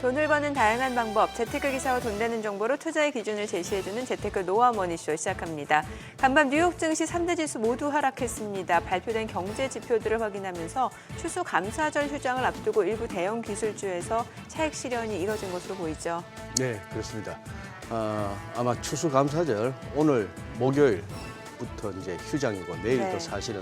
돈을 버는 다양한 방법, 재테크 기사와 돈 되는 정보로 투자의 기준을 제시해주는 재테크 노하 머니쇼 시작합니다. 간밤 뉴욕 증시 3대 지수 모두 하락했습니다. 발표된 경제 지표들을 확인하면서 추수감사절 휴장을 앞두고 일부 대형 기술주에서 차익 실현이 이뤄진 것으로 보이죠. 네, 그렇습니다. 아마 추수감사절 오늘 목요일부터 이제 휴장이고 내일도 사실은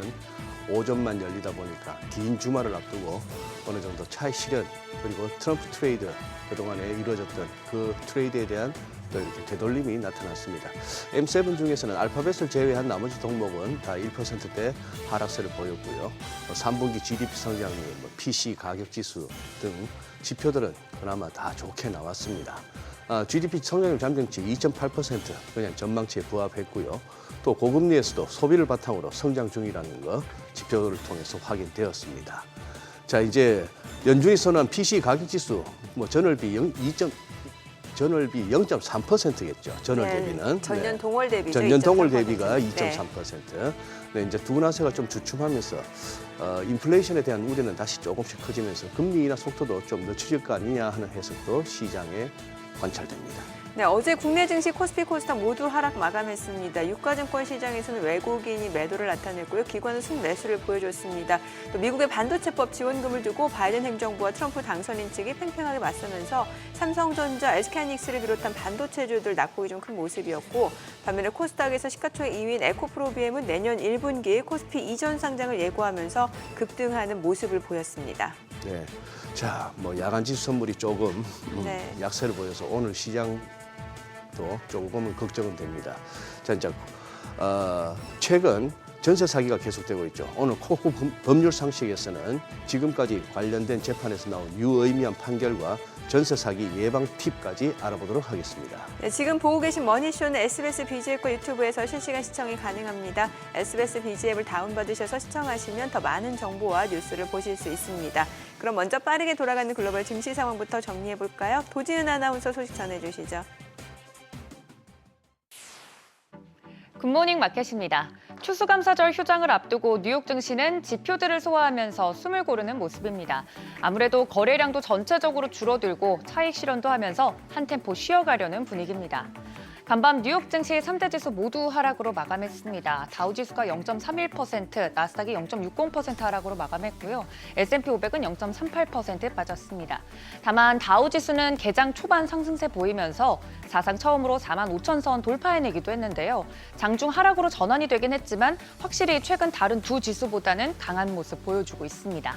오전만 열리다 보니까 긴 주말을 앞두고 어느 정도 차익 실현 그리고 트럼프 트레이드 그동안에 이루어졌던 그 트레이드에 대한 또 이렇게 되돌림이 나타났습니다. M7 중에서는 알파벳을 제외한 나머지 종목은 다 1%대 하락세를 보였고요. 3분기 GDP 성장률, PC 가격 지수 등 지표들은 그나마 다 좋게 나왔습니다. GDP 성장률 잠정치 2.8% 그냥 전망치에 부합했고요. 또 고금리에서도 소비를 바탕으로 성장 중이라는 거 지표를 통해서 확인되었습니다. 자, 이제 연준이 선언한 PC 가격 지수 전월비 0.3%겠죠. 전월 대비는. 전년 동월 대비죠. 전년 동월 대비가 2.3%. 2.3%. 네, 이제 두나세가 좀 주춤하면서 인플레이션에 대한 우려는 다시 조금씩 커지면서 금리 인하 속도도 좀 늦춰질 거 아니냐 하는 해석도 시장에 관찰됩니다. 네, 어제 국내 증시 코스피 코스닥 모두 하락 마감했습니다. 유가증권 시장에서는 외국인이 매도를 나타냈고요. 기관은 순매수를 보여줬습니다. 또 미국의 반도체법 지원금을 두고 바이든 행정부와 트럼프 당선인 측이 팽팽하게 맞서면서 삼성전자, SK하이닉스를 비롯한 반도체주들 낙폭이 좀 큰 모습이었고 반면에 코스닥에서 시가총액 2위인 에코프로비엠은 내년 1분기에 코스피 이전 상장을 예고하면서 급등하는 모습을 보였습니다. 네, 자, 야간 지수 선물이 조금 약세를 보여서 오늘 시장 또 조금은 걱정은 됩니다. 자, 이제 최근 전세 사기가 계속되고 있죠. 오늘 코코 법률 상식에서는 지금까지 관련된 재판에서 나온 유의미한 판결과 전세 사기 예방 팁까지 알아보도록 하겠습니다. 네, 지금 보고 계신 머니쇼는 SBS BG앱과 유튜브에서 실시간 시청이 가능합니다. SBS BG앱을 다운받으셔서 시청하시면 더 많은 정보와 뉴스를 보실 수 있습니다. 그럼 먼저 빠르게 돌아가는 글로벌 증시 상황부터 정리해볼까요? 도지은 아나운서 소식 전해주시죠. 굿모닝 마켓입니다. 추수감사절 휴장을 앞두고 뉴욕 증시는 지표들을 소화하면서 숨을 고르는 모습입니다. 아무래도 거래량도 전체적으로 줄어들고 차익 실현도 하면서 한 템포 쉬어가려는 분위기입니다. 간밤 뉴욕 증시 3대 지수 모두 하락으로 마감했습니다. 다우지수가 0.31%, 나스닥이 0.60% 하락으로 마감했고요. S&P 500은 0.38% 빠졌습니다. 다만 다우지수는 개장 초반 상승세 보이면서 사상 처음으로 45,000선 돌파해내기도 했는데요. 장중 하락으로 전환이 되긴 했지만 확실히 최근 다른 두 지수보다는 강한 모습 보여주고 있습니다.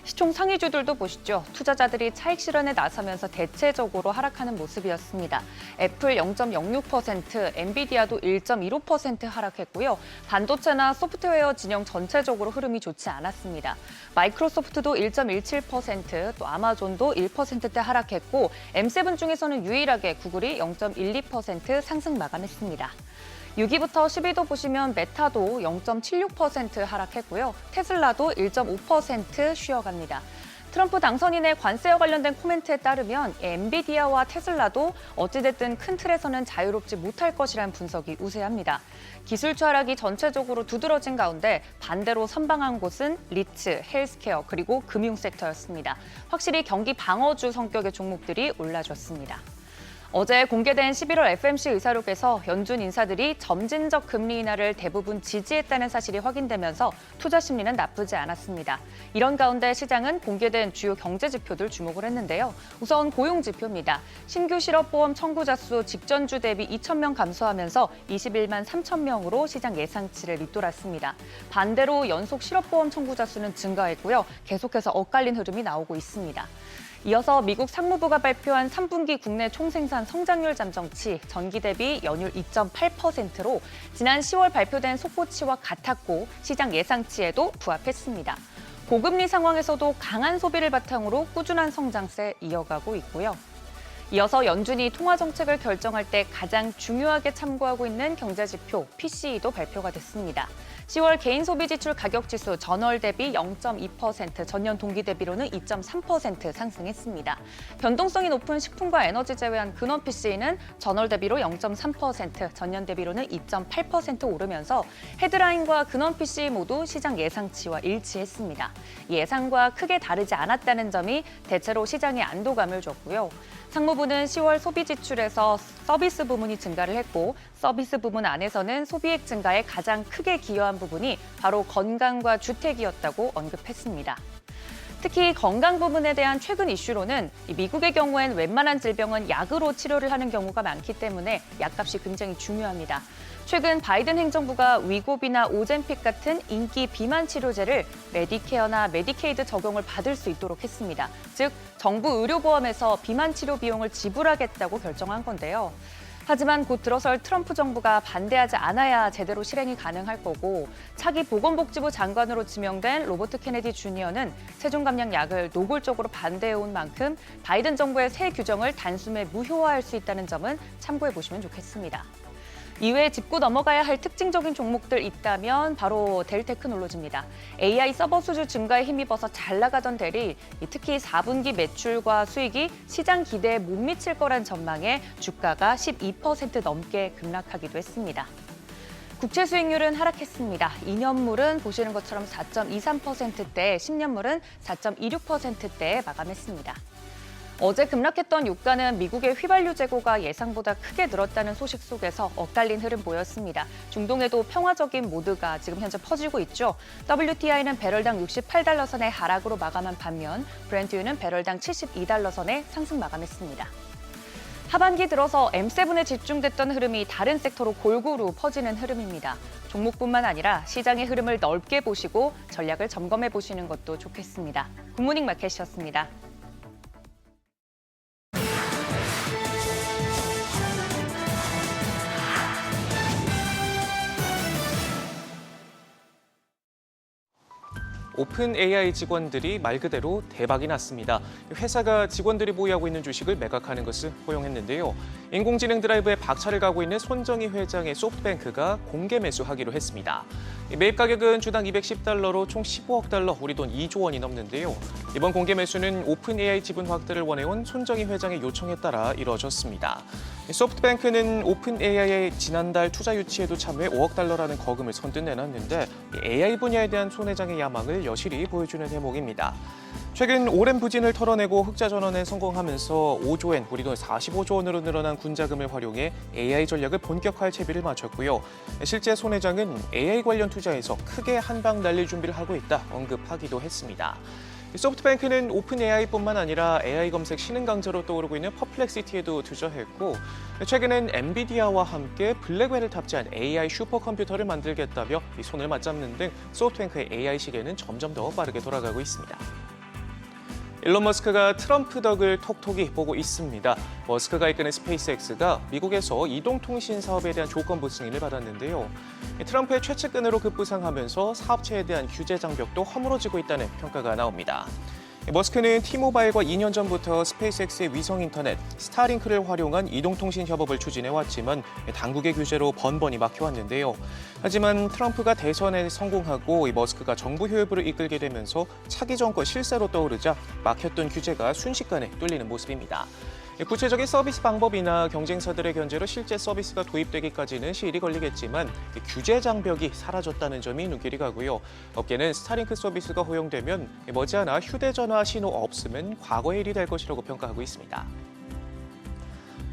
시총 상위주들도 보시죠. 투자자들이 차익 실현에 나서면서 대체적으로 하락하는 모습이었습니다. 애플 0.06%, 엔비디아도 1.15% 하락했고요. 반도체나 소프트웨어 진영 전체적으로 흐름이 좋지 않았습니다. 마이크로소프트도 1.17%, 또 아마존도 1%대 하락했고 M7 중에서는 유일하게 구글이 0.12% 상승 마감했습니다. 6위부터 10위도 보시면 메타도 0.76% 하락했고요. 테슬라도 1.5% 쉬어갑니다. 트럼프 당선인의 관세와 관련된 코멘트에 따르면 엔비디아와 테슬라도 어찌됐든 큰 틀에서는 자유롭지 못할 것이라는 분석이 우세합니다. 기술주 하락이 전체적으로 두드러진 가운데 반대로 선방한 곳은 리츠, 헬스케어 그리고 금융 섹터였습니다. 확실히 경기 방어주 성격의 종목들이 올라줬습니다. 어제 공개된 11월 FMC 의사록에서 연준 인사들이 점진적 금리 인하를 대부분 지지했다는 사실이 확인되면서 투자 심리는 나쁘지 않았습니다. 이런 가운데 시장은 공개된 주요 경제 지표들 주목을 했는데요. 우선 고용 지표입니다. 신규 실업보험 청구자 수 직전주 대비 2,000명 감소하면서 21만 3천 명으로 시장 예상치를 밑돌았습니다. 반대로 연속 실업보험 청구자 수는 증가했고요. 계속해서 엇갈린 흐름이 나오고 있습니다. 이어서 미국 상무부가 발표한 3분기 국내 총생산 성장률 잠정치 전기 대비 연율 2.8%로 지난 10월 발표된 속보치와 같았고 시장 예상치에도 부합했습니다. 고금리 상황에서도 강한 소비를 바탕으로 꾸준한 성장세 이어가고 있고요. 이어서 연준이 통화 정책을 결정할 때 가장 중요하게 참고하고 있는 경제 지표 PCE도 발표가 됐습니다. 10월 개인 소비 지출 가격 지수 전월 대비 0.2%, 전년 동기 대비로는 2.3% 상승했습니다. 변동성이 높은 식품과 에너지 제외한 근원 PCE는 전월 대비로 0.3%, 전년 대비로는 2.8% 오르면서 헤드라인과 근원 PCE 모두 시장 예상치와 일치했습니다. 예상과 크게 다르지 않았다는 점이 대체로 시장에 안도감을 줬고요. 상무부는 10월 소비 지출에서 서비스 부문이 증가를 했고 서비스 부문 안에서는 소비액 증가에 가장 크게 기여한 부분이 바로 건강과 주택이었다고 언급했습니다. 특히 건강 부분에 대한 최근 이슈로는 미국의 경우엔 웬만한 질병은 약으로 치료를 하는 경우가 많기 때문에 약값이 굉장히 중요합니다. 최근 바이든 행정부가 위고비나 오젬픽 같은 인기 비만 치료제를 메디케어나 메디케이드 적용을 받을 수 있도록 했습니다. 즉, 정부 의료보험에서 비만 치료 비용을 지불하겠다고 결정한 건데요. 하지만 곧 들어설 트럼프 정부가 반대하지 않아야 제대로 실행이 가능할 거고 차기 보건복지부 장관으로 지명된 로버트 케네디 주니어는 체중 감량 약을 노골적으로 반대해온 만큼 바이든 정부의 새 규정을 단숨에 무효화할 수 있다는 점은 참고해 보시면 좋겠습니다. 이외에 짚고 넘어가야 할 특징적인 종목들 있다면 바로 델 테크놀로지입니다. AI 서버 수주 증가에 힘입어서 잘 나가던 델이 특히 4분기 매출과 수익이 시장 기대에 못 미칠 거란 전망에 주가가 12% 넘게 급락하기도 했습니다. 국채 수익률은 하락했습니다. 2년물은 보시는 것처럼 4.23%대, 10년물은 4.26%대에 마감했습니다. 어제 급락했던 유가는 미국의 휘발유 재고가 예상보다 크게 늘었다는 소식 속에서 엇갈린 흐름 보였습니다. 중동에도 평화적인 모드가 지금 현재 퍼지고 있죠. WTI는 배럴당 68달러 선의 하락으로 마감한 반면 브렌트유는 배럴당 72달러 선의 상승 마감했습니다. 하반기 들어서 M7에 집중됐던 흐름이 다른 섹터로 골고루 퍼지는 흐름입니다. 종목뿐만 아니라 시장의 흐름을 넓게 보시고 전략을 점검해 보시는 것도 좋겠습니다. 굿모닝 마켓이었습니다. 오픈 AI 직원들이 말 그대로 대박이 났습니다. 회사가 직원들이 보유하고 있는 주식을 매각하는 것을 허용했는데요. 인공지능 드라이브에 박차를 가고 있는 손정희 회장의 소프트뱅크가 공개 매수하기로 했습니다. 매입 가격은 주당 210달러로 총 15억 달러, 우리 돈 2조 원이 넘는데요. 이번 공개 매수는 오픈 AI 지분 확대를 원해온 손정희 회장의 요청에 따라 이뤄졌습니다. 소프트뱅크는 오픈 AI의 지난달 투자 유치에도 참여해 5억 달러라는 거금을 선뜻 내놨는데 AI 분야에 대한 손 회장의 야망을 여실히 보여주는 대목입니다. 최근 오랜 부진을 털어내고 흑자 전환에 성공하면서 5조엔, 우리 돈 45조 원으로 늘어난 군자금을 활용해 AI 전략을 본격화할 채비를 마쳤고요. 실제 손 회장은 AI 관련 투자에서 크게 한 방 날릴 준비를 하고 있다 언급하기도 했습니다. 소프트뱅크는 오픈 AI뿐만 아니라 AI 검색 신흥 강자로 떠오르고 있는 퍼플렉시티에도 투자했고 최근엔 엔비디아와 함께 블랙웰을 탑재한 AI 슈퍼컴퓨터를 만들겠다며 손을 맞잡는 등 소프트뱅크의 AI 시계는 점점 더 빠르게 돌아가고 있습니다. 일론 머스크가 트럼프 덕을 톡톡히 보고 있습니다. 머스크가 이끄는 스페이스X가 미국에서 이동통신 사업에 대한 조건부 승인을 받았는데요. 트럼프의 최측근으로 급부상하면서 사업체에 대한 규제 장벽도 허물어지고 있다는 평가가 나옵니다. 머스크는 T모바일과 2년 전부터 스페이스X의 위성 인터넷, 스타링크를 활용한 이동통신 협업을 추진해왔지만 당국의 규제로 번번이 막혀왔는데요. 하지만 트럼프가 대선에 성공하고 머스크가 정부 효율부를 이끌게 되면서 차기 정권 실세로 떠오르자 막혔던 규제가 순식간에 뚫리는 모습입니다. 구체적인 서비스 방법이나 경쟁사들의 견제로 실제 서비스가 도입되기까지는 시일이 걸리겠지만 규제 장벽이 사라졌다는 점이 눈길이 가고요. 업계는 스타링크 서비스가 허용되면 머지않아 휴대전화 신호 없음은 과거의 일이 될 것이라고 평가하고 있습니다.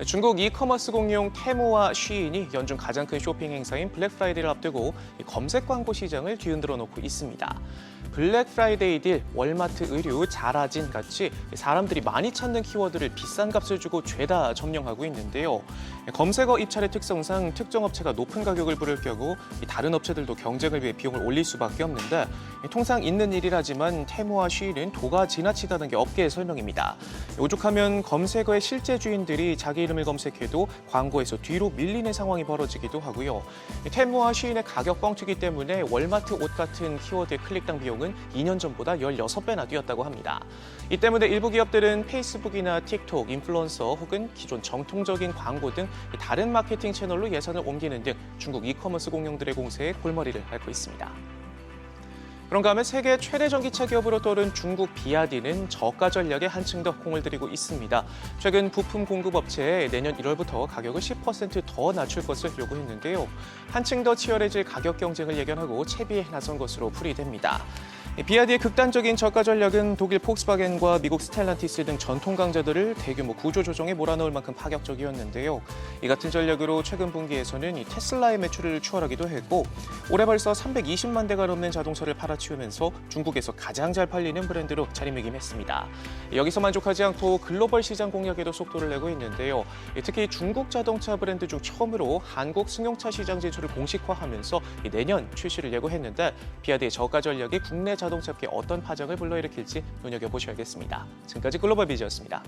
중국 이커머스 공룡 테무와 쉬인이 연중 가장 큰 쇼핑 행사인 블랙 프라이데이를 앞두고 검색 광고 시장을 뒤흔들어 놓고 있습니다. 블랙 프라이데이 딜, 월마트 의류, 자라진 같이 사람들이 많이 찾는 키워드를 비싼 값을 주고 죄다 점령하고 있는데요. 검색어 입찰의 특성상 특정 업체가 높은 가격을 부를 경우 다른 업체들도 경쟁을 위해 비용을 올릴 수밖에 없는데 통상 있는 일이라지만 테무와 쉬인은 도가 지나치다는 게 업계의 설명입니다. 오죽하면 검색어의 실제 주인들이 자기 이름을 검색해도 광고에서 뒤로 밀리는 상황이 벌어지기도 하고요. 테무와 쉬인의 가격 뻥튀기 때문에 월마트 옷 같은 키워드의 클릭당 비용은 수량은 2년 전보다 16배나 뛰었다고 합니다. 이 때문에 일부 기업들은 페이스북이나 틱톡, 인플루언서 혹은 기존 정통적인 광고 등 다른 마케팅 채널로 예산을 옮기는 등 중국 이커머스 공룡들의 공세에 골머리를 앓고 있습니다. 그런가 하면 세계 최대 전기차 기업으로 떠오른 중국 비아디는 저가 전략에 한층 더 공을 들이고 있습니다. 최근 부품 공급 업체에 내년 1월부터 가격을 10% 더 낮출 것을 요구했는데요. 한층 더 치열해질 가격 경쟁을 예견하고 채비에 나선 것으로 풀이됩니다. 비아디의 극단적인 저가 전략은 독일 폭스바겐과 미국 스텔란티스 등 전통 강자들을 대규모 구조 조정에 몰아넣을 만큼 파격적이었는데요. 이 같은 전략으로 최근 분기에서는 이 테슬라의 매출을 추월하기도 했고 올해 벌써 320만 대가 넘는 자동차를 팔아치우면서 중국에서 가장 잘 팔리는 브랜드로 자리매김했습니다. 여기서 만족하지 않고 글로벌 시장 공략에도 속도를 내고 있는데요. 특히 중국 자동차 브랜드 중 처음으로 한국 승용차 시장 진출을 공식화하면서 내년 출시를 예고했는데 비아디의 저가 전략이 국내 자동차업계에 어떤 파장을 불러일으킬지 눈여겨보셔야겠습니다. 지금까지 글로벌 비즈였습니다.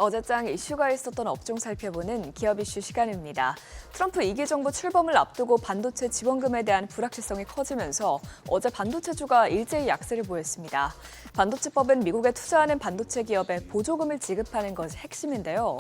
어제장 이슈가 있었던 업종 살펴보는 기업 이슈 시간입니다. 트럼프 2기 정부 출범을 앞두고 반도체 지원금에 대한 불확실성이 커지면서 어제 반도체주가 일제히 약세를 보였습니다. 반도체법은 미국에 투자하는 반도체 기업에 보조금을 지급하는 것이 핵심인데요.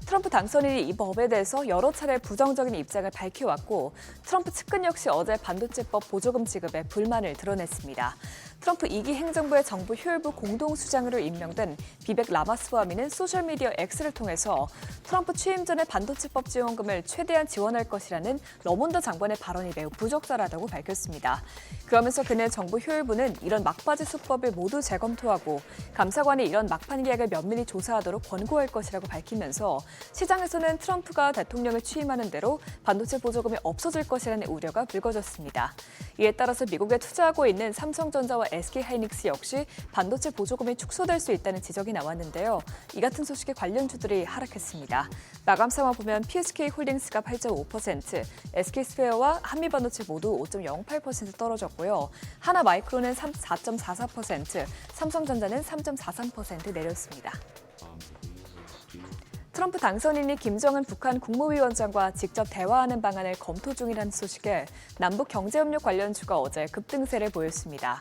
트럼프 당선인이 이 법에 대해서 여러 차례 부정적인 입장을 밝혀왔고 트럼프 측근 역시 어제 반도체법 보조금 지급에 불만을 드러냈습니다. 트럼프 2기 행정부의 정부 효율부 공동수장으로 임명된 비벡 라마스와미는 소셜미디어 X를 통해서 트럼프 취임 전에 반도체법 지원금을 최대한 지원할 것이라는 러몬더 장관의 발언이 매우 부적절하다고 밝혔습니다. 그러면서 그는 정부 효율부는 이런 막바지 수법을 모두 재검토하고 감사관이 이런 막판 계약을 면밀히 조사하도록 권고할 것이라고 밝히면서 시장에서는 트럼프가 대통령을 취임하는 대로 반도체 보조금이 없어질 것이라는 우려가 불거졌습니다. 이에 따라서 미국에 투자하고 있는 삼성전자와 SK하이닉스 역시 반도체 보조금이 축소될 수 있다는 지적이 나왔는데요. 이 같은 소식에 관련주들이 하락했습니다. 마감 상황 보면 PSK홀딩스가 8.5%, SK스페어와 한미반도체 모두 5.08% 떨어졌고요. 하나마이크론은 4.44%, 삼성전자는 3.43% 내렸습니다. 트럼프 당선인이 김정은 북한 국무위원장과 직접 대화하는 방안을 검토 중이라는 소식에 남북 경제협력 관련주가 어제 급등세를 보였습니다.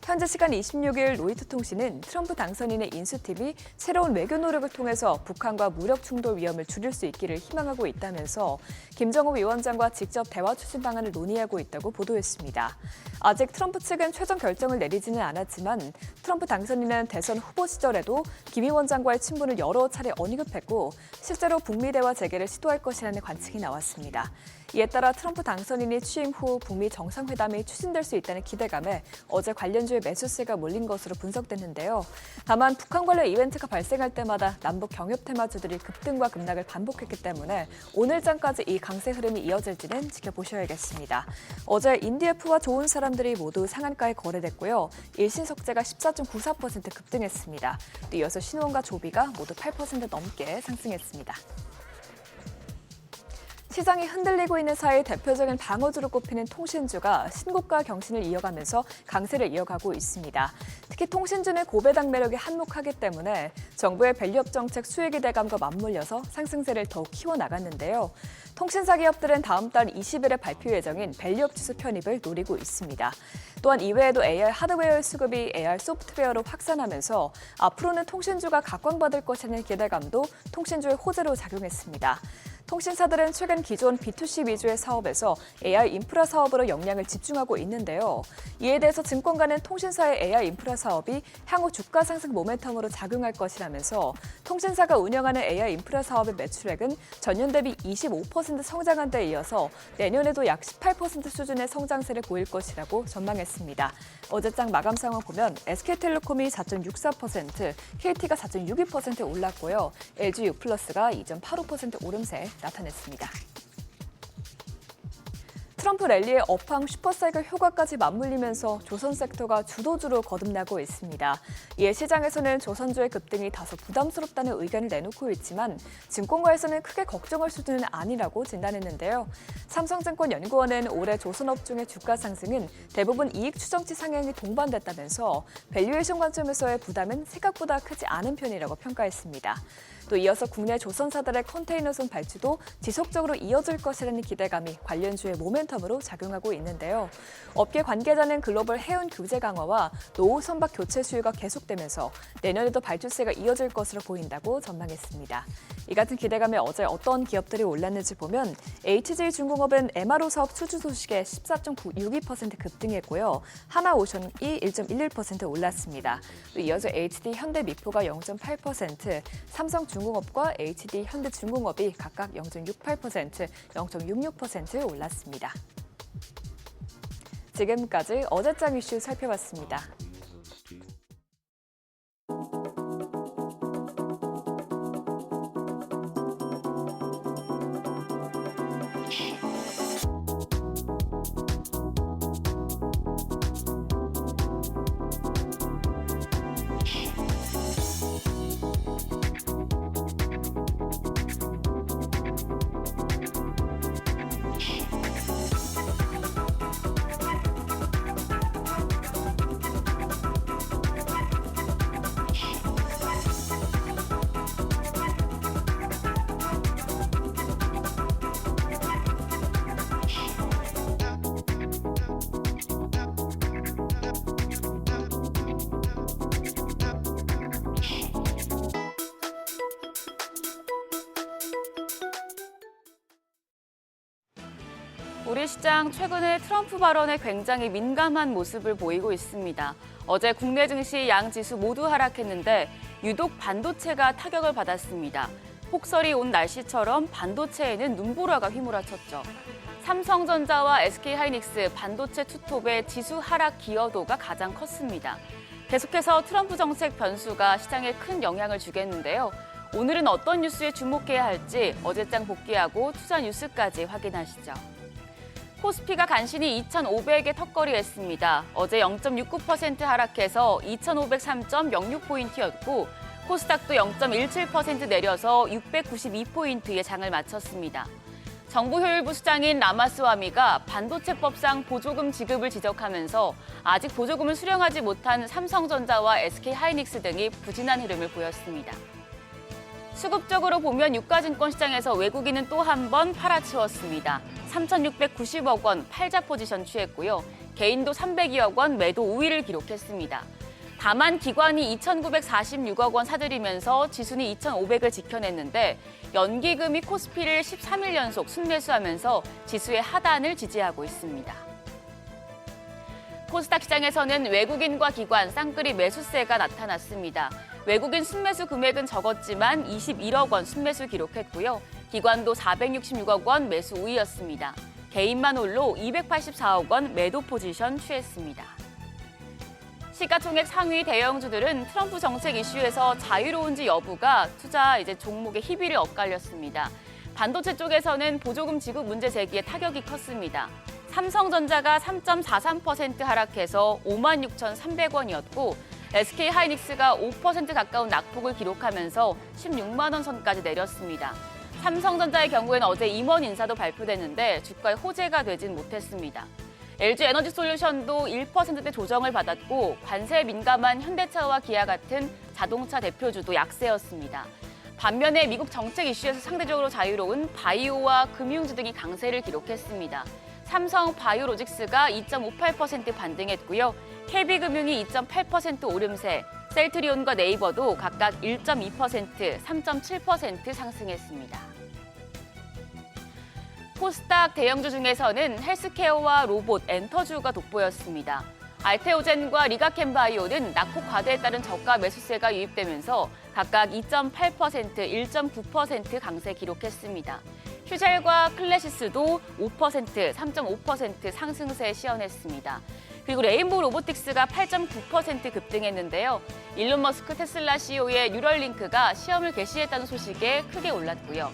현재 시간 26일 로이터 통신은 트럼프 당선인의 인수팀이 새로운 외교 노력을 통해서 북한과 무력 충돌 위험을 줄일 수 있기를 희망하고 있다면서 김정은 위원장과 직접 대화 추진 방안을 논의하고 있다고 보도했습니다. 아직 트럼프 측은 최종 결정을 내리지는 않았지만 트럼프 당선인은 대선 후보 시절에도 김 위원장과의 친분을 여러 차례 언급했고 실제로 북미 대화 재개를 시도할 것이라는 관측이 나왔습니다. 이에 따라 트럼프 당선인이 취임 후 북미 정상회담이 추진될 수 있다는 기대감에 어제 관련주의 매수세가 몰린 것으로 분석됐는데요. 다만 북한 관련 이벤트가 발생할 때마다 남북 경협 테마주들이 급등과 급락을 반복했기 때문에 오늘장까지 이 강세 흐름이 이어질지는 지켜보셔야겠습니다. 어제 인디에프와 좋은 사람들이 모두 상한가에 거래됐고요. 일신석재가 14.94% 급등했습니다. 또 이어서 신원과 조비가 모두 8% 넘게 상승했습니다. 시장이 흔들리고 있는 사이 대표적인 방어주로 꼽히는 통신주가 신고가 경신을 이어가면서 강세를 이어가고 있습니다. 특히 통신주는 고배당 매력이 한몫하기 때문에 정부의 밸류업 정책 수혜 기대감과 맞물려서 상승세를 더욱 키워나갔는데요. 통신사 기업들은 다음 달 20일에 발표 예정인 밸류업 지수 편입을 노리고 있습니다. 또한 이외에도 AR 하드웨어의 수급이 AR 소프트웨어로 확산하면서 앞으로는 통신주가 각광받을 것이라는 기대감도 통신주의 호재로 작용했습니다. 통신사들은 최근 기존 B2C 위주의 사업에서 AR 인프라 사업으로 역량을 집중하고 있는데요. 이에 대해서 증권가는 통신사의 AR 인프라 사업이 향후 주가 상승 모멘텀으로 작용할 것이라면서 통신사가 운영하는 AR 인프라 사업의 매출액은 전년 대비 25% 성장한 데 이어서 내년에도 약 18% 수준의 성장세를 보일 것이라고 전망했습니다. 어제장 마감 상황 보면 SK텔레콤이 4.64%, KT가 4.62% 올랐고요. LG유플러스가 2.85% 오름세 나타냈습니다. 트럼프 랠리의 업황 슈퍼사이클 효과까지 맞물리면서 조선 섹터가 주도주로 거듭나고 있습니다. 이에 시장에서는 조선주의 급등이 다소 부담스럽다는 의견을 내놓고 있지만 증권가에서는 크게 걱정할 수준은 아니라고 진단했는데요. 삼성증권 연구원은 올해 조선업종의 주가 상승은 대부분 이익 추정치 상향이 동반됐다면서 밸류에이션 관점에서의 부담은 생각보다 크지 않은 편이라고 평가했습니다. 또 이어서 국내 조선사들의 컨테이너선 발주도 지속적으로 이어질 것이라는 기대감이 관련주의 모멘텀으로 작용하고 있는데요. 업계 관계자는 글로벌 해운 규제 강화와 노후 선박 교체 수요가 계속되면서 내년에도 발주세가 이어질 것으로 보인다고 전망했습니다. 이 같은 기대감에 어제 어떤 기업들이 올랐는지 보면 HJ중공업은 MRO 사업 추진 소식에 14.62% 급등했고요. 하나오션이 1.11% 올랐습니다. 또 이어서 HD 현대미포가 0.8%, 삼성중공업과 HD 현대중공업이 각각 0.68%, 0.66% 올랐습니다. 지금까지 어제장 이슈 살펴봤습니다. 우리 시장 최근에 트럼프 발언에 굉장히 민감한 모습을 보이고 있습니다. 어제 국내 증시 양 지수 모두 하락했는데 유독 반도체가 타격을 받았습니다. 폭설이 온 날씨처럼 반도체에는 눈보라가 휘몰아쳤죠. 삼성전자와 SK하이닉스 반도체 투톱의 지수 하락 기여도가 가장 컸습니다. 계속해서 트럼프 정책 변수가 시장에 큰 영향을 주겠는데요. 오늘은 어떤 뉴스에 주목해야 할지 어제장 복귀하고 투자 뉴스까지 확인하시죠. 코스피가 간신히 2,500에 턱걸이했습니다. 어제 0.69% 하락해서 2,503.06포인트였고 코스닥도 0.17% 내려서 692포인트의 장을 마쳤습니다. 정부 효율부 수장인 라마스와미가 반도체법상 보조금 지급을 지적하면서 아직 보조금을 수령하지 못한 삼성전자와 SK하이닉스 등이 부진한 흐름을 보였습니다. 수급적으로 보면 유가증권 시장에서 외국인은 또 한 번 팔아치웠습니다. 3,690억 원 팔자 포지션 취했고요. 개인도 300여억 원 매도 우위를 기록했습니다. 다만 기관이 2,946억 원 사들이면서 지순이 2,500을 지켜냈는데 연기금이 코스피를 13일 연속 순매수하면서 지수의 하단을 지지하고 있습니다. 코스닥 시장에서는 외국인과 기관 쌍끌이 매수세가 나타났습니다. 외국인 순매수 금액은 적었지만 21억 원 순매수 기록했고요. 기관도 466억 원 매수 우위였습니다. 개인만 홀로 284억 원 매도 포지션 취했습니다. 시가총액 상위 대형주들은 트럼프 정책 이슈에서 자유로운지 여부가 투자 종목의 희비를 엇갈렸습니다. 반도체 쪽에서는 보조금 지급 문제 제기에 타격이 컸습니다. 삼성전자가 3.43% 하락해서 56,300원이었고 SK하이닉스가 5% 가까운 낙폭을 기록하면서 16만 원 선까지 내렸습니다. 삼성전자의 경우에는 어제 임원 인사도 발표됐는데 주가에 호재가 되진 못했습니다. LG에너지솔루션도 1%대 조정을 받았고 관세에 민감한 현대차와 기아 같은 자동차 대표주도 약세였습니다. 반면에 미국 정책 이슈에서 상대적으로 자유로운 바이오와 금융주 등이 강세를 기록했습니다. 삼성 바이오로직스가 2.58% 반등했고요. KB금융이 2.8% 오름세, 셀트리온과 네이버도 각각 1.2%, 3.7% 상승했습니다. 코스닥 대형주 중에서는 헬스케어와 로봇, 엔터주가 돋보였습니다. 알테오젠과 리가켄바이오는 낙폭 과대에 따른 저가 매수세가 유입되면서 각각 2.8%, 1.9% 강세 기록했습니다. 휴젤과 클래시스도 5%, 3.5% 상승세 시현했습니다. 그리고 레인보우 로보틱스가 8.9% 급등했는데요. 일론 머스크 테슬라 CEO의 뉴럴링크가 시험을 개시했다는 소식에 크게 올랐고요.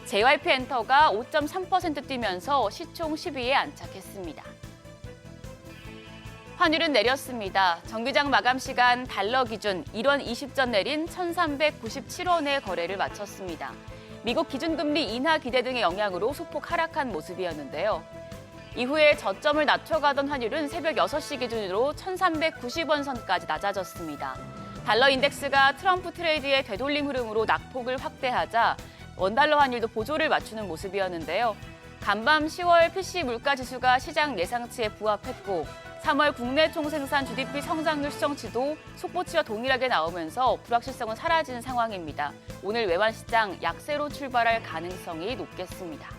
JYP 엔터가 5.3% 뛰면서 시총 10위에 안착했습니다. 환율은 내렸습니다. 정기장 마감 시간 달러 기준 1원 20전 내린 1,397원의 거래를 마쳤습니다. 미국 기준금리 인하 기대 등의 영향으로 소폭 하락한 모습이었는데요. 이후에 저점을 낮춰가던 환율은 새벽 6시 기준으로 1,390원 선까지 낮아졌습니다. 달러 인덱스가 트럼프 트레이드의 되돌림 흐름으로 낙폭을 확대하자 원달러 환율도 보조를 맞추는 모습이었는데요. 간밤 10월 PC 물가 지수가 시장 예상치에 부합했고 3월 국내 총생산 GDP 성장률 수정치도 속보치와 동일하게 나오면서 불확실성은 사라진 상황입니다. 오늘 외환 시장 약세로 출발할 가능성이 높겠습니다.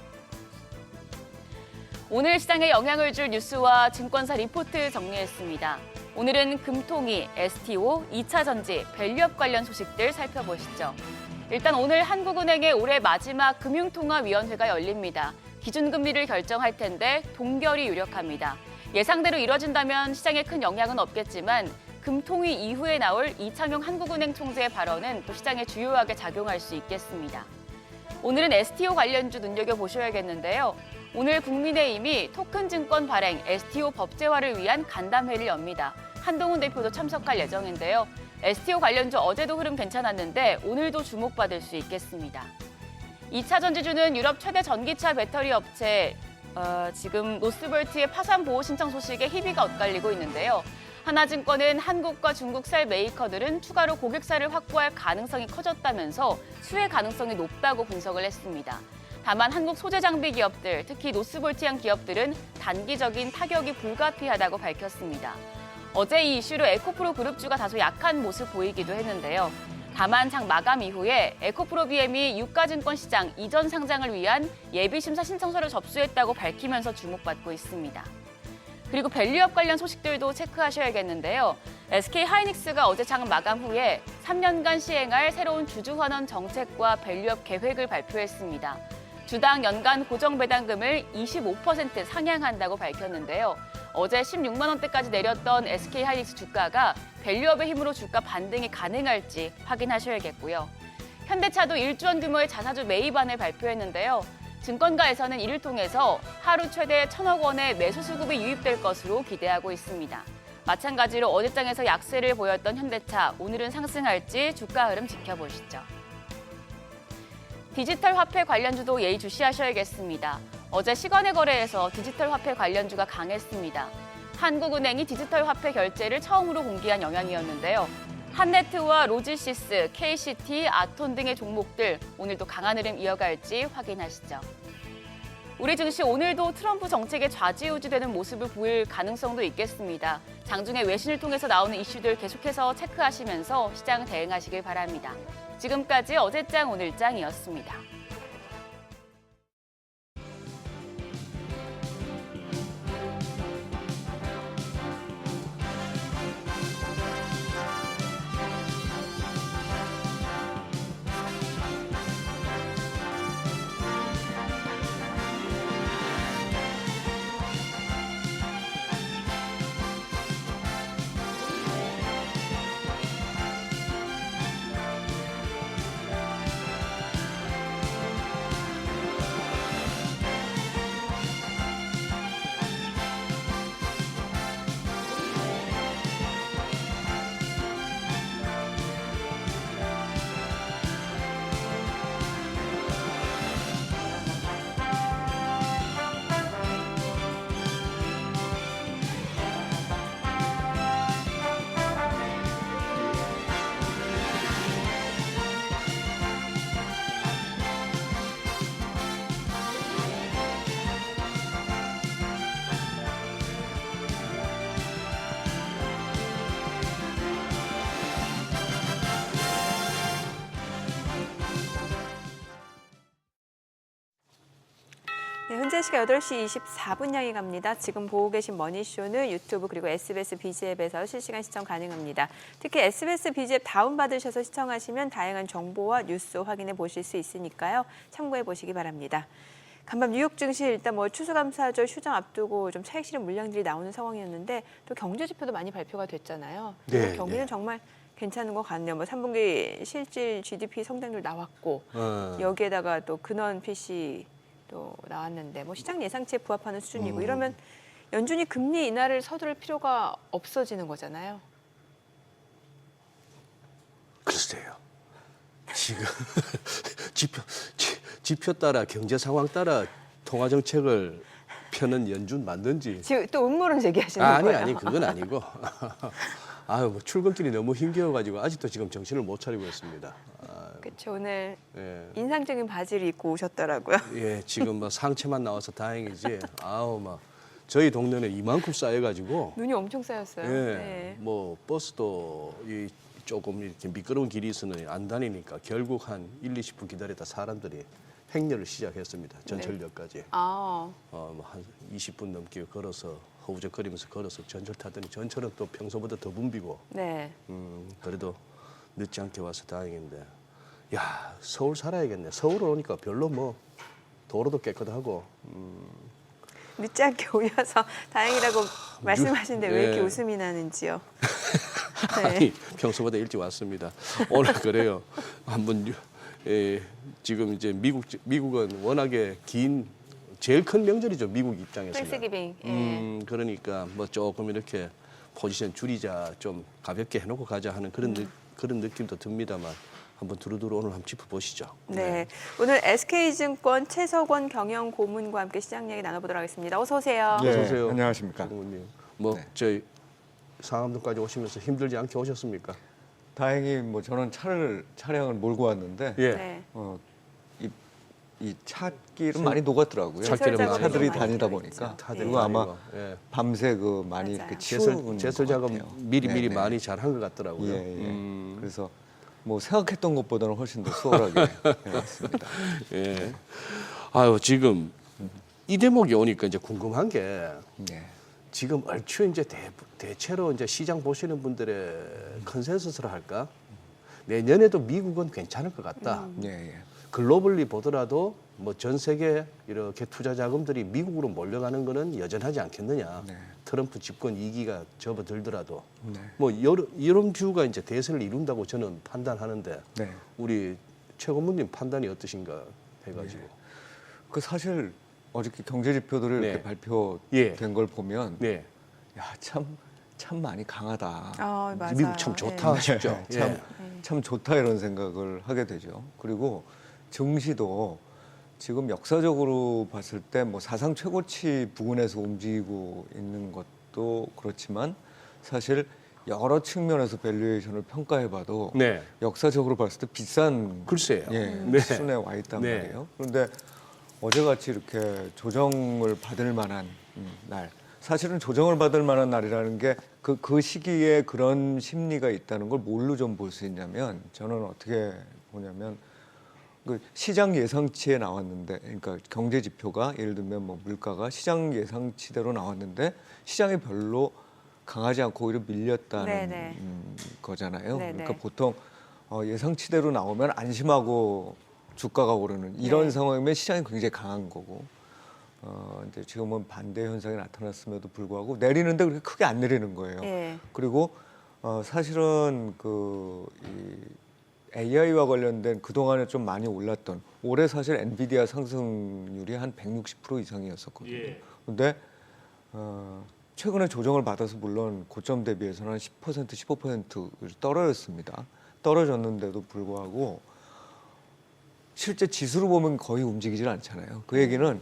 오늘 시장에 영향을 줄 뉴스와 증권사 리포트 정리했습니다. 오늘은 금통위, STO, 2차전지, 밸류업 관련 소식들 살펴보시죠. 일단 오늘 한국은행의 올해 마지막 금융통화위원회가 열립니다. 기준금리를 결정할 텐데 동결이 유력합니다. 예상대로 이뤄진다면 시장에 큰 영향은 없겠지만 금통위 이후에 나올 이창용 한국은행 총재의 발언은 또 시장에 주요하게 작용할 수 있겠습니다. 오늘은 STO 관련주 눈여겨보셔야겠는데요. 오늘 국민의힘이 토큰 증권 발행 STO 법제화를 위한 간담회를 엽니다. 한동훈 대표도 참석할 예정인데요. STO 관련주 어제도 흐름 괜찮았는데 오늘도 주목받을 수 있겠습니다. 2차 전지주는 유럽 최대 전기차 배터리 업체 지금 노스볼트의 파산 보호 신청 소식에 희비가 엇갈리고 있는데요. 하나증권은 한국과 중국 셀 메이커들은 추가로 고객사를 확보할 가능성이 커졌다면서 수혜 가능성이 높다고 분석을 했습니다. 다만 한국 소재 장비 기업들, 특히 노스볼트형 기업들은 단기적인 타격이 불가피하다고 밝혔습니다. 어제 이 이슈로 에코프로 그룹주가 다소 약한 모습 보이기도 했는데요. 다만 장 마감 이후에 에코프로 BM이 유가증권 시장 이전 상장을 위한 예비심사 신청서를 접수했다고 밝히면서 주목받고 있습니다. 그리고 밸류업 관련 소식들도 체크하셔야겠는데요. SK하이닉스가 어제 장 마감 후에 3년간 시행할 새로운 주주환원 정책과 밸류업 계획을 발표했습니다. 주당 연간 고정 배당금을 25% 상향한다고 밝혔는데요. 어제 16만 원대까지 내렸던 SK하이닉스 주가가 밸류업의 힘으로 주가 반등이 가능할지 확인하셔야겠고요. 현대차도 1조 원 규모의 자사주 매입안을 발표했는데요. 증권가에서는 이를 통해서 하루 최대 1,000억 원의 매수 수급이 유입될 것으로 기대하고 있습니다. 마찬가지로 어제장에서 약세를 보였던 현대차, 오늘은 상승할지 주가 흐름 지켜보시죠. 디지털 화폐 관련주도 예의주시하셔야겠습니다. 어제 시간의 거래에서 디지털 화폐 관련주가 강했습니다. 한국은행이 디지털 화폐 결제를 처음으로 공개한 영향이었는데요. 한네트와 로지시스, KCT, 아톤 등의 종목들 오늘도 강한 흐름 이어갈지 확인하시죠. 우리 증시 오늘도 트럼프 정책에 좌지우지되는 모습을 보일 가능성도 있겠습니다. 장중에 외신을 통해서 나오는 이슈들 계속해서 체크하시면서 시장 대응하시길 바랍니다. 지금까지 어제장 오늘장이었습니다. 네, 현재 시각 8시 24분 향해 갑니다. 지금 보고 계신 머니쇼는 유튜브 그리고 SBS BG앱에서 실시간 시청 가능합니다. 특히 SBS BG앱 다운받으셔서 시청하시면 다양한 정보와 뉴스 확인해 보실 수 있으니까요. 참고해 보시기 바랍니다. 간밤 뉴욕 증시 일단 추수감사절 휴장 앞두고 좀 차익 실현 물량들이 나오는 상황이었는데 또 경제 지표도 많이 발표가 됐잖아요. 네, 경기는 네. 정말 괜찮은 것 같네요. 3분기 실질 GDP 성장률 나왔고 여기에다가 또 근원 PC 또 나왔는데 시장 예상치에 부합하는 수준이고 이러면 연준이 금리 인하를 서두를 필요가 없어지는 거잖아요. 글쎄요. 지금 지표 따라 경제 상황 따라 통화 정책을 펴는 연준 맞는지 지금 또 음모론 제기하시는 거예요? 아니 그건 아니고 아유, 뭐 출근길이 너무 힘겨워가지고 아직도 지금 정신을 못 차리고 있습니다. 그렇죠. 오늘 예, 인상적인 바지를 입고 오셨더라고요. 예, 지금 뭐 상체만 나와서 다행이지. 아우 막 저희 동네는 이만큼 쌓여가지고 눈이 엄청 쌓였어요. 예, 네. 뭐 버스도 이 조금 이렇게 미끄러운 길이 있으니 안 다니니까 결국 한 1, 20분 기다렸다 사람들이 행렬을 시작했습니다. 전철역까지. 아, 뭐 한 20분 넘게 걸어서 허우적거리면서 걸어서 전철 타더니 전철은 또 평소보다 더 붐비고 네. 그래도 늦지 않게 와서 다행인데 야 서울 살아야겠네. 서울 오니까 별로 뭐 도로도 깨끗하고 늦지 않게 오셔서 다행이라고 말씀하시는데 왜 이렇게 예. 웃음이 나는지요? 네. 아니 평소보다 일찍 왔습니다. 오늘 그래요. 한번 지금 이제 미국은 워낙에 긴 제일 큰 명절이죠. 미국 입장에서는. 땡스기빙. 예. 그러니까 뭐 조금 이렇게 포지션 줄이자 좀 가볍게 해놓고 가자 하는 그런 느낌도 듭니다만 한번 두루두루 오늘 한번 짚어보시죠. 네. 오늘 SK증권 최석원 경영고문과 함께 시장 이야기 나눠보도록 하겠습니다. 어서 오세요. 어서 오세요. 안녕하십니까. 고문님. 뭐 네. 저희 상암동까지 오시면서 힘들지 않게 오셨습니까? 다행히 뭐 저는 차량을 몰고 왔는데 예. 네. 이 차길은 많이 녹았더라고요. 차길은 많이 차들이 녹았죠. 다니다 보니까 다들 그리고 아마 다니고, 예. 밤새 그 많이 맞아요. 이렇게 치우는 제설 것 작업 같아요. 미리 네, 네. 많이 잘한 것 같더라고요. 예, 예. 그래서 뭐 생각했던 것보다는 훨씬 더 수월하게 해왔습니다. 예. 아유 지금 이 대목이 오니까 이제 궁금한 게 네. 지금 얼추 이제 대체로 이제 시장 보시는 분들의 컨센서스라 할까? 내년에도 미국은 괜찮을 것 같다. 예, 예. 글로벌리 보더라도 뭐 전 세계 이렇게 투자 자금들이 미국으로 몰려가는 거는 여전하지 않겠느냐. 네. 트럼프 집권 2기가 접어들더라도 네. 뭐 이런 뷰가 이제 대세를 이룬다고 저는 판단하는데 네. 우리 최 고문님 판단이 어떠신가 해가지고. 그 사실 어저께 경제 지표들이 네. 이렇게 발표된 예. 걸 보면 네. 야, 참 많이 강하다. 아, 맞아요. 미국 참 좋다 네. 싶죠. 참, 참 좋다 이런 생각을 하게 되죠. 그리고 증시도 지금 역사적으로 봤을 때 뭐 사상 최고치 부근에서 움직이고 있는 것도 그렇지만 사실 여러 측면에서 밸류에이션을 평가해봐도 네. 역사적으로 봤을 때 비싼 글쎄요. 예, 네. 수준에 와 있단 네. 말이에요. 그런데 어제같이 이렇게 조정을 받을 만한 날, 사실은 조정을 받을 만한 날이라는 게 그 시기에 그런 심리가 있다는 걸 뭘로 좀 볼 수 있냐면 저는 어떻게 보냐면 그 시장 예상치에 나왔는데, 그러니까 경제 지표가 예를 들면 뭐 물가가 시장 예상치대로 나왔는데 시장이 별로 강하지 않고 오히려 밀렸다는 네네. 거잖아요. 네네. 그러니까 보통 예상치대로 나오면 안심하고 주가가 오르는 이런 네. 상황이면 시장이 굉장히 강한 거고, 이제 지금은 반대 현상이 나타났음에도 불구하고 내리는데 그렇게 크게 안 내리는 거예요. 예. 그리고 사실은 이 AI와 관련된 그동안에 좀 많이 올랐던 올해 사실 엔비디아 상승률이 한 160% 이상이었었거든요. 그런데 최근에 조정을 받아서 물론 고점 대비해서는 한 10%, 15% 떨어졌습니다. 떨어졌는데도 불구하고 실제 지수로 보면 거의 움직이질 않잖아요. 그 얘기는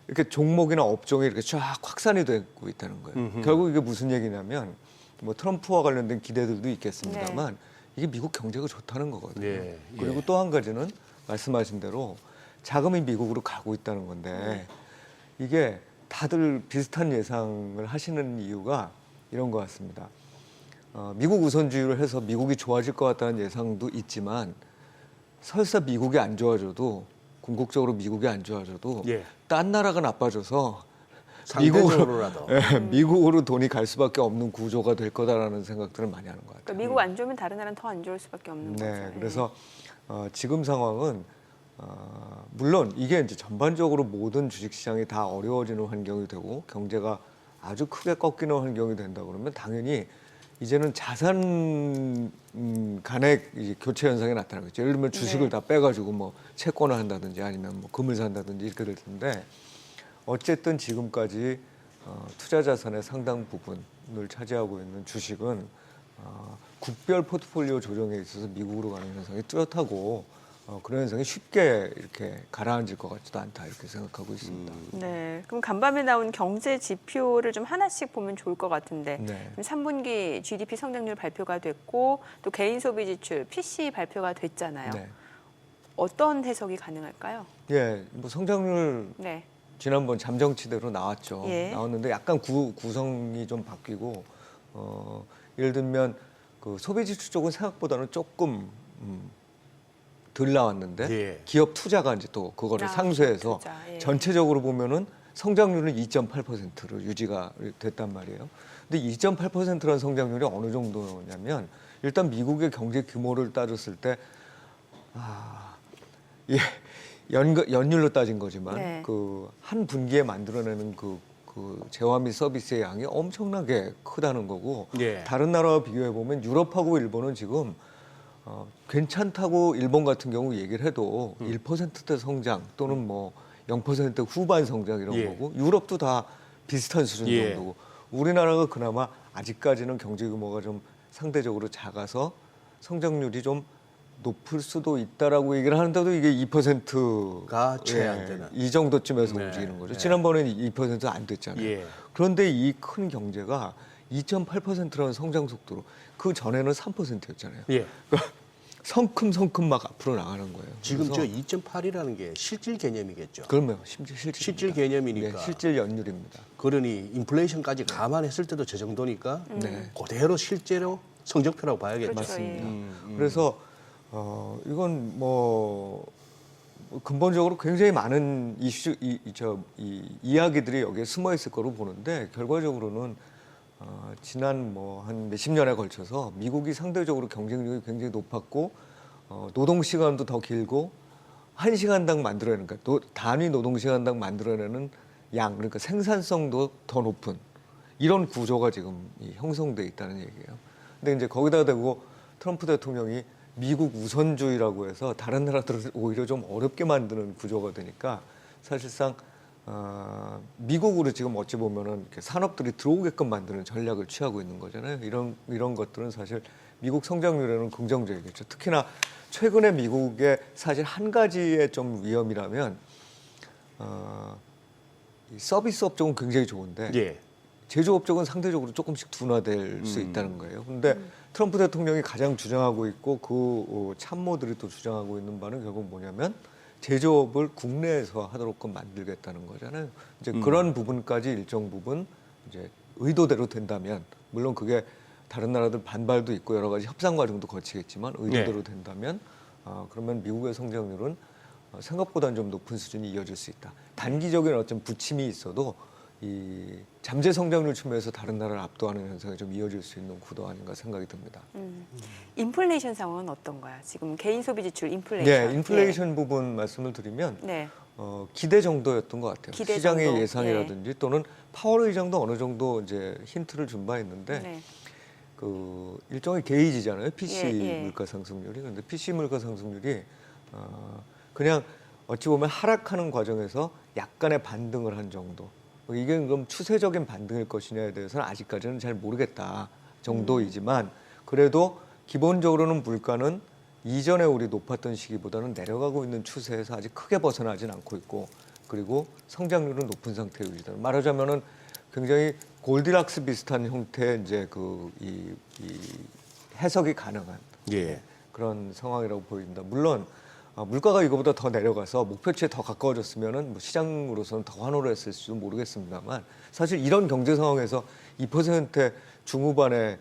이렇게 종목이나 업종이 이렇게 쫙 확산이 되고 있다는 거예요. 결국 이게 무슨 얘기냐면 뭐 트럼프와 관련된 기대들도 있겠습니다만 이게 미국 경제가 좋다는 거거든요. 예, 그리고 예. 또 한 가지는 말씀하신 대로 자금이 미국으로 가고 있다는 건데 이게 다들 비슷한 예상을 하시는 이유가 이런 것 같습니다. 미국 우선주의로 해서 미국이 좋아질 것 같다는 예상도 있지만 설사 미국이 안 좋아져도 궁극적으로 미국이 안 좋아져도 예. 딴 나라가 나빠져서 상대적으로라도. 미국으로 돈이 갈 수밖에 없는 구조가 될 거다라는 생각들을 많이 하는 것 같아요. 그러니까 미국 안 좋으면 다른 나라는 더 안 좋을 수밖에 없는 거죠. 네, 예. 그래서 지금 상황은 물론 이게 이제 전반적으로 모든 주식시장이 다 어려워지는 환경이 되고 경제가 아주 크게 꺾이는 환경이 된다 그러면 당연히 이제는 자산 간의 이제 교체 현상이 나타나겠죠. 예를 들면 주식을 네. 다 빼가지고 뭐 채권을 한다든지 아니면 뭐 금을 산다든지 이렇게 될 텐데 어쨌든 지금까지 투자 자산의 상당 부분을 차지하고 있는 주식은 국별 포트폴리오 조정에 있어서 미국으로 가는 현상이 뚜렷하고 그런 현상이 쉽게 이렇게 가라앉을 것 같지도 않다 이렇게 생각하고 있습니다. 네. 그럼 간밤에 나온 경제 지표를 좀 하나씩 보면 좋을 것 같은데 네. 3분기 GDP 성장률 발표가 됐고 또 개인 소비 지출 PC 발표가 됐잖아요. 네. 어떤 해석이 가능할까요? 예, 뭐 성장률 네. 지난번 잠정치대로 나왔죠. 예. 나왔는데 약간 구성이 좀 바뀌고 예를 들면 그 소비 지출 쪽은 생각보다는 조금 덜 나왔는데 예. 기업 투자가 이제 또 그거를 상쇄해서 투자, 예. 전체적으로 보면은 성장률은 2.8%로 유지가 됐단 말이에요. 근데 2.8%라는 성장률이 어느 정도냐면 일단 미국의 경제 규모를 따졌을 때 예, 연율로 따진 거지만 네. 그 한 분기에 만들어내는 그 재화 및 서비스의 양이 엄청나게 크다는 거고 예. 다른 나라와 비교해 보면 유럽하고 일본은 지금 괜찮다고 일본 같은 경우 얘기를 해도 1%대 성장 또는 뭐 0% 후반 성장 이런 예. 거고 유럽도 다 비슷한 수준 예. 정도고 우리나라가 그나마 아직까지는 경제 규모가 좀 상대적으로 작아서 성장률이 좀 높을 수도 있다라고 얘기를 하는데도 이게 2%가 채 안 되는. 이 정도쯤에서 네. 움직이는 거죠. 네. 지난번에는 2% 안 됐잖아요. 예. 그런데 이 큰 경제가 2.8%라는 성장 속도로 그 전에는 3%였잖아요. 예. 성큼성큼 막 앞으로 나가는 거예요. 지금 그래서 저 2.8이라는 게 실질 개념이겠죠. 그러면 실질 실질 개념이니까. 네, 실질 연율입니다. 그러니 인플레이션까지 감안했을 때도 저 정도니까 네. 그대로 실제로 성적표라고 봐야겠죠. 그렇죠. 맞습니다. 예. 그래서 이건 뭐 근본적으로 굉장히 많은 이야기들이 여기에 숨어 있을 거로 보는데 결과적으로는 지난 뭐 한 몇십 년에 걸쳐서 미국이 상대적으로 경쟁력이 굉장히 높았고 노동 시간도 더 길고 한 시간당 만들어내는 그러니까 단위 노동 시간당 만들어내는 양 그러니까 생산성도 더 높은 이런 구조가 지금 형성돼 있다는 얘기예요. 근데 이제 거기다 대고 트럼프 대통령이 미국 우선주의라고 해서 다른 나라들을 오히려 좀 어렵게 만드는 구조가 되니까 사실상 미국으로 지금 어찌 보면은 이렇게 산업들이 들어오게끔 만드는 전략을 취하고 있는 거잖아요. 이런 것들은 사실 미국 성장률에는 긍정적이겠죠. 특히나 최근에 미국의 사실 한 가지의 좀 위험이라면 이 서비스 업종은 굉장히 좋은데 예. 제조업 쪽은 상대적으로 조금씩 둔화될 수 있다는 거예요. 그런데 트럼프 대통령이 가장 주장하고 있고 그 참모들이 또 주장하고 있는 바는 결국 뭐냐면 제조업을 국내에서 하도록끔 만들겠다는 거잖아요. 이제 그런 부분까지 일정 부분 이제 의도대로 된다면 물론 그게 다른 나라들 반발도 있고 여러 가지 협상 과정도 거치겠지만 의도대로 된다면 그러면 미국의 성장률은 생각보다는 좀 높은 수준이 이어질 수 있다. 단기적인 어떤 부침이 있어도 이 잠재 성장률 측면에서 다른 나라를 압도하는 현상이 좀 이어질 수 있는 구도 아닌가 생각이 듭니다. 인플레이션 상황은 어떤가요? 지금 개인 소비 지출 인플레이션. 네, 인플레이션 부분 말씀을 드리면 네. 기대 정도였던 것 같아요. 기대 시장의 정도. 예상이라든지 또는 파월 의장도 어느 정도 이제 힌트를 준 바 있는데 네. 그 일종의 게이지잖아요. PC 예. 물가 상승률이. 근데 PC 물가 상승률이 그냥 어찌 보면 하락하는 과정에서 약간의 반등을 한 정도. 이게 그럼 추세적인 반등일 것이냐에 대해서는 아직까지는 잘 모르겠다 정도이지만 그래도 기본적으로는 물가는 이전에 우리 높았던 시기보다는 내려가고 있는 추세에서 아직 크게 벗어나진 않고 있고 그리고 성장률은 높은 상태에 유지다. 말하자면은 굉장히 골디락스 비슷한 형태의 이제 이 해석이 가능한 예. 그런 상황이라고 보입니다. 물론 물가가 이거보다 더 내려가서 목표치에 더 가까워졌으면은 뭐 시장으로서는 더 환호했을지도 모르겠습니다만 사실 이런 경제 상황에서 2% 중후반에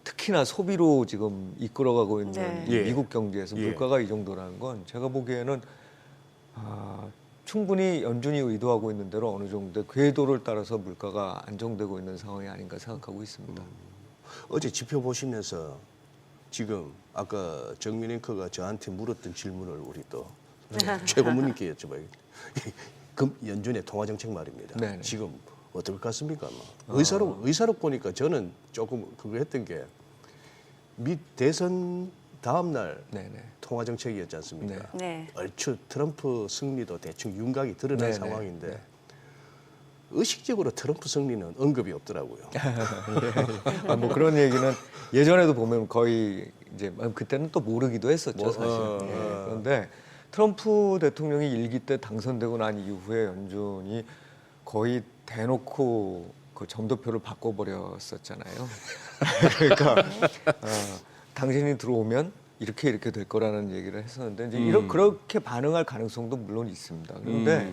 특히나 소비로 지금 이끌어가고 있는 네. 이 예. 미국 경제에서 예. 물가가 이 정도라는 건 제가 보기에는 충분히 연준이 의도하고 있는 대로 어느 정도 궤도를 따라서 물가가 안정되고 있는 상황이 아닌가 생각하고 있습니다. 어제 지표 보시면서 지금 아까 정민 앵커가 저한테 물었던 질문을 우리 또 최고문님께 여쭤봐요. 연준의 통화정책 말입니다. 네네. 지금 어떨 것 같습니까? 의사록 보니까 저는 조금 그거 했던 게 미 대선 다음 날 네네. 통화정책이었지 않습니까? 네. 얼추 트럼프 승리도 대충 윤곽이 드러난 네네. 상황인데 네. 의식적으로 트럼프 승리는 언급이 없더라고요. 뭐 그런 얘기는 예전에도 보면 거의 이제 그때는 또 모르기도 했었죠, 사실. 예. 그런데 트럼프 대통령이 일기 때 당선되고 난 이후에 연준이 거의 대놓고 그 점도표를 바꿔버렸었잖아요. 그러니까 당신이 들어오면 이렇게 될 거라는 얘기를 했었는데 이제 그렇게 반응할 가능성도 물론 있습니다. 그런데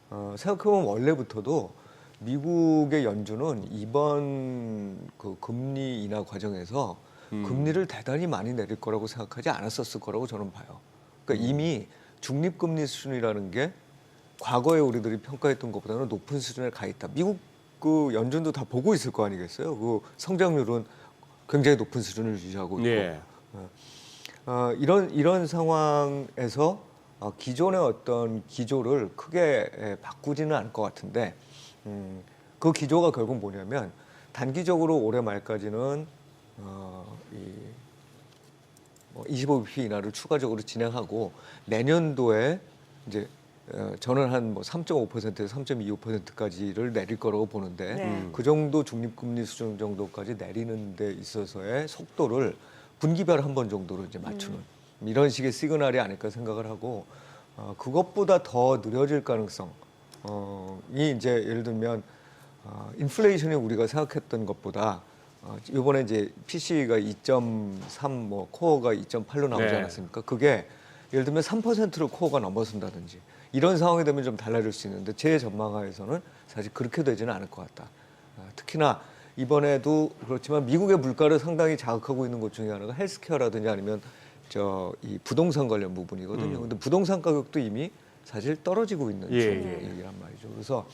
생각해보면 원래부터도 미국의 연준은 이번 그 금리 인하 과정에서 금리를 대단히 많이 내릴 거라고 생각하지 않았었을 거라고 저는 봐요. 그러니까 이미 중립금리 수준이라는 게 과거에 우리들이 평가했던 것보다는 높은 수준에 가 있다. 미국 그 연준도 다 보고 있을 거 아니겠어요? 그 성장률은 굉장히 높은 수준을 유지하고 있고. 예. 이런 상황에서 기존의 어떤 기조를 크게 바꾸지는 않을 것 같은데 그 기조가 결국 뭐냐면 단기적으로 올해 말까지는 25bp 인하를 추가적으로 진행하고 내년도에 이제 저는 한 뭐 3.5%에서 3.25%까지를 내릴 거라고 보는데 네. 그 정도 중립금리 수준 정도까지 내리는 데 있어서의 속도를 분기별 한 번 정도로 이제 맞추는 이런 식의 시그널이 아닐까 생각을 하고 그것보다 더 느려질 가능성이 이제 예를 들면 인플레이션이 우리가 생각했던 것보다 이번에 이제 PC가 2.3 뭐 코어가 2.8로 나오지 네. 않았습니까? 그게 예를 들면 3%를 코어가 넘어선다든지 이런 상황이 되면 좀 달라질 수 있는데 제 전망하에서는 사실 그렇게 되지는 않을 것 같다. 특히나 이번에도 그렇지만 미국의 물가를 상당히 자극하고 있는 것 중에 하나가 헬스케어라든지 아니면 이 부동산 관련 부분이거든요. 근데 부동산 가격도 이미 사실 떨어지고 있는 중이란 말이죠. 그래서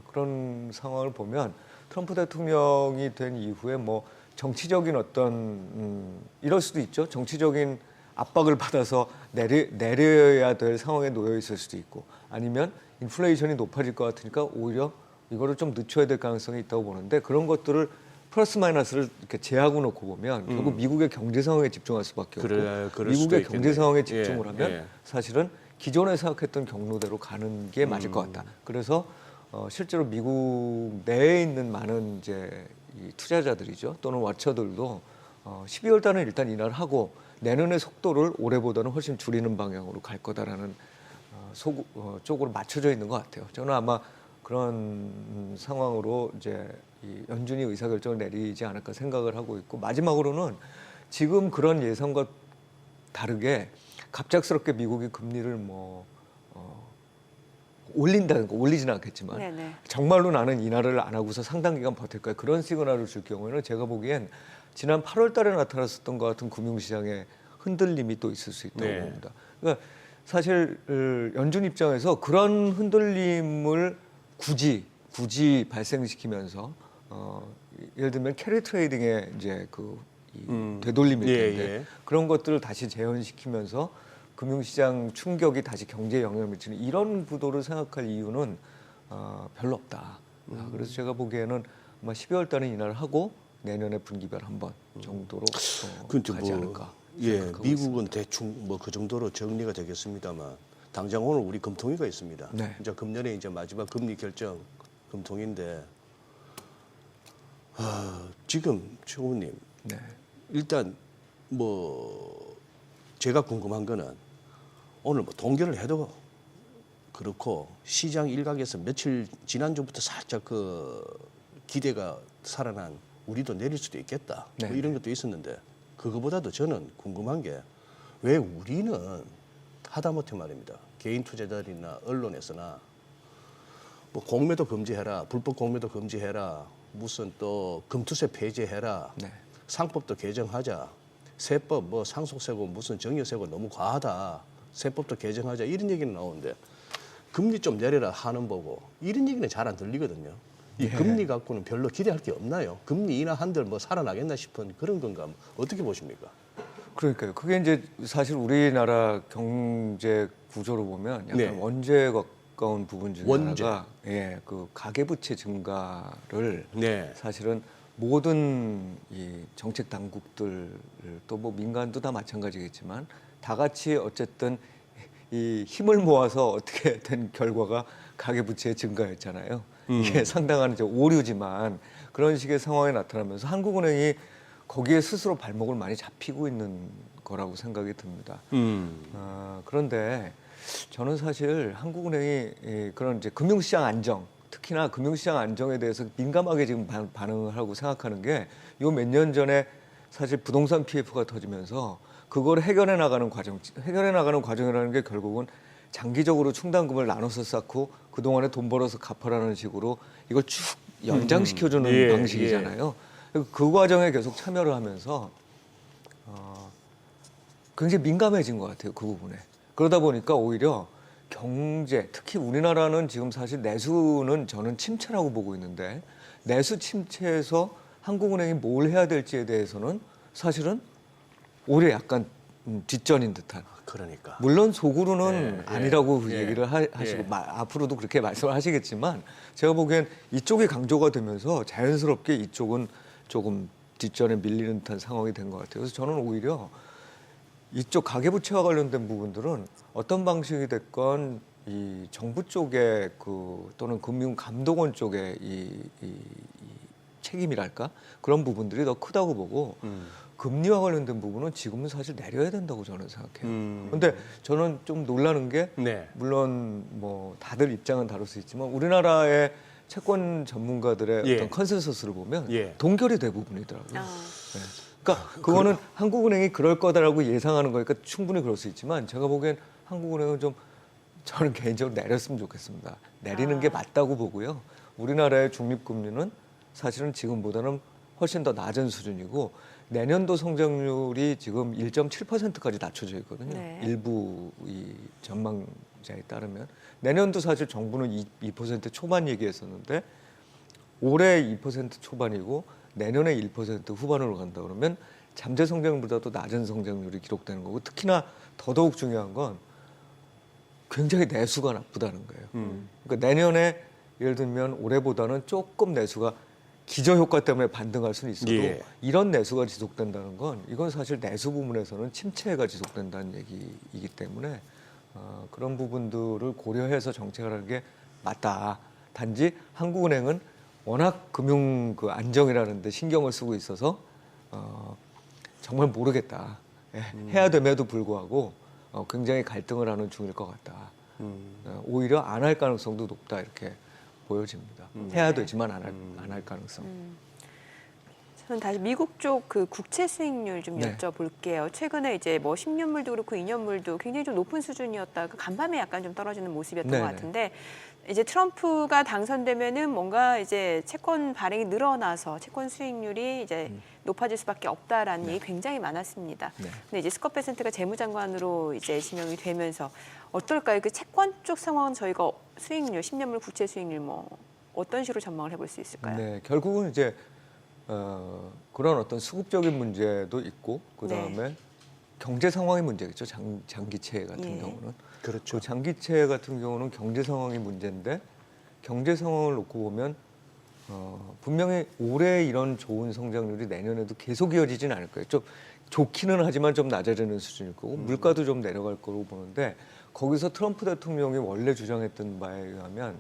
그런 상황을 보면 트럼프 대통령이 된 이후에 뭐 정치적인 어떤 이럴 수도 있죠. 정치적인 압박을 받아서 내려야 될 상황에 놓여 있을 수도 있고 아니면 인플레이션이 높아질 것 같으니까 오히려 이거를 좀 늦춰야 될 가능성이 있다고 보는데 그런 것들을 플러스 마이너스를 이렇게 제하고 놓고 보면 결국 미국의 경제 상황에 집중할 수밖에 없고 그럴 미국의 수도 경제 있겠네요. 상황에 집중을 예, 하면 예. 사실은 기존에 생각했던 경로대로 가는 게 맞을 것 같다. 그래서 실제로 미국 내에 있는 많은 이제 이 투자자들이죠 또는 와처들도 12월 달은 일단 인하를 하고 내년의 속도를 올해보다는 훨씬 줄이는 방향으로 갈 거다라는 쪽으로 맞춰져 있는 것 같아요. 저는 아마 그런 상황으로 이제 이 연준이 의사결정을 내리지 않을까 생각을 하고 있고 마지막으로는 지금 그런 예상과 다르게 갑작스럽게 미국이 금리를 올린다는 거 올리지는 않겠지만 네네. 정말로 나는 인하를 안 하고서 상당 기간 버틸 거야 그런 시그널을 줄 경우에는 제가 보기엔 지난 8월 달에 나타났었던 것 같은 금융시장의 흔들림이 또 있을 수 있다고 네. 봅니다. 그러니까 사실 연준 입장에서 그런 흔들림을 굳이 발생시키면서 예를 들면 캐리 트레이딩의 이제 되돌림일 텐데 예. 그런 것들을 다시 재현시키면서 금융시장 충격이 다시 경제에 영향을 미치는 이런 구도를 생각할 이유는 별로 없다. 그래서 제가 보기에는 아마 12월 달에 인하를 하고 내년에 분기별 한 번 정도로 가지 않을까. 예, 생각하고 미국은 대충 뭐 그 정도로 정리가 되겠습니다만 당장 오늘 우리 금통위가 있습니다. 네. 이제 금년에 이제 마지막 금리 결정 금통인데 지금 최고님 네. 일단 뭐 제가 궁금한 거는 오늘 뭐 동결을 해도 그렇고 시장 일각에서 며칠 지난주부터 살짝 그 기대가 살아난 우리도 내릴 수도 있겠다. 네. 뭐 이런 것도 있었는데 그거보다도 저는 궁금한 게 왜 우리는 하다못해 말입니다. 개인 투자자들이나 언론에서나 뭐 공매도 금지해라, 불법 공매도 금지해라, 무슨 또 금투세 폐지해라, 네. 상법도 개정하자, 세법 뭐 상속세고 무슨 정여세고 너무 과하다, 세법도 개정하자 이런 얘기는 나오는데 금리 좀 내려라 하는 보고 이런 얘기는 잘 안 들리거든요. 이 금리 갖고는 별로 기대할 게 없나요? 금리 인하 한들 뭐 살아나겠나 싶은 그런 건가 어떻게 보십니까? 그러니까요. 그게 이제 사실 우리나라 경제 구조로 보면 약간 네. 원죄에 가까운 부분 중에 원죄. 하나가 그 가계부채 증가를 네. 사실은 모든 이 정책 당국들 또 뭐 민간도 다 마찬가지겠지만 다 같이 어쨌든 이 힘을 모아서 어떻게 된 결과가 가계부채 증가였잖아요. 이게 상당한 이제 오류지만 그런 식의 상황이 나타나면서 한국은행이 거기에 스스로 발목을 많이 잡히고 있는 거라고 생각이 듭니다. 그런데 저는 사실 한국은행이 그런 이제 금융시장 안정, 특히나 금융시장 안정에 대해서 민감하게 지금 반응을 하고 생각하는 게 요 몇 년 전에 사실 부동산 PF가 터지면서 그걸 해결해 나가는 과정이라는 게 결국은 장기적으로 충당금을 나눠서 쌓고 그동안에 돈 벌어서 갚아라는 식으로 이걸 쭉 연장시켜주는 예, 방식이잖아요. 그 과정에 계속 참여를 하면서 굉장히 민감해진 것 같아요. 그 부분에. 그러다 보니까 오히려 경제, 특히 우리나라는 지금 사실 내수는 저는 침체라고 보고 있는데 내수 침체에서 한국은행이 뭘 해야 될지에 대해서는 사실은 오히려 약간 뒷전인 듯한. 그러니까. 물론 속으로는 예, 아니라고 예, 얘기를 하시고 예. 앞으로도 그렇게 말씀을 하시겠지만 제가 보기엔 이쪽이 강조가 되면서 자연스럽게 이쪽은 조금 뒷전에 밀리는 듯한 상황이 된 것 같아요. 그래서 저는 오히려 이쪽 가계부채와 관련된 부분들은 어떤 방식이 됐건 이 정부 쪽에 또는 금융감독원 쪽에 이 책임이랄까 그런 부분들이 더 크다고 보고 금리와 관련된 부분은 지금은 사실 내려야 된다고 저는 생각해요. 그런데 저는 좀 놀라는 게 네. 물론 뭐 다들 입장은 다를 수 있지만 우리나라의 채권 전문가들의 예. 어떤 컨센서스를 보면 예. 동결이 대부분이더라고요. 아, 네. 그러니까 그거는 한국은행이 그럴 거다라고 예상하는 거니까 충분히 그럴 수 있지만 제가 보기엔 한국은행은 좀 저는 개인적으로 내렸으면 좋겠습니다. 내리는 게 맞다고 보고요. 우리나라의 중립금리는 사실은 지금보다는 훨씬 더 낮은 수준이고 내년도 성장률이 지금 1.7%까지 낮춰져 있거든요. 네. 일부 이 전망자에 따르면 내년도 사실 정부는 2% 초반 얘기했었는데 올해 2% 초반이고 내년에 1% 후반으로 간다 그러면 잠재 성장률보다도 낮은 성장률이 기록되는 거고 특히나 더더욱 중요한 건 굉장히 내수가 나쁘다는 거예요. 그러니까 내년에 예를 들면 올해보다는 조금 내수가 기저효과 때문에 반등할 수는 있어도 예. 이런 내수가 지속된다는 건 이건 사실 내수 부분에서는 침체가 지속된다는 얘기이기 때문에 그런 부분들을 고려해서 정책을 하는 게 맞다. 단지 한국은행은 워낙 금융 안정이라는 데 신경을 쓰고 있어서 정말 모르겠다. 예, 해야 됨에도 불구하고 굉장히 갈등을 하는 중일 것 같다. 오히려 안 할 가능성도 높다 이렇게 보여집니다. 해야 되지만 안 할 가능성. 저는 다시 미국 쪽 그 국채 수익률 좀 네. 여쭤볼게요. 최근에 이제 뭐 10년물도 그렇고 2년물도 굉장히 좀 높은 수준이었다가 간밤에 약간 좀 떨어지는 모습이었던 네네. 것 같은데 이제 트럼프가 당선되면은 뭔가 이제 채권 발행이 늘어나서 채권 수익률이 이제 높아질 수밖에 없다라는 얘기 굉장히 많았습니다. 네. 근데 이제 스콧 베센트가 재무장관으로 이제 지명이 되면서 어떨까요? 그 채권 쪽 상황은 저희가 수익률, 10년물 국채 수익률 뭐 어떤 식으로 전망을 해볼 수 있을까요? 네, 결국은 이제 그런 어떤 수급적인 문제도 있고 그 다음에 네. 경제 상황의 문제겠죠. 장기채 같은 예. 경우는. 그렇죠. 그 장기채 같은 경우는 경제 상황이 문제인데 경제 상황을 놓고 보면 분명히 올해 이런 좋은 성장률이 내년에도 계속 이어지진 않을 거예요. 좀 좋기는 하지만 좀 낮아지는 수준일 거고 물가도 좀 내려갈 거로 보는데 거기서 트럼프 대통령이 원래 주장했던 바에 의하면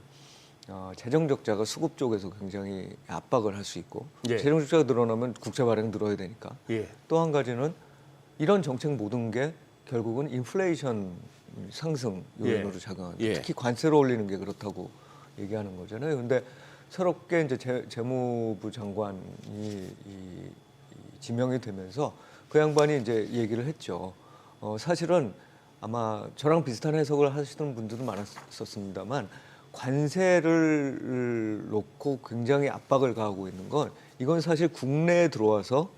재정 적자가 수급 쪽에서 굉장히 압박을 할 수 있고 예. 재정 적자가 늘어나면 국채 발행 늘어야 되니까 예. 또 한 가지는 이런 정책 모든 게 결국은 인플레이션 상승 요인으로 예. 작용한다. 예. 특히 관세를 올리는 게 그렇다고 얘기하는 거잖아요. 근데 새롭게 이제 재무부 장관이 이 지명이 되면서 그 양반이 이제 얘기를 했죠. 사실은 아마 저랑 비슷한 해석을 하시는 분들도 많았었습니다만 관세를 놓고 굉장히 압박을 가하고 있는 건 이건 사실 국내에 들어와서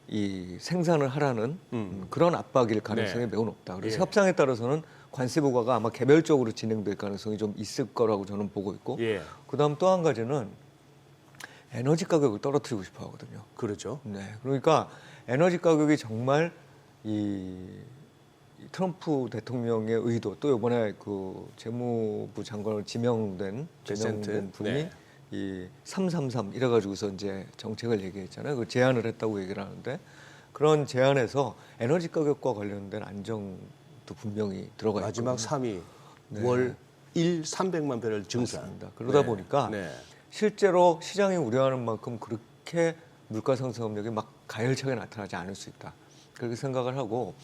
이 생산을 하라는 그런 압박일 가능성이 네. 매우 높다. 그래서 예. 협상에 따라서는 관세 부과가 아마 개별적으로 진행될 가능성이 좀 있을 거라고 저는 보고 있고 예. 그다음 또 한 가지는 에너지 가격을 떨어뜨리고 싶어 하거든요. 그렇죠. 네, 그러니까 에너지 가격이 정말 이 트럼프 대통령의 의도 또 이번에 그 재무부 장관으로 지명된 베센트. 분이 네. 이 333 이래가지고서 이제 정책을 얘기했잖아요. 그 제안을 했다고 얘기를 하는데 그런 제안에서 에너지 가격과 관련된 안정도 분명히 들어가 마지막 있거든요. 3위 네. 월 300만 배럴 증산. 맞습니다. 그러다 보니까 네. 실제로 시장이 우려하는 만큼 그렇게 물가 상승 압력이 막 가열차게 나타나지 않을 수 있다. 그렇게 생각을 하고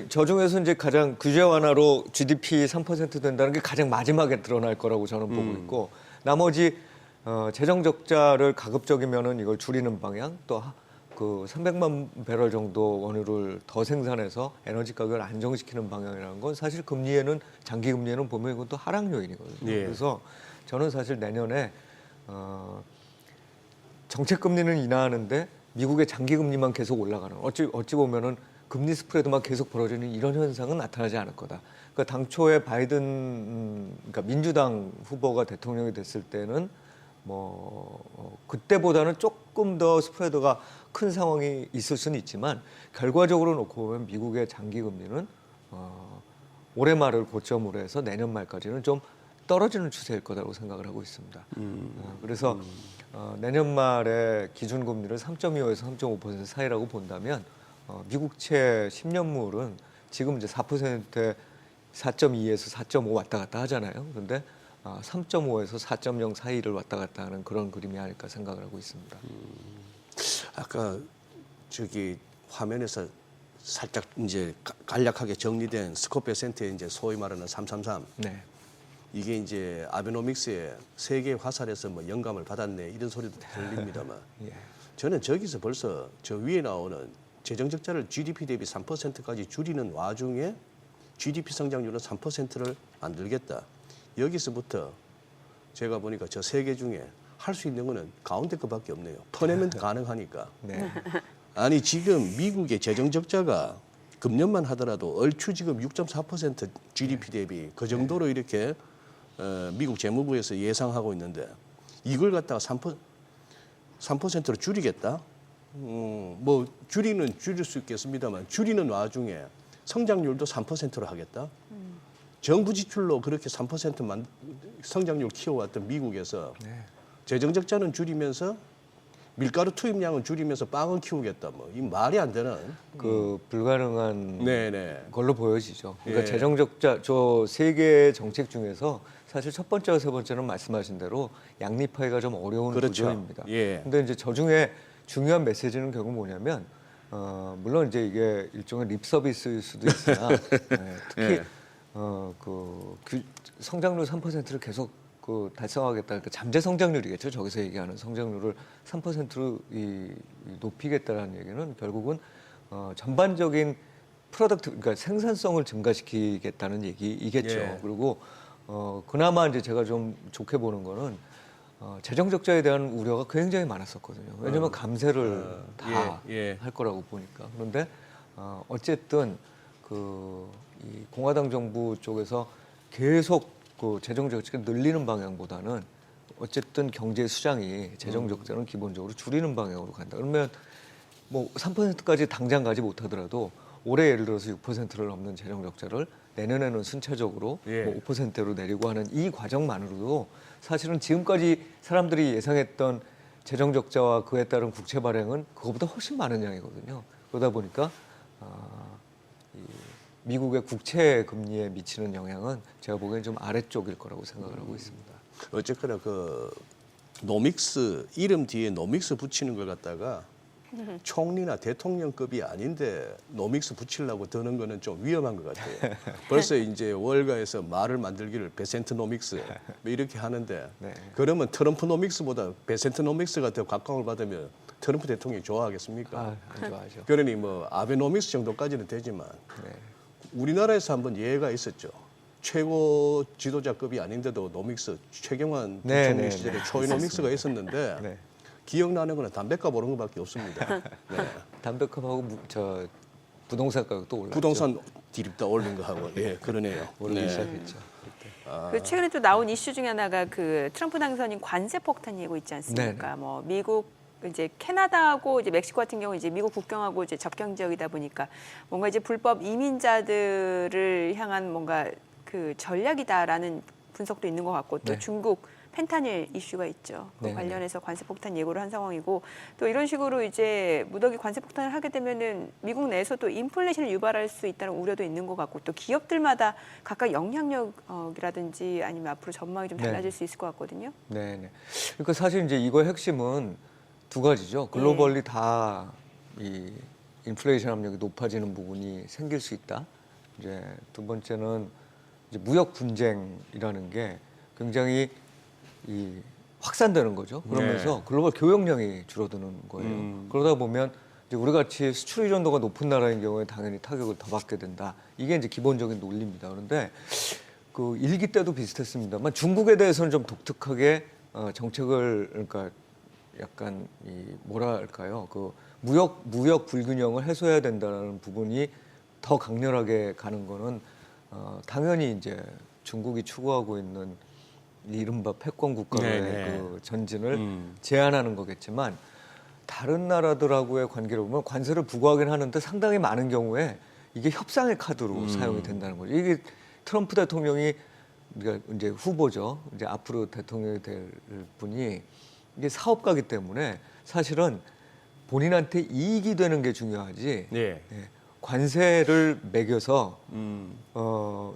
저 중에서 이제 가장 규제 완화로 GDP 3% 된다는 게 가장 마지막에 드러날 거라고 저는 보고 있고 나머지 재정 적자를 가급적이면은 이걸 줄이는 방향 또 그 300만 배럴 정도 원유를 더 생산해서 에너지 가격을 안정시키는 방향이라는 건 사실 금리에는 장기 금리에는 보면 이것도 하락 요인이거든요. 예. 그래서 저는 사실 내년에 정책 금리는 인하하는데 미국의 장기 금리만 계속 올라가는 어찌 보면은 금리 스프레드만 계속 벌어지는 이런 현상은 나타나지 않을 거다. 그러니까 당초에 바이든 그러니까 민주당 후보가 대통령이 됐을 때는 그때보다는 조금 더 스프레드가 큰 상황이 있을 수는 있지만 결과적으로 놓고 보면 미국의 장기 금리는 올해 말을 고점으로 해서 내년 말까지는 좀 떨어지는 추세일 거라고 생각을 하고 있습니다. 그래서 내년 말에 기준금리를 3.25에서 3.5% 사이라고 본다면 미국채 10년물은 지금 이제 4%에 4.2에서 4.5 왔다 갔다 하잖아요. 그런데 3.5에서 4.0 사이를 왔다 갔다 하는 그런 그림이 아닐까 생각을 하고 있습니다. 아까 저기 화면에서 살짝 이제 간략하게 정리된 스코페센트의 이제 소위 말하는 333. 네. 이게 이제 아베노믹스의 세계 화살에서 뭐 영감을 받았네 이런 소리도 들립니다만 예. 저는 저기서 벌써 저 위에 나오는 재정 적자를 GDP 대비 3%까지 줄이는 와중에 GDP 성장률은 3%를 안 들겠다. 여기서부터 제가 보니까 저 세 개 중에 할 수 있는 거는 가운데 거밖에 없네요. 퍼내면 가능하니까. 네. 아니 지금 미국의 재정 적자가 금년만 하더라도 얼추 지금 6.4% GDP 대비 그 정도로 이렇게 미국 재무부에서 예상하고 있는데 이걸 갖다가 3%로 줄이겠다? 뭐 줄일 수 있겠습니다만 줄이는 와중에 성장률도 3%로 하겠다? 정부 지출로 그렇게 3%만 성장률 키워왔던 미국에서 재정 적자는 줄이면서 밀가루 투입량은 줄이면서 빵은 키우겠다. 뭐 이 말이 안 되는 그 불가능한 네네. 걸로 보여지죠. 그러니까 예. 재정 적자 저 세 개의 정책 중에서 사실 첫 번째와 세 번째는 말씀하신 대로 양립하기가 좀 어려운 그렇죠. 구조입니다. 예. 근데 이제 저 중에 중요한 메시지는 결국 뭐냐면 물론 이제 이게 일종의 립 서비스일 수도 있으나 특히 예. 성장률 3%를 계속 달성하겠다. 그러니까 잠재 성장률이겠죠. 저기서 얘기하는 성장률을 3%로 높이겠다라는 얘기는 결국은 전반적인 프로덕트, 그러니까 생산성을 증가시키겠다는 얘기이겠죠. 예. 그리고 그나마 이제 제가 좀 좋게 보는 거는 재정 적자에 대한 우려가 굉장히 많았었거든요. 왜냐하면 감세를 다 할 거라고 보니까. 그런데 어쨌든 이 공화당 정부 쪽에서 계속 그 재정 적자를 늘리는 방향보다는 어쨌든 경제 수장이 재정 적자는 기본적으로 줄이는 방향으로 간다. 그러면 뭐 3%까지 당장 가지 못하더라도 올해 예를 들어서 6%를 넘는 재정 적자를 내년에는 순차적으로 예. 뭐 5%로 내리고 하는 이 과정만으로도 사실은 지금까지 사람들이 예상했던 재정 적자와 그에 따른 국채 발행은 그거보다 훨씬 많은 양이거든요. 그러다 보니까 미국의 국채 금리에 미치는 영향은 제가 보기엔 좀 아래쪽일 거라고 생각을 하고 있습니다. 어쨌거나 그 노믹스 이름 뒤에 노믹스 붙이는 걸 갖다가 총리나 대통령급이 아닌데 노믹스 붙이려고 드는 거는 좀 위험한 것 같아요. 벌써 이제 월가에서 말을 만들기를 베센트 노믹스 뭐 이렇게 하는데 네. 그러면 트럼프 노믹스보다 베센트 노믹스가 더 각광을 받으면 트럼프 대통령이 좋아하겠습니까? 안 좋아하죠. 그러니 뭐 아베노믹스 정도까지는 되지만 네. 우리나라에서 한번 예가 있었죠. 최고 지도자급이 아닌데도 노믹스 최경환 네, 부총리 네, 시절에 네. 초이노믹스가 있었는데 네. 기억나는 거는 담배값 오른 것밖에 없습니다. 네. 담배값하고 부동산 가격도 올랐죠. 부동산 디립다 올린 거 하고 예 그러네요. 오르기 네. 시작했죠. 그 최근에 또 나온 이슈 중에 하나가 그 트럼프 당선인 관세 폭탄 예고 있지 않습니까? 네네. 뭐 미국 이제 캐나다하고 이제 멕시코 같은 경우 이제 미국 국경하고 이제 접경 지역이다 보니까 뭔가 이제 불법 이민자들을 향한 뭔가 그 전략이다라는 분석도 있는 것 같고 또 네. 중국 펜타닐 이슈가 있죠. 그 네네. 관련해서 관세 폭탄 예고를 한 상황이고 또 이런 식으로 이제 무더기 관세 폭탄을 하게 되면은 미국 내에서도 인플레이션을 유발할 수 있다는 우려도 있는 것 같고 또 기업들마다 각각 영향력이라든지 아니면 앞으로 전망이 좀 달라질 수 있을 것 같거든요. 네. 그러니까 사실 이제 이거의 핵심은 두 가지죠. 글로벌리 다 이 인플레이션 압력이 높아지는 부분이 생길 수 있다. 이제 두 번째는 이제 무역 분쟁이라는 게 굉장히 이 확산되는 거죠. 그러면서 글로벌 교역량이 줄어드는 거예요. 그러다 보면 이제 우리 같이 수출 의존도가 높은 나라인 경우에 당연히 타격을 더 받게 된다. 이게 이제 기본적인 논리입니다. 그런데 그 일기 때도 비슷했습니다만 중국에 대해서는 좀 독특하게 정책을 그러니까 약간 이 뭐랄까요? 그 무역 불균형을 해소해야 된다는 부분이 더 강렬하게 가는 거는 당연히 이제 중국이 추구하고 있는 이른바 패권 국가의 그 전진을 제한하는 거겠지만 다른 나라들하고의 관계를 보면 관세를 부과하긴 하는데 상당히 많은 경우에 이게 협상의 카드로 사용이 된다는 거죠. 이게 트럼프 대통령이 그러니까 이제 후보죠. 이제 앞으로 대통령이 될 분이 이게 사업가기 때문에 사실은 본인한테 이익이 되는 게 중요하지. 예, 관세를 매겨서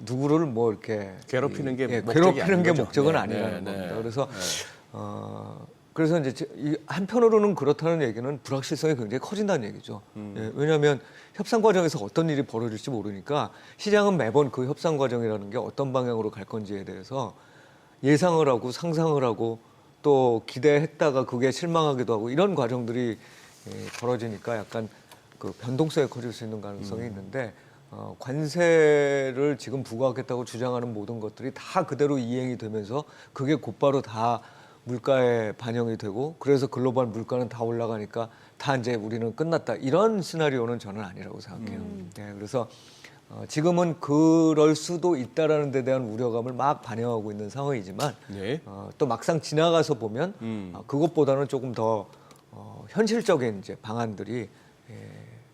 누구를 뭐 이렇게 괴롭히는 게 괴롭히는 게 목적은 아니라는 겁니다. 그래서 그래서 이제 한편으로는 그렇다는 얘기는 불확실성이 굉장히 커진다는 얘기죠. 예, 왜냐하면 협상 과정에서 어떤 일이 벌어질지 모르니까 시장은 매번 그 협상 과정이라는 게 어떤 방향으로 갈 건지에 대해서 예상을 하고 상상을 하고 또 기대했다가 그게 실망하기도 하고 이런 과정들이 벌어지니까 약간 그 변동성이 커질 수 있는 가능성이 있는데 관세를 지금 부과하겠다고 주장하는 모든 것들이 다 그대로 이행이 되면서 그게 곧바로 다 물가에 반영이 되고 그래서 글로벌 물가는 다 올라가니까 다 이제 우리는 끝났다 이런 시나리오는 저는 아니라고 생각해요. 네, 그래서 지금은 그럴 수도 있다라는 데 대한 우려감을 막 반영하고 있는 상황이지만 또 막상 지나가서 보면 그것보다는 조금 더 현실적인 이제 방안들이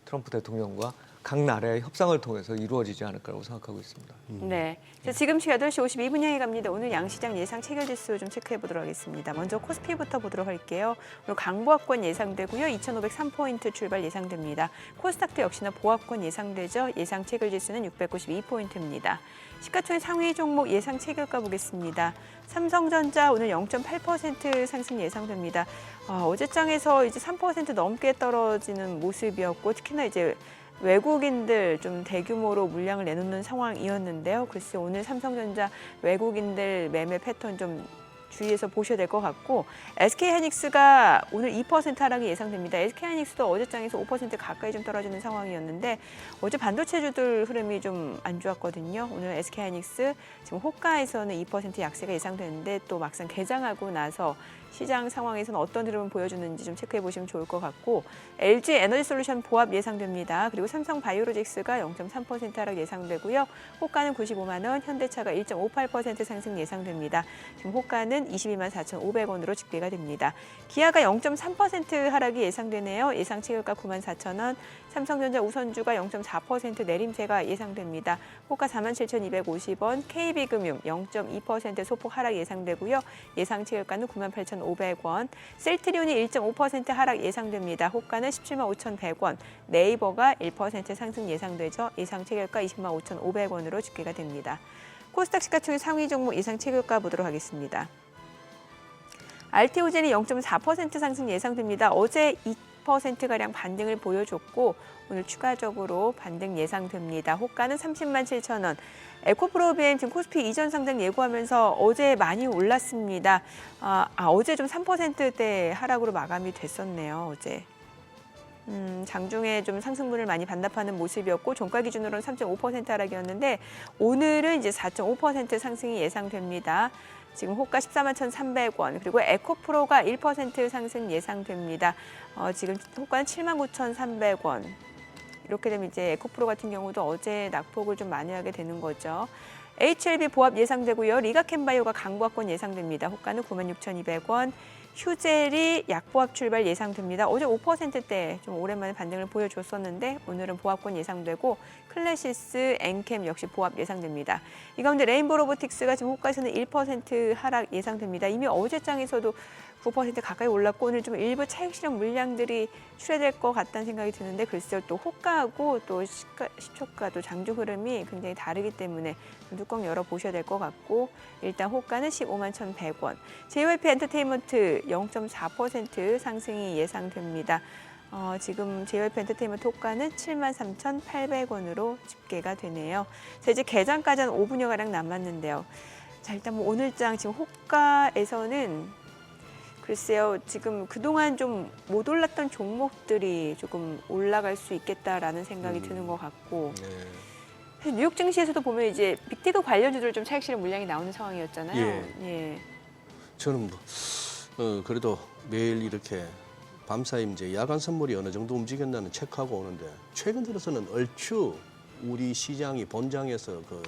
트럼프 대통령과 각 나라의 협상을 통해서 이루어지지 않을까라고 생각하고 있습니다. 네. 자, 지금 시각 8시 52분 향해 갑니다. 오늘 양시장 예상 체결지수 좀 체크해 보도록 하겠습니다. 먼저 코스피부터 보도록 할게요. 오늘 강보합권 예상되고요. 2,503포인트 출발 예상됩니다. 코스닥도 역시나 보합권 예상되죠. 예상 체결지수는 692포인트입니다. 시가총액 상위 종목 예상 체결가 보겠습니다. 삼성전자 오늘 0.8% 상승 예상됩니다. 어제장에서 이제 3% 넘게 떨어지는 모습이었고 특히나 이제 외국인들 좀 대규모로 물량을 내놓는 상황이었는데요. 글쎄 오늘 삼성전자 외국인들 매매 패턴 좀 주의해서 보셔야 될 것 같고 SK하이닉스가 오늘 2% 하락이 예상됩니다. SK하이닉스도 어제장에서 5% 가까이 좀 떨어지는 상황이었는데 어제 반도체주들 흐름이 좀 안 좋았거든요. 오늘 SK하이닉스 지금 호가에서는 2% 약세가 예상되는데 또 막상 개장하고 나서 시장 상황에서는 어떤 흐름을 보여주는지 좀 체크해 보시면 좋을 것 같고 LG 에너지솔루션 보합 예상됩니다. 그리고 삼성바이오로직스가 0.3% 하락 예상되고요. 호가는 95만 원, 현대차가 1.58% 상승 예상됩니다. 지금 호가는 22만 4,500원으로 집계가 됩니다. 기아가 0.3% 하락이 예상되네요. 예상 체결가 9만 4천 원, 삼성전자 우선주가 0.4% 내림세가 예상됩니다. 호가 47,250원, KB금융 0.2% 소폭 하락 예상되고요. 예상 체결가는 98,500원, 셀트리온이 1.5% 하락 예상됩니다. 호가는 17만 5,100원, 네이버가 1% 상승 예상되죠. 예상 체결가 20만 5,500원으로 집계가 됩니다. 코스닥 시가총액 상위 종목 예상 체결가 보도록 하겠습니다. 알테오젠이 0.4% 상승 예상됩니다. 어제 2%가량 반등을 보여줬고 오늘 추가적으로 반등 예상됩니다. 호가는 30만 7천 원. 에코프로비엠 지금 코스피 이전 상장 예고하면서 어제 많이 올랐습니다. 어제 좀 3%대 하락으로 마감이 됐었네요. 어제. 장중에 좀 상승분을 많이 반납하는 모습이었고 종가 기준으로는 3.5% 하락이었는데 오늘은 이제 4.5% 상승이 예상됩니다. 지금 호가 14만 1,300원 그리고 에코프로가 1% 상승 예상됩니다. 지금 호가는 7만 9,300원. 이렇게 되면 이제 에코프로 같은 경우도 어제 낙폭을 좀 많이 하게 되는 거죠. HLB 보합 예상되고요. 리가캔바이오가 강보합권 예상됩니다. 호가는 9만 6,200원. 휴젤이 약보합 출발 예상됩니다. 어제 5%대 좀 오랜만에 반등을 보여줬었는데 오늘은 보합권 예상되고 클래시스, 엔캠 역시 보합 예상됩니다. 이 가운데 레인보우 로보틱스가 지금 호가에서는 1% 하락 예상됩니다. 이미 어제장에서도 9% 가까이 올랐고 오늘 좀 일부 차익 실현 물량들이 출회될 것 같다는 생각이 드는데 글쎄요 또 호가하고 또 시초가도 장주 흐름이 굉장히 다르기 때문에 뚜껑 열어보셔야 될 것 같고 일단 호가는 15만 1,100원, JYP 엔터테인먼트 0.4% 상승이 예상됩니다. 지금 JYP 엔터테인먼트 호가는 73,800원으로 집계가 되네요. 자, 이제 개장까지 한 5분여가량 남았는데요. 자, 일단 뭐 오늘장 지금 호가에서는 글쎄요, 지금 그동안 좀 못 올랐던 종목들이 조금 올라갈 수 있겠다라는 생각이 드는 것 같고 네. 사실 뉴욕 증시에서도 보면 이제 빅테크 관련주들 좀 차익 실현 물량이 나오는 상황이었잖아요. 예. 저는 그래도 매일 이렇게 밤사이 이제 야간 선물이 어느 정도 움직였나는 체크하고 오는데 최근 들어서는 얼추 우리 시장이 본장에서 그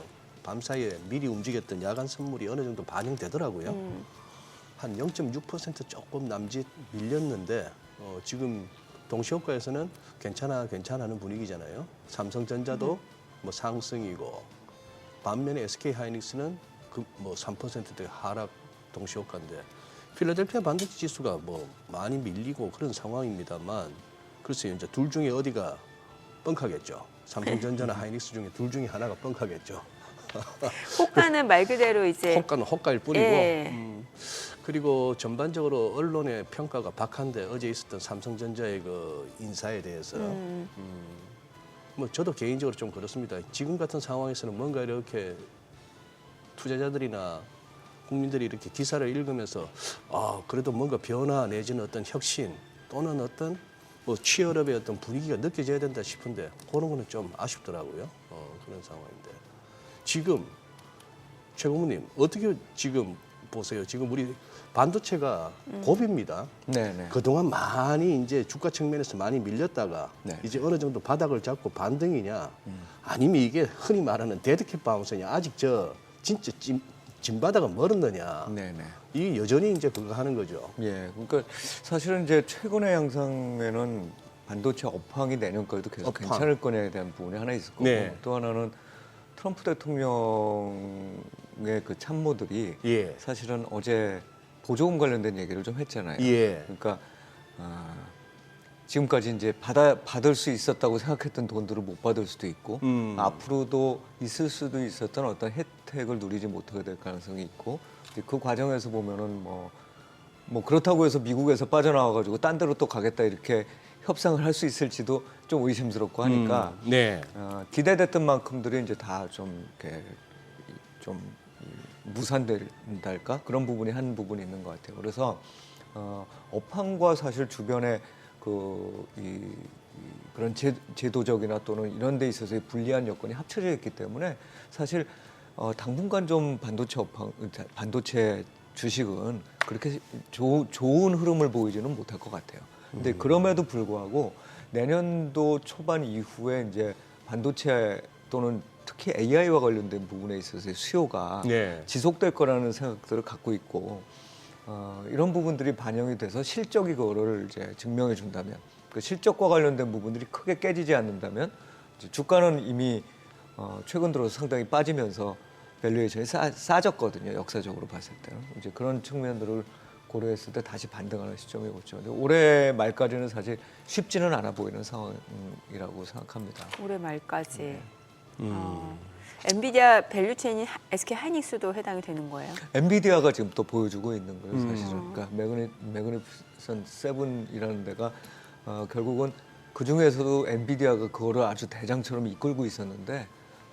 밤사이에 미리 움직였던 야간 선물이 어느 정도 반영되더라고요. 한 0.6% 조금 남짓 밀렸는데 지금 동시효과에서는 괜찮아하는 분위기잖아요. 삼성전자도 뭐 상승이고 반면에 SK하이닉스는 뭐 3%대 하락 동시효과인데 필라델피아 반도체 지수가 뭐 많이 밀리고 그런 상황입니다만 글쎄요 이제 둘 중에 어디가 뻥카겠죠. 삼성전자나 하이닉스 중에 둘 중에 하나가 뻥카겠죠. 호가는 말 그대로 이제 호가는 호가일 뿐이고 예. 그리고 전반적으로 언론의 평가가 박한데 어제 있었던 삼성전자의 그 인사에 대해서 뭐 저도 개인적으로 좀 그렇습니다. 지금 같은 상황에서는 뭔가 이렇게 투자자들이나 국민들이 이렇게 기사를 읽으면서 그래도 뭔가 변화 내지는 어떤 혁신 또는 어떤 뭐 취업의 어떤 분위기가 느껴져야 된다 싶은데 그런 거는 좀 아쉽더라고요. 그런 상황인데 지금 최 고모님 어떻게 지금 보세요? 지금 우리 반도체가 고비입니다. 네네. 그동안 많이 이제 주가 측면에서 많이 밀렸다가 네. 이제 어느 정도 바닥을 잡고 반등이냐 아니면 이게 흔히 말하는 데드캣 바운스냐 아직 저 진짜 진바닥은 멀었느냐 네네. 이 여전히 이제 그거 하는 거죠. 예, 그러니까 사실은 이제 최근의 양상에는 반도체 업황이 내년까지도 계속 업황. 괜찮을 거냐에 대한 부분이 하나 있을 거고 네. 또 하나는 트럼프 대통령의 그 참모들이 예. 사실은 어제 보조금 관련된 얘기를 좀 했잖아요. 예. 그러니까 지금까지 이제 받을 수 있었다고 생각했던 돈들을 못 받을 수도 있고 앞으로도 있을 수도 있었던 어떤 혜택을 누리지 못하게 될 가능성이 있고 이제 그 과정에서 보면은 뭐 그렇다고 해서 미국에서 빠져나와가지고 딴 데로 또 가겠다 이렇게 협상을 할 수 있을지도 좀 의심스럽고 하니까 네. 기대됐던 만큼들이 이제 다 좀 이렇게 좀 무산된달까 그런 부분이 한 부분이 있는 것 같아요. 그래서 업황과 사실 주변에 그런 제도적이나 또는 이런 데 있어서의 불리한 여건이 합쳐져 있기 때문에 사실 당분간 좀 반도체 주식은 그렇게 좋은 흐름을 보이지는 못할 것 같아요. 근데 그럼에도 불구하고 내년도 초반 이후에 이제 반도체 또는 특히 AI와 관련된 부분에 있어서의 수요가 네. 지속될 거라는 생각들을 갖고 있고 이런 부분들이 반영이 돼서 실적이 그거를 이제 증명해 준다면 그 실적과 관련된 부분들이 크게 깨지지 않는다면 이제 주가는 이미 최근 들어서 상당히 빠지면서 밸류에이션이 싸졌거든요. 역사적으로 봤을 때는 이제 그런 측면들을 고려했을 때 다시 반등하는 시점이 오죠. 근데 올해 말까지는 사실 쉽지는 않아 보이는 상황이라고 생각합니다. 올해 말까지. 엔비디아 밸류체인인 SK 하이닉스도 해당이 되는 거예요? 엔비디아가 지금 또 보여주고 있는 거예요, 사실은. 그러니까 매그니피센트 7이라는 데가 결국은 그 중에서도 엔비디아가 그거를 아주 대장처럼 이끌고 있었는데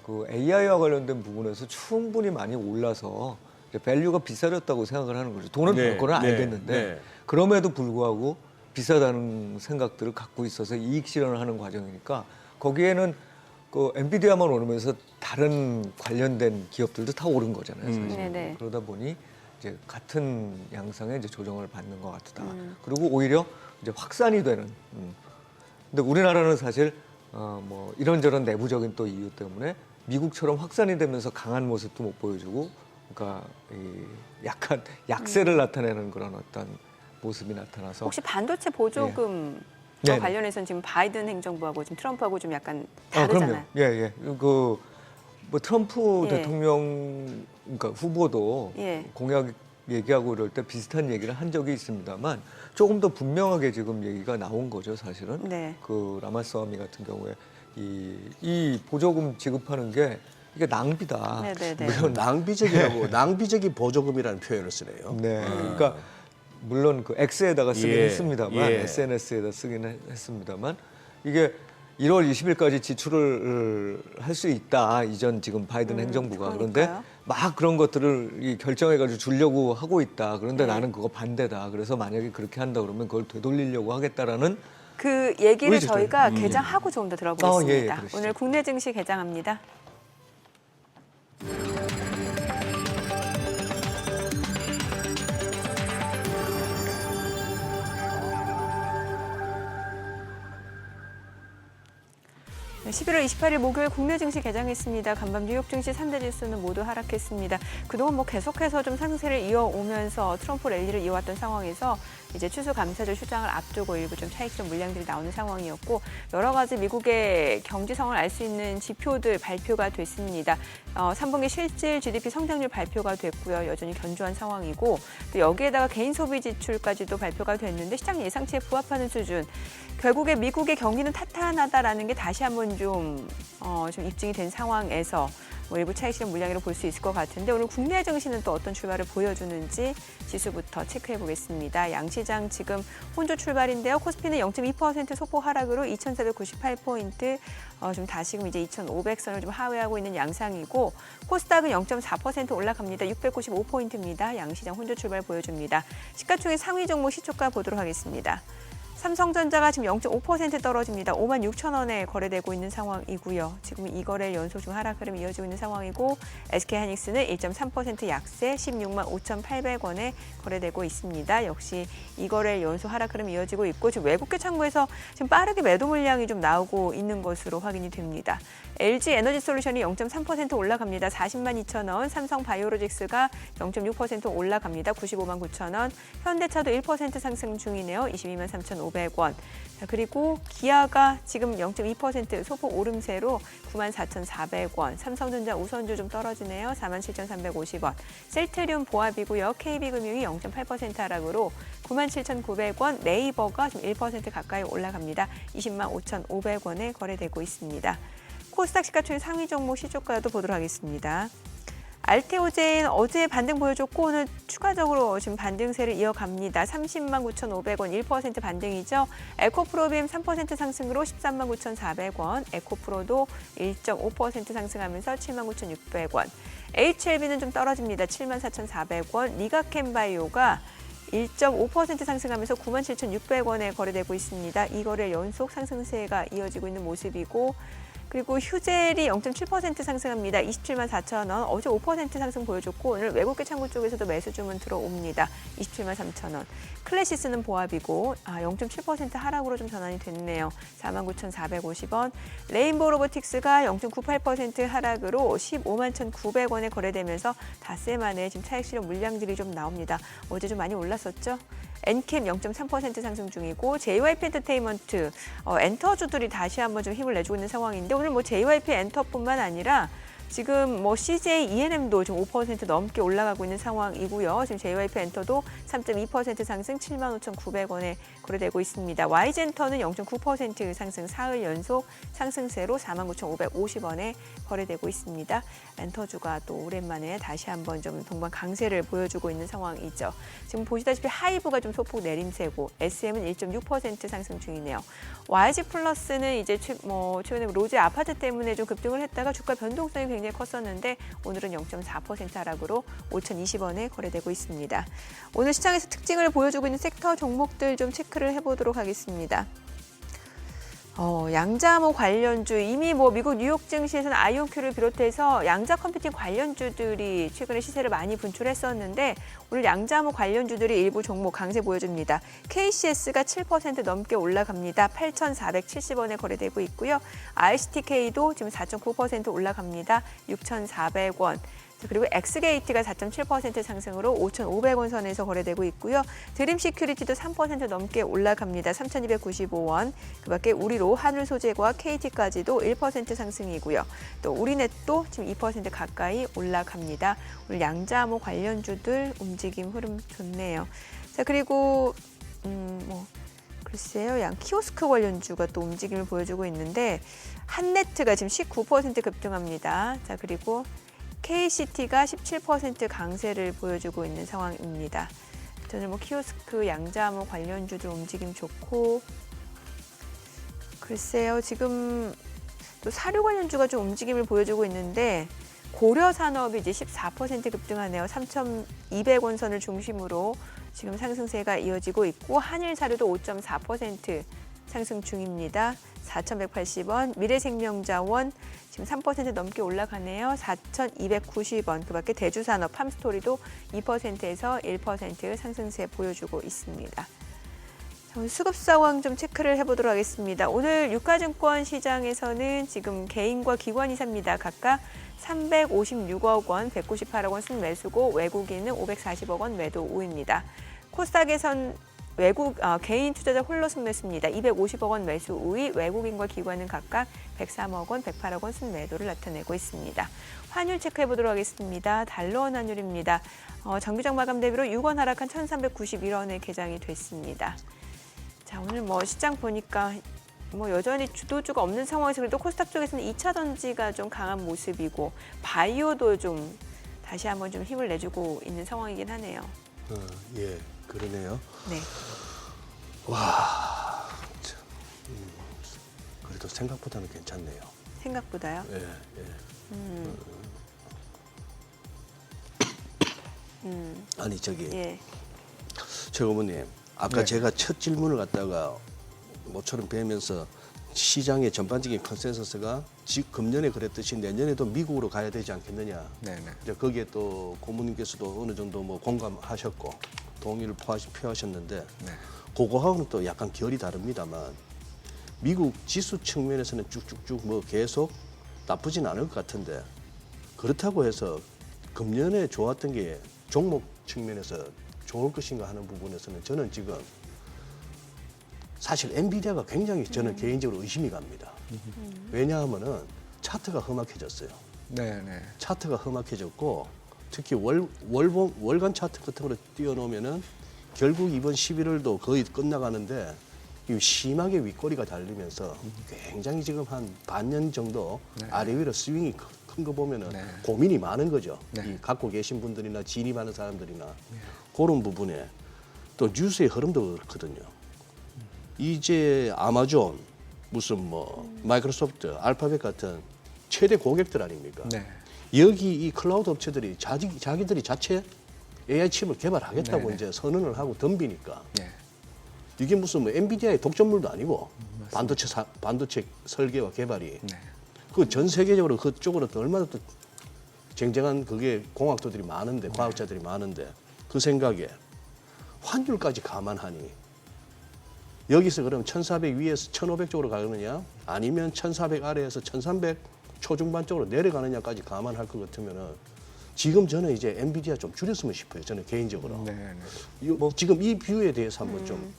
그 AI와 관련된 부분에서 충분히 많이 올라서 밸류가 비싸졌다고 생각을 하는 거죠. 돈은 벌 거는 알겠는데 그럼에도 불구하고 비싸다는 생각들을 갖고 있어서 이익 실현을 하는 과정이니까 거기에는 그 엔비디아만 오르면서 다른 관련된 기업들도 다 오른 거잖아요, 사실. 네네. 그러다 보니 이제 같은 양상의 이제 조정을 받는 것 같다. 그리고 오히려 이제 확산이 되는. 근데 우리나라는 사실 뭐 이런저런 내부적인 또 이유 때문에 미국처럼 확산이 되면서 강한 모습도 못 보여주고, 그러니까 약간 약세를 나타내는 그런 어떤 모습이 나타나서. 혹시 반도체 보조금 네네. 관련해서는 지금 바이든 행정부하고 지금 트럼프하고 좀 약간 그럼요. 다르잖아요. 예. 뭐 트럼프 예. 대통령 그러니까 후보도 예. 공약이 얘기하고 이럴 때 비슷한 얘기를 한 적이 있습니다만 조금 더 분명하게 지금 얘기가 나온 거죠, 사실은. 네. 그 라마스와미 같은 경우에 이 보조금 지급하는 게 이게 낭비다. 네네네. 물론 낭비적이라고 낭비적인 보조금이라는 표현을 쓰네요. 네. 그러니까 물론 그 X에다가 쓰긴 예, 했습니다만 예. SNS에다 쓰긴 했습니다만 이게 1월 20일까지 지출을 할 수 있다. 이전 지금 바이든 행정부가. 그런데 그러니까요. 막 그런 것들을 결정해가지고 주려고 하고 있다. 그런데 네. 나는 그거 반대다. 그래서 만약에 그렇게 한다 그러면 그걸 되돌리려고 하겠다라는 그 얘기를 의지죠. 저희가 개장하고 조금 더 들어보겠습니다. 예, 그러시죠. 오늘 국내 증시 개장합니다. 네, 11월 28일 목요일 국내 증시 개장했습니다. 간밤 뉴욕 증시 3대 지수는 모두 하락했습니다. 그동안 계속해서 좀 상승세를 이어오면서 트럼프 랠리를 이어왔던 상황에서 이제 추수감사절 휴장을 앞두고 일부 좀 차익적 물량들이 나오는 상황이었고 여러 가지 미국의 경제 상황을 알 수 있는 지표들 발표가 됐습니다. 3분기 실질 GDP 성장률 발표가 됐고요. 여전히 견조한 상황이고 또 여기에다가 개인 소비 지출까지도 발표가 됐는데 시장 예상치에 부합하는 수준. 결국에 미국의 경기는 탄탄하다라는 게 다시 한번 좀 입증이 된 상황에서 일부 차익실현 물량으로 볼 수 있을 것 같은데 오늘 국내 증시는 또 어떤 출발을 보여주는지 지수부터 체크해 보겠습니다. 양시장 지금 혼조 출발인데요. 코스피는 0.2% 소폭 하락으로 2,498포인트, 좀 다시금 이제 2,500선을 좀 하회하고 있는 양상이고 코스닥은 0.4% 올라갑니다. 695포인트입니다. 양시장 혼조 출발 보여줍니다. 시가총액 상위 종목 시초가 보도록 하겠습니다. 삼성전자가 지금 0.5% 떨어집니다. 56,000원에 거래되고 있는 상황이고요. 지금 이 거래 연속 중 하락 흐름이 이어지고 있는 상황이고 SK하이닉스는 1.3% 약세 16만 5,800원에 거래되고 있습니다. 역시 이 거래 연속 하락 흐름이 이어지고 있고 지금 외국계 창구에서 지금 빠르게 매도 물량이 좀 나오고 있는 것으로 확인이 됩니다. LG 에너지솔루션이 0.3% 올라갑니다. 40만 2천원, 삼성바이오로직스가 0.6% 올라갑니다. 95만 9천원, 현대차도 1% 상승 중이네요. 22만 3,500원. 자, 그리고 기아가 지금 0.2% 소폭 오름세로 9만 4,400원, 삼성전자 우선주 좀 떨어지네요. 4만 7,350원, 셀트리온 보합이고요. KB금융이 0.8% 하락으로 9만 7,900원, 네이버가 지금 1% 가까이 올라갑니다. 20만 5,500원에 거래되고 있습니다. 코스닥 시가총액 상위 종목 시초가도 보도록 하겠습니다. 알테오젠 어제 반등 보여줬고 오늘 추가적으로 지금 반등세를 이어갑니다. 30만 9,500원, 1% 반등이죠. 에코프로빔 3% 상승으로 13만 9,400원, 에코프로도 1.5% 상승하면서 7만 9,600원. HLB는 좀 떨어집니다. 7만 4,400원, 리가캠바이오가 1.5% 상승하면서 9만 7,600원에 거래되고 있습니다. 이 거래 연속 상승세가 이어지고 있는 모습이고 그리고 휴젤이 0.7% 상승합니다. 27만 4천원, 어제 5% 상승 보여줬고 오늘 외국계 창구 쪽에서도 매수 주문 들어옵니다. 27만 3천원. 클래시스는 보합이고 0.7% 하락으로 좀 전환이 됐네요. 4만 9,450원. 레인보우 로보틱스가 0.98% 하락으로 15만 1,900원에 거래되면서 닷새 만에 지금 차익 실현 물량들이 좀 나옵니다. 어제 좀 많이 올랐었죠. 엔캠 0.3% 상승 중이고 JYP 엔터테인먼트 엔터주들이 다시 한번 좀 힘을 내주고 있는 상황인데 오늘 JYP 엔터뿐만 아니라 지금 CJ ENM도 좀 5% 넘게 올라가고 있는 상황이고요. 지금 JYP 엔터도 3.2% 상승 7만 5,900원에 거래되고 있습니다. Y젠터는 0.9% 상승 사흘 연속 상승세로 4만 9,550원에 거래되고 있습니다. 엔터주가 또 오랜만에 다시 한번 좀 동반 강세를 보여주고 있는 상황이죠. 지금 보시다시피 하이브가 좀 소폭 내림세고 SM은 1.6% 상승 중이네요. YG 플러스는 이제 최근에 로제 아파트 때문에 좀 급등을 했다가 주가 변동성이 굉장히 컸었는데 오늘은 0.4% 하락으로 5,020원에 거래되고 있습니다. 오늘 시장에서 특징을 보여주고 있는 섹터 종목들 좀 체크를 해보도록 하겠습니다. 양자암호 관련주 이미 미국 뉴욕 증시에서는 아이온큐를 비롯해서 양자 컴퓨팅 관련주들이 최근에 시세를 많이 분출했었는데 오늘 양자암호 관련주들이 일부 종목 강세 보여줍니다. KCS가 7% 넘게 올라갑니다. 8,470원에 거래되고 있고요. RCTK도 지금 4.9% 올라갑니다. 6,400원. 그리고 엑스게이트가 4.7% 상승으로 5,500원 선에서 거래되고 있고요. 드림 시큐리티도 3% 넘게 올라갑니다. 3,295원. 그밖에 우리로 하늘 소재과 KT까지도 1% 상승이고요. 또 우리넷도 지금 2% 가까이 올라갑니다. 오늘 양자암호 관련주들 움직임 흐름 좋네요. 자, 그리고 글쎄요, 양 키오스크 관련주가 또 움직임을 보여주고 있는데 한네트가 지금 19% 급등합니다. 자, 그리고 KCT가 17% 강세를 보여주고 있는 상황입니다. 저는 키오스크, 양자암호 관련주들 움직임 좋고, 글쎄요, 지금 또 사료 관련주가 좀 움직임을 보여주고 있는데 고려산업이 이제 14% 급등하네요. 3,200원 선을 중심으로 지금 상승세가 이어지고 있고, 한일사료도 5.4% 상승 중입니다. 4,180원, 미래생명자원 지금 3% 넘게 올라가네요. 4,290원. 그밖에 대주산업, 팜스토리도 2%에서 1% 상승세 보여주고 있습니다. 오늘 수급 상황 좀 체크를 해보도록 하겠습니다. 오늘 유가증권 시장에서는 지금 개인과 기관이 삽니다. 각각 356억 원, 198억 원 순매수고 외국인은 540억 원 매도 우입니다. 코스닥에선 개인 투자자 홀로 순매수입니다. 250억 원 매수 우위, 외국인과 기관은 각각 103억 원, 108억 원 순매도를 나타내고 있습니다. 환율 체크해 보도록 하겠습니다. 달러원 환율입니다. 정규장 마감 대비로 6원 하락한 1,391원에 개장이 됐습니다. 자, 오늘 시장 보니까 여전히 주도주가 없는 상황에서 그래도 코스닥 쪽에서는 2차 전지가 좀 강한 모습이고 바이오도 좀 다시 한번 좀 힘을 내주고 있는 상황이긴 하네요. 예, 그러네요. 네. 와, 참, 그래도 생각보다는 괜찮네요. 생각보다요? 예, 예. 아니 예. 최 고모님, 아까 네. 제가 첫 질문을 갖다가 모처럼 뵈면서 시장의 전반적인 컨센서스가 금년에 그랬듯이 내년에도 미국으로 가야 되지 않겠느냐. 네네. 이제 거기에 또 고모님께서도 어느 정도 공감하셨고 동의를 표하셨는데 네. 그거하고는 또 약간 결이 다릅니다만 미국 지수 측면에서는 쭉쭉쭉 계속 나쁘진 않을 것 같은데 그렇다고 해서 금년에 좋았던 게 종목 측면에서 좋을 것인가 하는 부분에서는 저는 지금 사실 엔비디아가 굉장히 저는 개인적으로 의심이 갑니다. 왜냐하면은 차트가 험악해졌어요. 네네. 차트가 험악해졌고 특히 월간 차트 같은 거를 띄워놓으면은 결국 이번 11월도 거의 끝나가는데 심하게 윗꼬리가 달리면서 굉장히 지금 한 반년 정도 네. 아래 위로 스윙이 큰 거 보면은 네. 고민이 많은 거죠. 네. 이 갖고 계신 분들이나 진입하는 사람들이나 그런 부분에 또 뉴스의 흐름도 그렇거든요. 이제 아마존, 무슨 마이크로소프트, 알파벳 같은 최대 고객들 아닙니까? 네. 여기 이 클라우드 업체들이 자기들이 자체 AI 칩을 개발하겠다고 네네. 이제 선언을 하고 덤비니까 네. 이게 무슨 엔비디아의 독점물도 아니고 반도체 설계와 개발이 네. 그 전 세계적으로 그쪽으로 또 얼마나 또 쟁쟁한 그게 공학도들이 많은데 과학자들이 많은데 그 생각에 환율까지 감안하니 여기서 그럼 1,400 위에서 1,500 쪽으로 가느냐 아니면 1,400 아래에서 1,300 초중반 쪽으로 내려가느냐까지 감안할 것 같으면은 지금 저는 이제 엔비디아 좀 줄였으면 싶어요. 저는 개인적으로. 네네. 지금 이 뷰에 대해서 한번 좀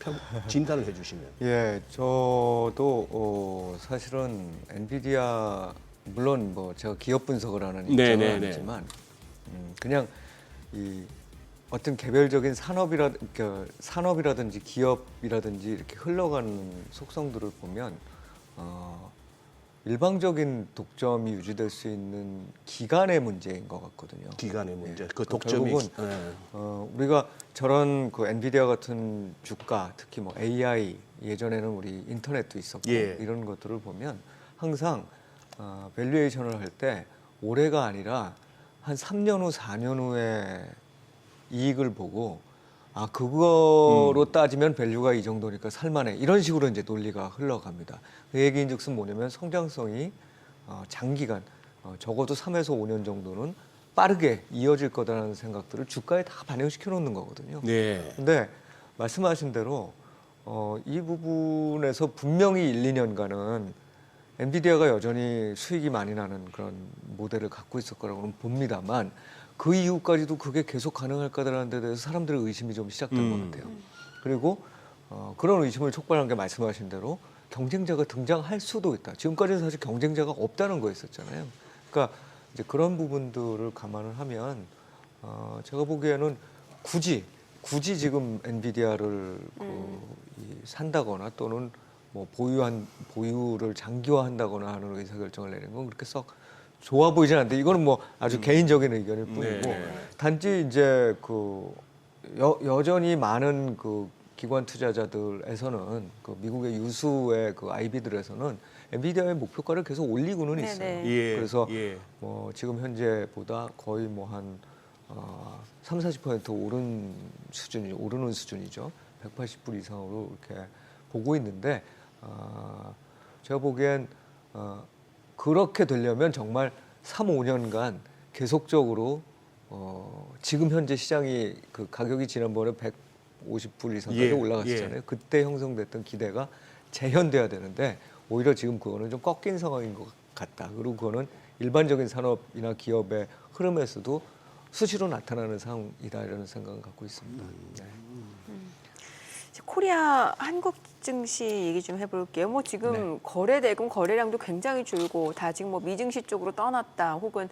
진단을 해주시면. 예, 저도 사실은 엔비디아 물론 제가 기업 분석을 하는 입장은 네네네. 아니지만 그냥 이 어떤 개별적인 산업이라든지 기업이라든지 이렇게 흘러가는 속성들을 보면 일방적인 독점이 유지될 수 있는 기간의 문제인 것 같거든요. 기간의 문제. 예. 그 독점이. 결국은 우리가 저런 엔비디아 같은 주가, 특히 AI 예전에는 우리 인터넷도 있었고 예. 이런 것들을 보면 항상 밸류에이션을 할 때 올해가 아니라 한 3년 후, 4년 후에 이익을 보고 그거로 따지면 밸류가 이 정도니까 살만해 이런 식으로 이제 논리가 흘러갑니다. 그 얘기인즉슨 뭐냐면 성장성이 장기간 적어도 3에서 5년 정도는 빠르게 이어질 거다라는 생각들을 주가에 다 반영시켜 놓는 거거든요. 네. 근데 말씀하신 대로 이 부분에서 분명히 1, 2년간은 엔비디아가 여전히 수익이 많이 나는 그런 모델을 갖고 있을 거라고는 봅니다만 그 이후까지도 그게 계속 가능할 거라는 데 대해서 사람들의 의심이 좀 시작된 것 같아요. 그리고 그런 의심을 촉발한 게 말씀하신 대로 경쟁자가 등장할 수도 있다. 지금까지는 사실 경쟁자가 없다는 거였었잖아요. 그러니까 이제 그런 부분들을 감안을 하면 제가 보기에는 굳이 지금 엔비디아를 산다거나 또는 뭐 보유를 장기화한다거나 하는 의사결정을 내리는 건 그렇게 썩 좋아 보이진 않는데 이거는 뭐 아주 개인적인 의견일 뿐이고 단지 이제 여전히 많은 기관 투자자들에서는 미국의 유수의 IB들에서는 엔비디아의 목표가를 계속 올리고는 있어요. 그래서 뭐 지금 현재보다 거의 뭐 한 30-40% 오르는 수준이죠. 180불 이상으로 이렇게 보고 있는데 제가 보기엔 그렇게 되려면 정말 3-5년간 계속적으로 지금 현재 시장이 가격이 지난번에 150불 이상까지 올라갔었잖아요. 그때 형성됐던 기대가 재현돼야 되는데 오히려 지금 그거는 좀 꺾인 상황인 것 같다. 그리고 그거는 일반적인 산업이나 기업의 흐름에서도 수시로 나타나는 상황이다 이런 생각을 갖고 있습니다. 네. 코리아 한국 증시 얘기 좀 해볼게요. 뭐 지금 거래 대금 거래량도 굉장히 줄고 다 지금 뭐 미증시 쪽으로 떠났다 혹은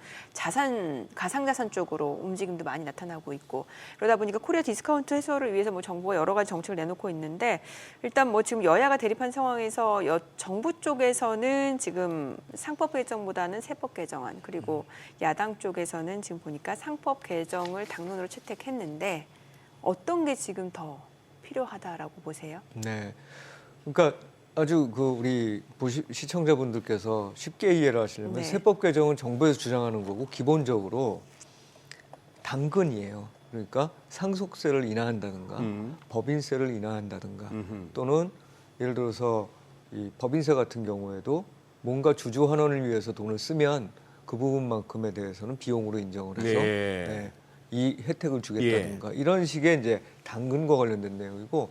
가상자산 쪽으로 움직임도 많이 나타나고 있고 그러다 보니까 코리아 디스카운트 해소를 위해서 뭐 정부가 여러 가지 정책을 내놓고 있는데 일단 뭐 지금 여야가 대립한 상황에서 정부 쪽에서는 지금 상법 개정보다는 세법 개정안 그리고 야당 쪽에서는 지금 보니까 상법 개정을 당론으로 채택했는데 어떤 게 지금 더 필요하다라고 보세요? 네, 그러니까 아주 우리 시청자분들께서 쉽게 이해를 하시려면 세법 개정은 정부에서 주장하는 거고 기본적으로 당근이에요. 그러니까 상속세를 인하한다든가 법인세를 인하한다든가 또는 예를 들어서 이 법인세 같은 경우에도 뭔가 주주 환원을 위해서 돈을 쓰면 그 부분만큼에 대해서는 비용으로 인정을 해서 이 혜택을 주겠다든가 이런 식의 이제 당근과 관련된 내용이고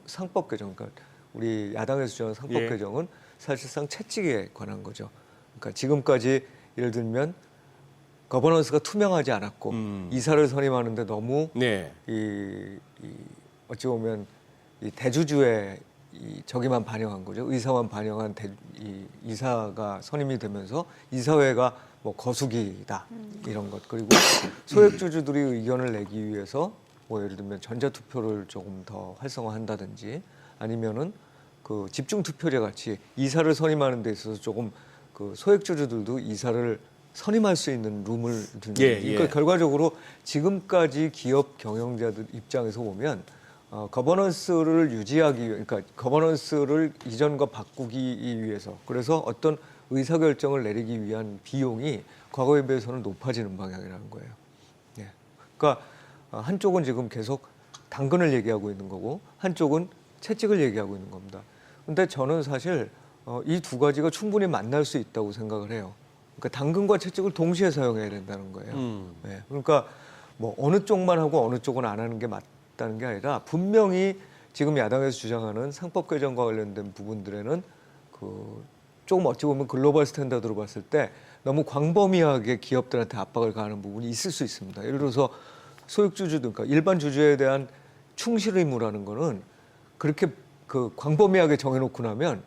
상법 개정, 그러니까 우리 야당에서 주장한 상법 개정은 사실상 채찍에 관한 거죠. 그러니까 지금까지 예를 들면 거버넌스가 투명하지 않았고 이사를 선임하는데 너무 어찌 보면 이 대주주의 저기만 반영한 거죠. 의사만 반영한 이사가 선임이 되면서 이사회가 뭐 거수기다 이런 것 그리고 소액주주들이 의견을 내기 위해서 뭐 예를 들면 전자투표를 조금 더 활성화한다든지 아니면은 집중투표제 같이 이사를 선임하는 데 있어서 조금 소액주주들도 이사를 선임할 수 있는 룸을 두는 그러니까 결과적으로 지금까지 기업 경영자들 입장에서 보면 거버넌스를 유지하기 위해 그러니까 거버넌스를 이전과 바꾸기 위해서 그래서 어떤 의사결정을 내리기 위한 비용이 과거에 비해서는 높아지는 방향이라는 거예요. 그러니까 한쪽은 지금 계속 당근을 얘기하고 있는 거고 한쪽은 채찍을 얘기하고 있는 겁니다. 근데 저는 사실 이 두 가지가 충분히 만날 수 있다고 생각을 해요. 그러니까 당근과 채찍을 동시에 사용해야 된다는 거예요. 그러니까 뭐 어느 쪽만 하고 어느 쪽은 안 하는 게 맞다는 게 아니라 분명히 지금 야당에서 주장하는 상법 개정과 관련된 부분들에는 조금 어찌 보면 글로벌 스탠다드로 봤을 때 너무 광범위하게 기업들한테 압박을 가하는 부분이 있을 수 있습니다. 예를 들어서 소액주주들, 그러니까 일반 주주에 대한 충실 의무라는 거는 그렇게 광범위하게 정해놓고 나면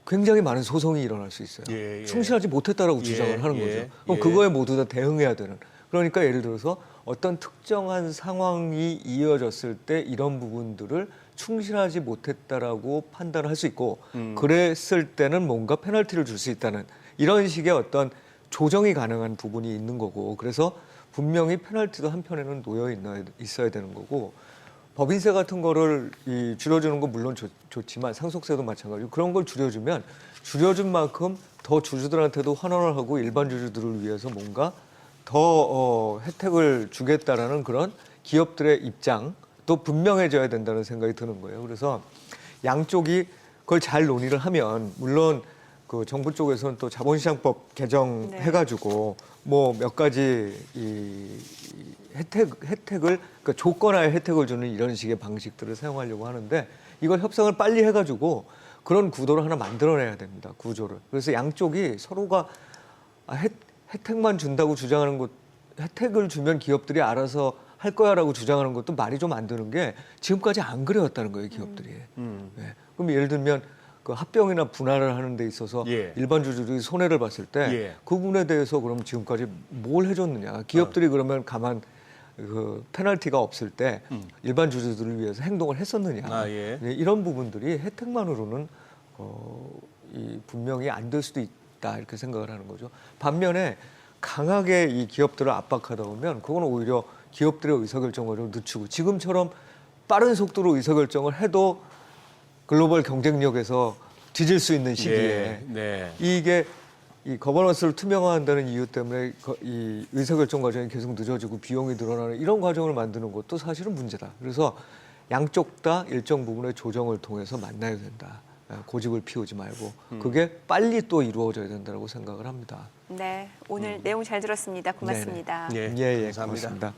굉장히 많은 소송이 일어날 수 있어요. 충실하지 못했다라고 주장을 하는 거죠. 그럼 그거에 모두 다 대응해야 되는. 그러니까 예를 들어서 어떤 특정한 상황이 이어졌을 때 이런 부분들을 충실하지 못했다라고 판단을 할 수 있고 그랬을 때는 뭔가 페널티를 줄 수 있다는 이런 식의 어떤 조정이 가능한 부분이 있는 거고 그래서 분명히 페널티도 한편에는 놓여 있어야 되는 거고 법인세 같은 거를 줄여주는 건 물론 좋지만 상속세도 마찬가지고 그런 걸 줄여주면 줄여준 만큼 더 주주들한테도 환원을 하고 일반 주주들을 위해서 뭔가 더 혜택을 주겠다라는 그런 기업들의 입장도 분명해져야 된다는 생각이 드는 거예요. 그래서 양쪽이 그걸 잘 논의를 하면 물론 정부 쪽에서는 또 자본시장법 개정해가지고 뭐 몇 가지 혜택을 그러니까 조건하에 혜택을 주는 이런 식의 방식들을 사용하려고 하는데 이걸 협상을 빨리 해가지고 그런 구도를 하나 만들어내야 됩니다. 구조를. 그래서 양쪽이 서로가 혜택만 준다고 주장하는 것, 혜택을 주면 기업들이 알아서 할 거야라고 주장하는 것도 말이 좀 안 되는 게 지금까지 안 그래왔다는 거예요, 기업들이. 네. 그럼 예를 들면 그 합병이나 분할을 하는 데 있어서 예. 일반 주주들이 손해를 봤을 때 예. 그 부분에 대해서 그럼 지금까지 뭘 해줬느냐. 기업들이 그러면 그 페널티가 없을 때 일반 주주들을 위해서 행동을 했었느냐. 아, 예. 네, 이런 부분들이 혜택만으로는 분명히 안 될 수도 있다 이렇게 생각을 하는 거죠. 반면에 강하게 이 기업들을 압박하다 보면 그건 오히려 기업들의 의사결정을 좀 늦추고 지금처럼 빠른 속도로 의사결정을 해도 글로벌 경쟁력에서 뒤질 수 있는 시기에 네. 이게 이 거버넌스를 투명화한다는 이유 때문에 이 의사결정 과정이 계속 늦어지고 비용이 늘어나는 이런 과정을 만드는 것도 사실은 문제다. 그래서 양쪽 다 일정 부분의 조정을 통해서 만나야 된다. 고집을 피우지 말고 그게 빨리 또 이루어져야 된다고 생각을 합니다. 네, 오늘 내용 잘 들었습니다. 고맙습니다. 예, 예, 감사합니다. 고맙습니다.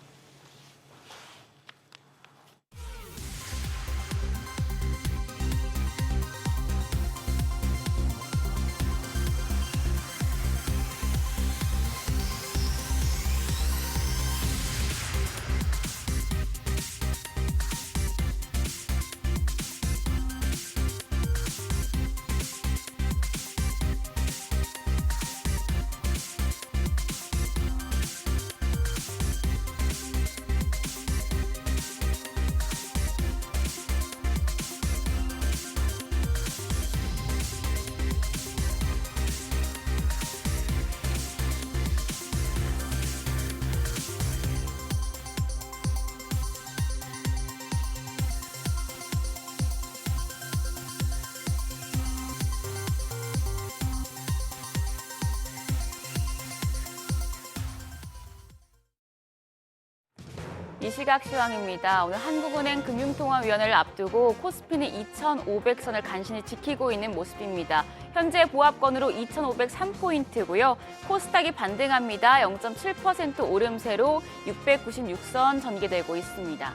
이 시각 시황입니다. 오늘 한국은행 금융통화위원회를 앞두고 코스피는 2,500선을 간신히 지키고 있는 모습입니다. 현재 보합권으로 2,503포인트고요. 코스닥이 반등합니다. 0.7% 오름세로 696선 전개되고 있습니다.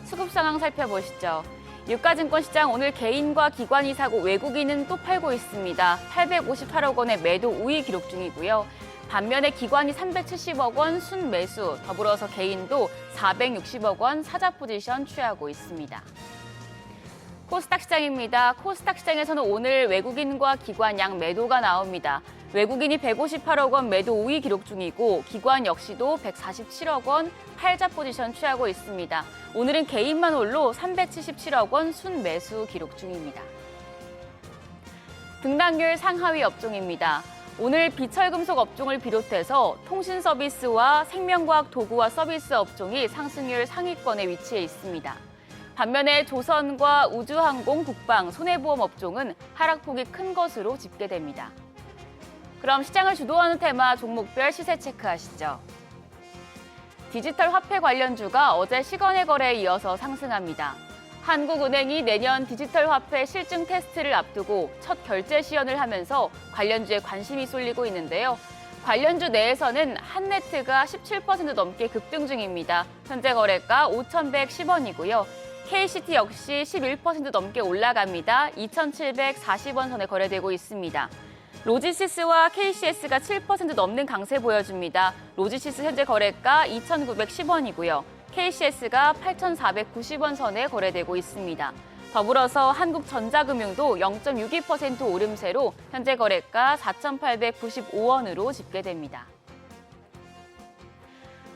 수급 상황 살펴보시죠. 유가증권 시장 오늘 개인과 기관이 사고 외국인은 또 팔고 있습니다. 858억 원의 매도 우위 기록 중이고요. 반면에 기관이 370억 원 순매수, 더불어서 개인도 460억 원 사자 포지션 취하고 있습니다. 코스닥 시장입니다. 코스닥 시장에서는 오늘 외국인과 기관 양 매도가 나옵니다. 외국인이 158억 원 매도 우위 기록 중이고 기관 역시도 147억 원 팔자 포지션 취하고 있습니다. 오늘은 개인만 홀로 377억 원 순매수 기록 중입니다. 등락률 상하위 업종입니다. 오늘 비철금속 업종을 비롯해서 통신 서비스와 생명과학 도구와 서비스 업종이 상승률 상위권에 위치해 있습니다. 반면에 조선과 우주항공, 국방, 손해보험 업종은 하락폭이 큰 것으로 집계됩니다. 그럼 시장을 주도하는 테마 종목별 시세 체크하시죠. 디지털 화폐 관련주가 어제 시간의 거래에 이어서 상승합니다. 한국은행이 내년 디지털 화폐 실증 테스트를 앞두고 첫 결제 시연을 하면서 관련주에 관심이 쏠리고 있는데요. 관련주 내에서는 한네트가 17% 넘게 급등 중입니다. 현재 거래가 5,110원이고요. KCT 역시 11% 넘게 올라갑니다. 2,740원 선에 거래되고 있습니다. 로지시스와 KCS가 7% 넘는 강세 보여줍니다. 로지시스 현재 거래가 2,910원이고요. KCS가 8,490원 선에 거래되고 있습니다. 더불어서 한국전자금융도 0.62% 오름세로 현재 거래가 4,895원으로 집계됩니다.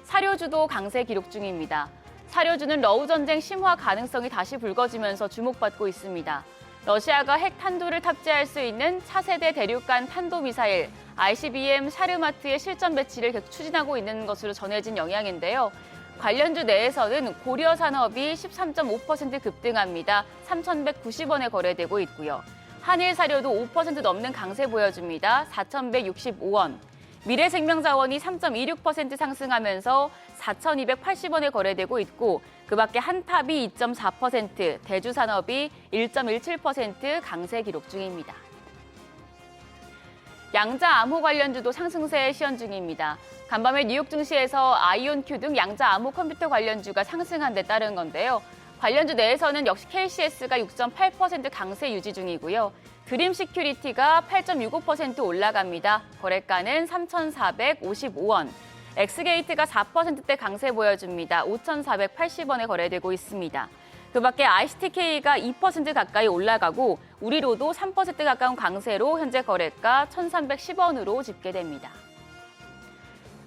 사료주도 강세 기록 중입니다. 사료주는 러우 전쟁 심화 가능성이 다시 불거지면서 주목받고 있습니다. 러시아가 핵 탄두를 탑재할 수 있는 차세대 대륙간 탄도미사일 ICBM 샤르마트의 실전 배치를 계속 추진하고 있는 것으로 전해진 영향인데요. 관련주 내에서는 고려산업이 13.5% 급등합니다. 3,190원에 거래되고 있고요. 한일사료도 5% 넘는 강세 보여줍니다. 4,165원. 미래생명자원이 3.26% 상승하면서 4,280원에 거래되고 있고 그 밖에 한탑이 2.4%, 대주산업이 1.17% 강세 기록 중입니다. 양자 암호 관련주도 상승세에 시연 중입니다. 간밤에 뉴욕 증시에서 아이온큐 등 양자 암호 컴퓨터 관련주가 상승한 데 따른 건데요. 관련주 내에서는 역시 KCS가 6.8% 강세 유지 중이고요. 드림 시큐리티가 8.65% 올라갑니다. 거래가는 3,455원. 엑스게이트가 4%대 강세 보여줍니다. 5,480원에 거래되고 있습니다. 그 밖에 ICTK가 2% 가까이 올라가고 우리로도 3% 가까운 강세로 현재 거래가 1,310원으로 집계됩니다.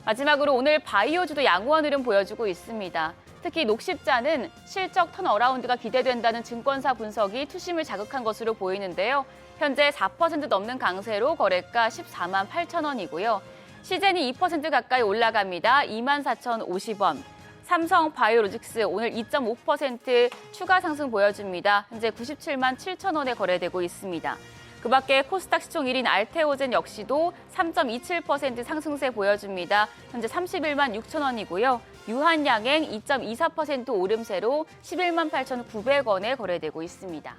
마지막으로 오늘 바이오주도 양호한 흐름 보여주고 있습니다. 특히 녹십자는 실적 턴어라운드가 기대된다는 증권사 분석이 투심을 자극한 것으로 보이는데요. 현재 4% 넘는 강세로 거래가 14만 8천 원이고요. 시젠이 2% 가까이 올라갑니다. 24,050원. 삼성 바이오로직스 오늘 2.5% 추가 상승 보여줍니다. 현재 97만 7천 원에 거래되고 있습니다. 그 밖에 코스닥 시총 1인 알테오젠 역시도 3.27% 상승세 보여줍니다. 현재 31만 6천 원이고요. 유한양행 2.24% 오름세로 11만 8,900원에 거래되고 있습니다.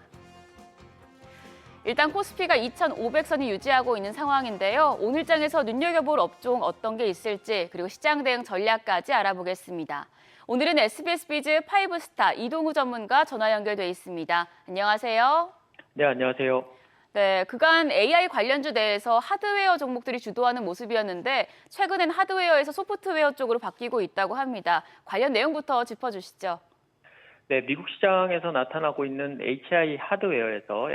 일단 코스피가 2,500선이 유지하고 있는 상황인데요. 오늘장에서 눈여겨볼 업종 어떤 게 있을지 그리고 시장 대응 전략까지 알아보겠습니다. 오늘은 SBS 비즈 5스타 이동우 전문가 전화 연결돼 있습니다. 안녕하세요. 네, 안녕하세요. 네, 그간 AI 관련주 내에서 하드웨어 종목들이 주도하는 모습이었는데 최근엔 하드웨어에서 소프트웨어 쪽으로 바뀌고 있다고 합니다. 관련 내용부터 짚어주시죠. 네, 미국 시장에서 나타나고 있는 HI 하드웨어에서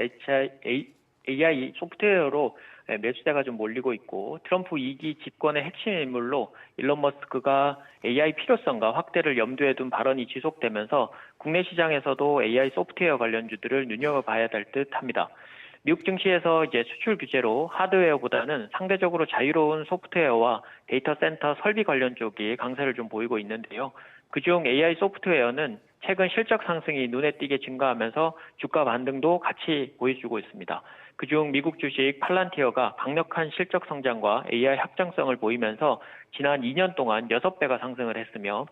AI 소프트웨어로 매수세가 좀 몰리고 있고 트럼프 2기 집권의 핵심 인물로 일론 머스크가 AI 필요성과 확대를 염두에 둔 발언이 지속되면서 국내 시장에서도 AI 소프트웨어 관련주들을 눈여겨봐야 될 듯합니다. 미국 증시에서 이제 수출 규제로 하드웨어보다는 상대적으로 자유로운 소프트웨어와 데이터 센터 설비 관련 쪽이 강세를 좀 보이고 있는데요. 그중 AI 소프트웨어는 최근 실적 상승이 눈에 띄게 증가하면서 주가 반등도 같이 보여주고 있습니다. 그중 미국 주식 팔란티어가 강력한 실적 성장과 AI 확장성을 보이면서 지난 2년 동안 6배가 상승을 했으며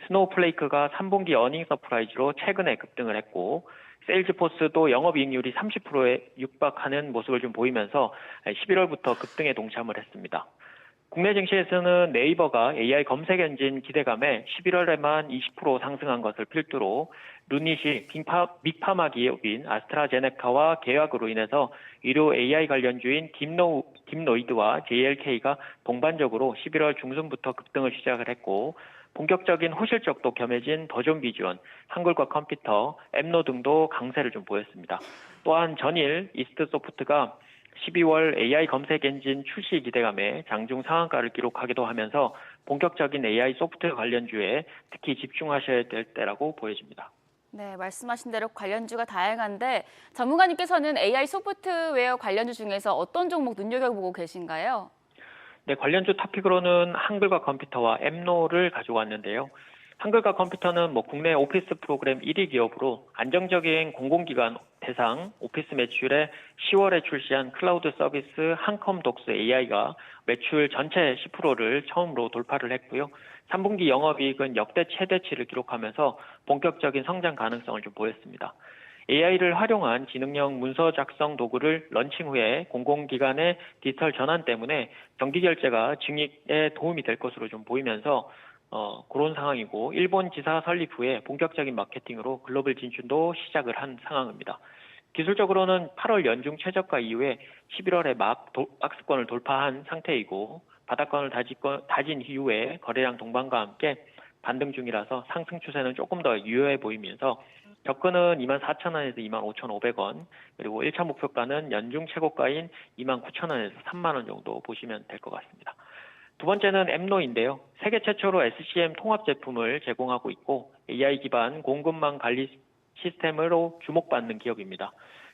스노우플레이크가 3분기 어닝 서프라이즈로 최근에 급등을 했고 세일즈포스도 영업이익률이 30%에 육박하는 모습을 좀 보이면서 11월부터 급등에 동참을 했습니다. 국내 증시에서는 네이버가 AI 검색 엔진 기대감에 11월에만 20% 상승한 것을 필두로 루닛이 빅파마 기업인 아스트라제네카와 계약으로 인해서 의료 AI 관련주인 딥노이드와 JLK가 동반적으로 11월 중순부터 급등을 시작을 했고 본격적인 호실적도 겸해진 더존비주얼, 한글과 컴퓨터, 앱노 등도 강세를 좀 보였습니다. 또한 전일 이스트소프트가 12월 AI 검색 엔진 출시 기대감에 장중 상한가를 기록하기도 하면서 본격적인 AI 소프트웨어 관련주에 특히 집중하셔야 될 때라고 보여집니다. 네, 말씀하신 대로 관련주가 다양한데 전문가님께서는 AI 소프트웨어 관련주 중에서 어떤 종목 눈여겨보고 계신가요? 네, 관련주 토픽으로는 한글과 컴퓨터와 앱노를 가지고 왔는데요. 한글과 컴퓨터는 국내 오피스 프로그램 1위 기업으로 안정적인 공공기관 대상 오피스 매출에 10월에 출시한 클라우드 서비스 한컴독스 AI가 매출 전체 10%를 처음으로 돌파를 했고요. 3분기 영업이익은 역대 최대치를 기록하면서 본격적인 성장 가능성을 좀 보였습니다. AI를 활용한 지능형 문서 작성 도구를 런칭 후에 공공기관의 디지털 전환 때문에 정기결제가 증익에 도움이 될 것으로 좀 보이면서 그런 상황이고 일본 지사 설립 후에 본격적인 마케팅으로 글로벌 진출도 시작을 한 상황입니다. 기술적으로는 8월 연중 최저가 이후에 11월에 박스권을 돌파한 상태이고 바닥권을 다진 이후에 거래량 동반과 함께 반등 중이라서 상승 추세는 조금 더 유효해 보이면서 접근은 24,000원에서 25,500원 그리고 1차 목표가는 연중 최고가인 29,000원에서 3만 원 정도 보시면 될 것 같습니다. 두 번째는 앱노인데요. 세계 최초로 SCM 통합 제품을 제공하고 있고 AI 기반 공급망 관리 시스템으로 주목받는 기업입니다.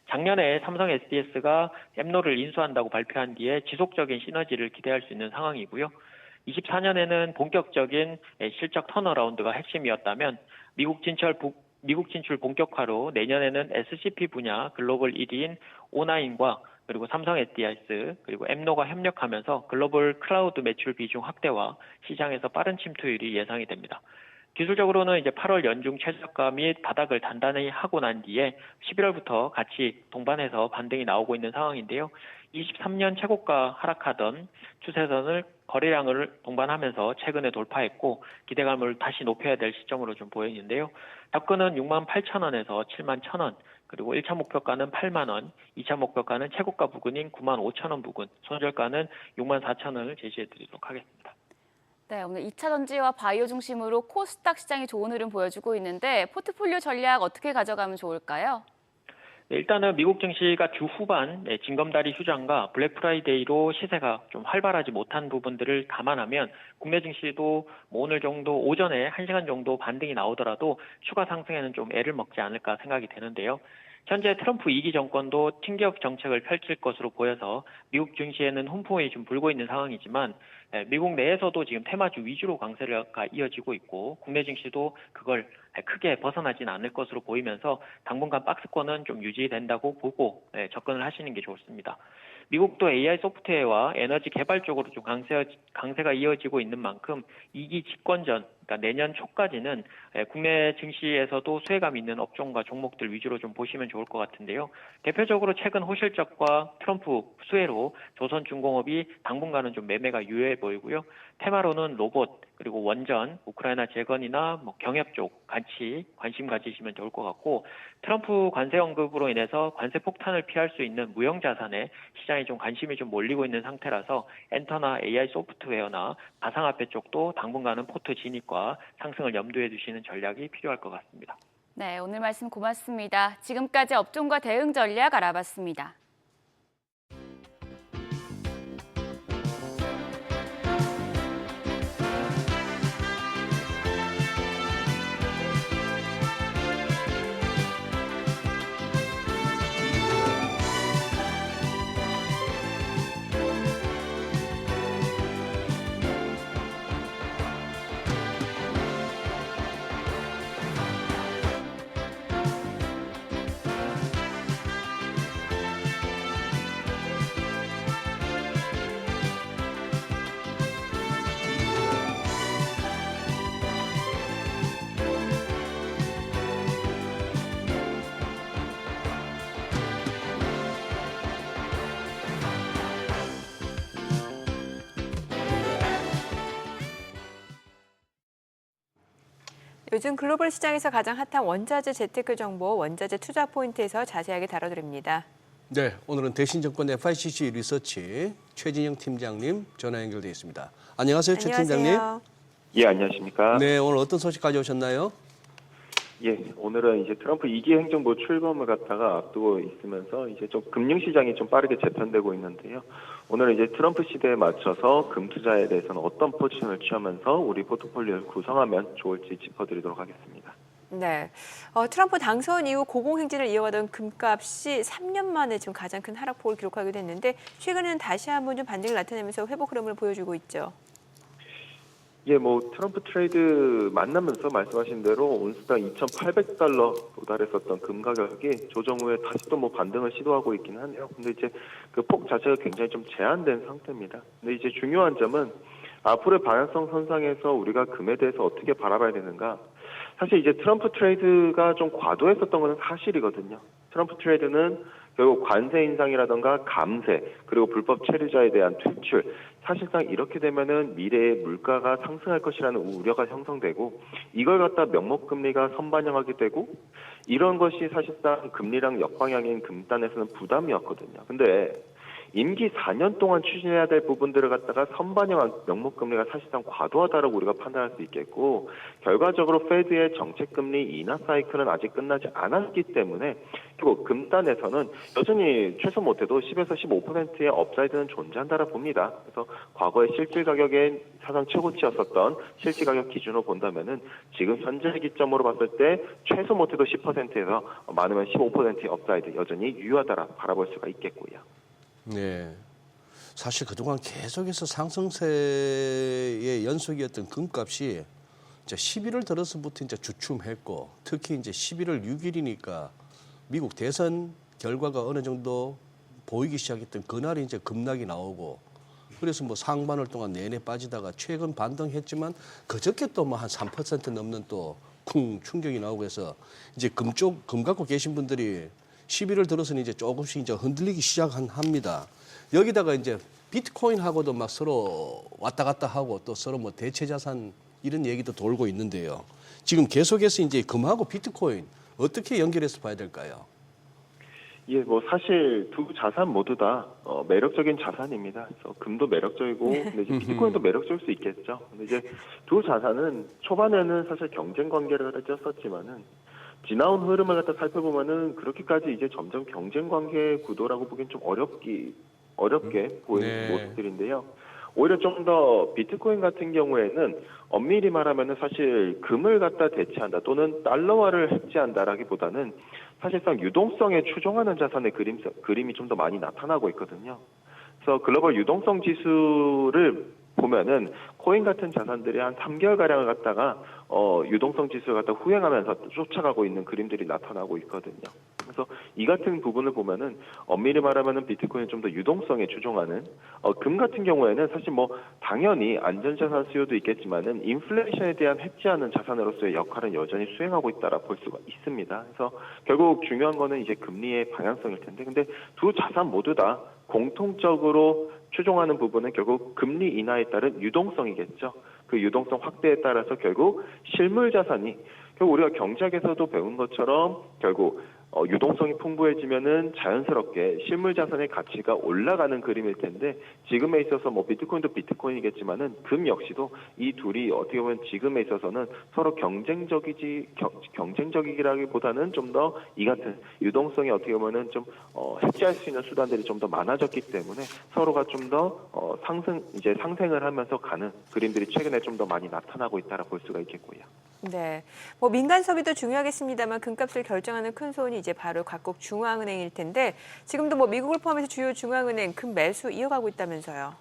작년에 삼성 SDS가 앱노를 인수한다고 발표한 뒤에 지속적인 시너지를 기대할 수 있는 상황이고요. 24년에는 본격적인 실적 턴어라운드가 핵심이었다면 미국 진출 본격화로 내년에는 SCP 분야 글로벌 1위인 O9과 그리고 삼성 SDS 그리고 앱노가 협력하면서 글로벌 클라우드 매출 비중 확대와 시장에서 빠른 침투율이 예상이 됩니다. 기술적으로는 이제 8월 연중 최저가 및 바닥을 단단히 하고 난 뒤에 11월부터 같이 동반해서 반등이 나오고 있는 상황인데요. 23년 최고가 하락하던 추세선을 거래량을 동반하면서 최근에 돌파했고 기대감을 다시 높여야 될 시점으로 좀 보이는데요. 접근은 68,000원에서 71,000원 그리고 1차 목표가는 8만 원, 2차 목표가는 최고가 부근인 9만 5천 원 부근, 손절가는 6만 4천 원을 제시해 드리도록 하겠습니다. 네, 오늘 2차 전지와 바이오 중심으로 코스닥 시장이 좋은 흐름 보여주고 있는데 포트폴리오 전략 어떻게 가져가면 좋을까요? 네, 일단은 미국 증시가 주 후반 징검다리 휴장과 블랙 프라이데이로 시세가 좀 활발하지 못한 부분들을 감안하면 국내 증시도 뭐 오늘 정도 오전에 1시간 정도 반등이 나오더라도 추가 상승에는 좀 애를 먹지 않을까 생각이 되는데요. 현재 트럼프 2기 정권도 tin기업 정책을 펼칠 것으로 보여서 미국 증시에는 훈풍이 좀 불고 있는 상황이지만 미국 내에서도 지금 테마주 위주로 강세가 이어지고 있고 국내 증시도 그걸 크게 벗어나진 않을 것으로 보이면서 당분간 박스권은 좀 유지된다고 보고 접근을 하시는 게 좋습니다. 미국도 AI 소프트웨어와 에너지 개발 쪽으로 좀 강세가 이어지고 있는 만큼 2기 집권 전, 그러니까 내년 초까지는 국내 증시에서도 수혜감 있는 업종과 종목들 위주로 좀 보시면 좋을 것 같은데요. 대표적으로 최근 호실적과 트럼프 수혜로 조선중공업이 당분간은 좀 매매가 유효해 보이고요. 테마로는 로봇, 그리고 원전, 우크라이나 재건이나 뭐 경협 쪽 같이 관심 가지시면 좋을 것 같고, 트럼프 관세 언급으로 인해서 관세 폭탄을 피할 수 있는 무형 자산에 시장이 좀 관심이 좀 몰리고 있는 상태라서 엔터나 AI 소프트웨어나 가상화폐 쪽도 당분간은 포트 진입과 상승을 염두에 두시는 전략이 필요할 것 같습니다. 네, 오늘 말씀 고맙습니다. 지금까지 업종과 대응 전략 알아봤습니다. 요즘 글로벌 시장에서 가장 핫한 원자재 재테크 정보, 원자재 투자 포인트에서 자세하게 다뤄드립니다. 네, 오늘은 대신증권 FICC 리서치 최진영 팀장님 전화 연결되어 있습니다. 안녕하세요, 최 팀장님. 예, 안녕하십니까. 네, 오늘 어떤 소식 가져오셨나요? 예, 오늘은 이제 트럼프 2기 행정부 출범을 갖다가 앞두고 있으면서 이제 좀 금융시장이 좀 빠르게 재편되고 있는데요. 오늘은 이제 트럼프 시대에 맞춰서 금 투자에 대해서는 어떤 포지션을 취하면서 우리 포트폴리오를 구성하면 좋을지 짚어드리도록 하겠습니다. 네, 트럼프 당선 이후 고공행진을 이어가던 금값이 3년 만에 지금 가장 큰 하락폭을 기록하게 됐는데 최근에는 다시 한번 좀 반등을 나타내면서 회복 흐름을 보여주고 있죠. 예, 뭐 트럼프 트레이드 만나면서 말씀하신 대로 온스당 2,800달러 도달했었던 금 가격이 조정 후에 다시 또 뭐 반등을 시도하고 있긴 하네요. 근데 이제 그 폭 자체가 굉장히 좀 제한된 상태입니다. 근데 이제 중요한 점은 앞으로의 방향성 선상에서 우리가 금에 대해서 어떻게 바라봐야 되는가? 사실 이제 트럼프 트레이드가 좀 과도했었던 것은 사실이거든요. 트럼프 트레이드는 결국 관세 인상이라던가 감세, 그리고 불법 체류자에 대한 퇴출, 사실상 이렇게 되면은 미래의 물가가 상승할 것이라는 우려가 형성되고 이걸 갖다 명목금리가 선반영하게 되고 이런 것이 사실상 금리랑 역방향인 금단에서는 부담이었거든요. 근데 임기 4년 동안 추진해야 될 부분들을 갖다가 선반영한 명목금리가 사실상 과도하다라고 우리가 판단할 수 있겠고 결과적으로 페드의 정책금리 인하 사이클은 아직 끝나지 않았기 때문에 결국 금단에서는 여전히 최소 못해도 10에서 15%의 업사이드는 존재한다라 봅니다. 그래서 과거의 실질 가격의 사상 최고치였었던 실질 가격 기준으로 본다면은 지금 현재 기점으로 봤을 때 최소 못해도 10%에서 많으면 15%의 업사이드 여전히 유효하다라 바라볼 수가 있겠고요. 네, 사실 그동안 계속해서 상승세의 연속이었던 금값이 이제 11월 들어서부터 이제 주춤했고 특히 이제 11월 6일이니까 미국 대선 결과가 어느 정도 보이기 시작했던 그날이 이제 급락이 나오고 그래서 뭐 상반월 동안 내내 빠지다가 최근 반등했지만 그저께 또 뭐 한 3% 넘는 또 쿵 충격이 나오고 해서 이제 금 갖고 계신 분들이 11월 들어서는 이제 조금씩 이제 흔들리기 시작합니다. 여기다가 이제 비트코인하고도 막 서로 왔다 갔다 하고 또 서로 뭐 대체 자산 이런 얘기도 돌고 있는데요. 지금 계속해서 이제 금하고 비트코인 어떻게 연결해서 봐야 될까요? 예, 뭐 사실 두 자산 모두 다 매력적인 자산입니다. 그래서 금도 매력적이고, 근데 이제 비트코인도 매력적일 수 있겠죠. 근데 이제 두 자산은 초반에는 사실 경쟁 관계를 갖다 쪘었지만은 지나온 흐름을 갖다 살펴보면은 그렇게까지 이제 점점 경쟁 관계 구도라고 보기엔 좀 어렵게 보이는 네. 모습들인데요. 오히려 좀 더 비트코인 같은 경우에는 엄밀히 말하면은 사실 금을 갖다 대체한다 또는 달러화를 해지한다라기보다는 사실상 유동성에 추종하는 자산의 그림이 좀 더 많이 나타나고 있거든요. 그래서 글로벌 유동성 지수를 보면은 코인 같은 자산들이 한 3개월 가량을 갖다가 유동성 지수를 갖다 후행하면서 쫓아가고 있는 그림들이 나타나고 있거든요. 그래서 이 같은 부분을 보면은 엄밀히 말하면은 비트코인은 좀 더 유동성에 추종하는 금 같은 경우에는 사실 뭐 당연히 안전자산 수요도 있겠지만은 인플레이션에 대한 해지하는 자산으로서의 역할은 여전히 수행하고 있다라 볼 수가 있습니다. 그래서 결국 중요한 거는 이제 금리의 방향성일 텐데, 근데 두 자산 모두 다 공통적으로 추종하는 부분은 결국 금리 인하에 따른 유동성이겠죠. 그 유동성 확대에 따라서 결국 실물 자산이 결국 우리가 경제학에서도 배운 것처럼 결국 유동성이 풍부해지면은 자연스럽게 실물 자산의 가치가 올라가는 그림일 텐데, 지금에 있어서 뭐 비트코인도 비트코인이겠지만은 금 역시도 이 둘이 어떻게 보면 지금에 있어서는 서로 경쟁적이기라기보다는 좀 더 이 같은 유동성이 어떻게 보면은 좀 해지할 수 있는 수단들이 좀 더 많아졌기 때문에 서로가 좀 더 상생을 하면서 가는 그림들이 최근에 좀 더 많이 나타나고 있다라 볼 수가 있겠고요. 네, 뭐 민간 소비도 중요하겠습니다만 금값을 결정하는 큰 손이 이제 바로 각국 중앙은행일 텐데, 지금도 뭐 미국을 포함해서 주요 중앙은행 금 매수 이어가고 있다면서요.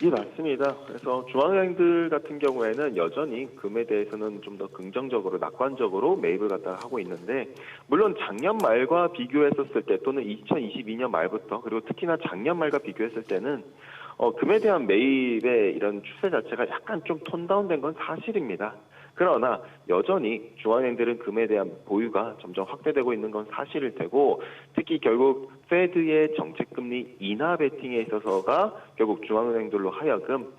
예, 맞습니다. 그래서 중앙은행들 같은 경우에는 여전히 금에 대해서는 좀 더 긍정적으로, 낙관적으로 매입을 갖다가 하고 있는데, 물론 작년 말과 비교했었을 때 또는 2022년 말부터, 그리고 특히나 작년 말과 비교했을 때는 금에 대한 매입의 이런 추세 자체가 약간 좀 톤다운된 건 사실입니다. 그러나 여전히 중앙은행들은 금에 대한 보유가 점점 확대되고 있는 건 사실일 테고, 특히 결국 페드의 정책금리 인하 베팅에 있어서가 결국 중앙은행들로 하여금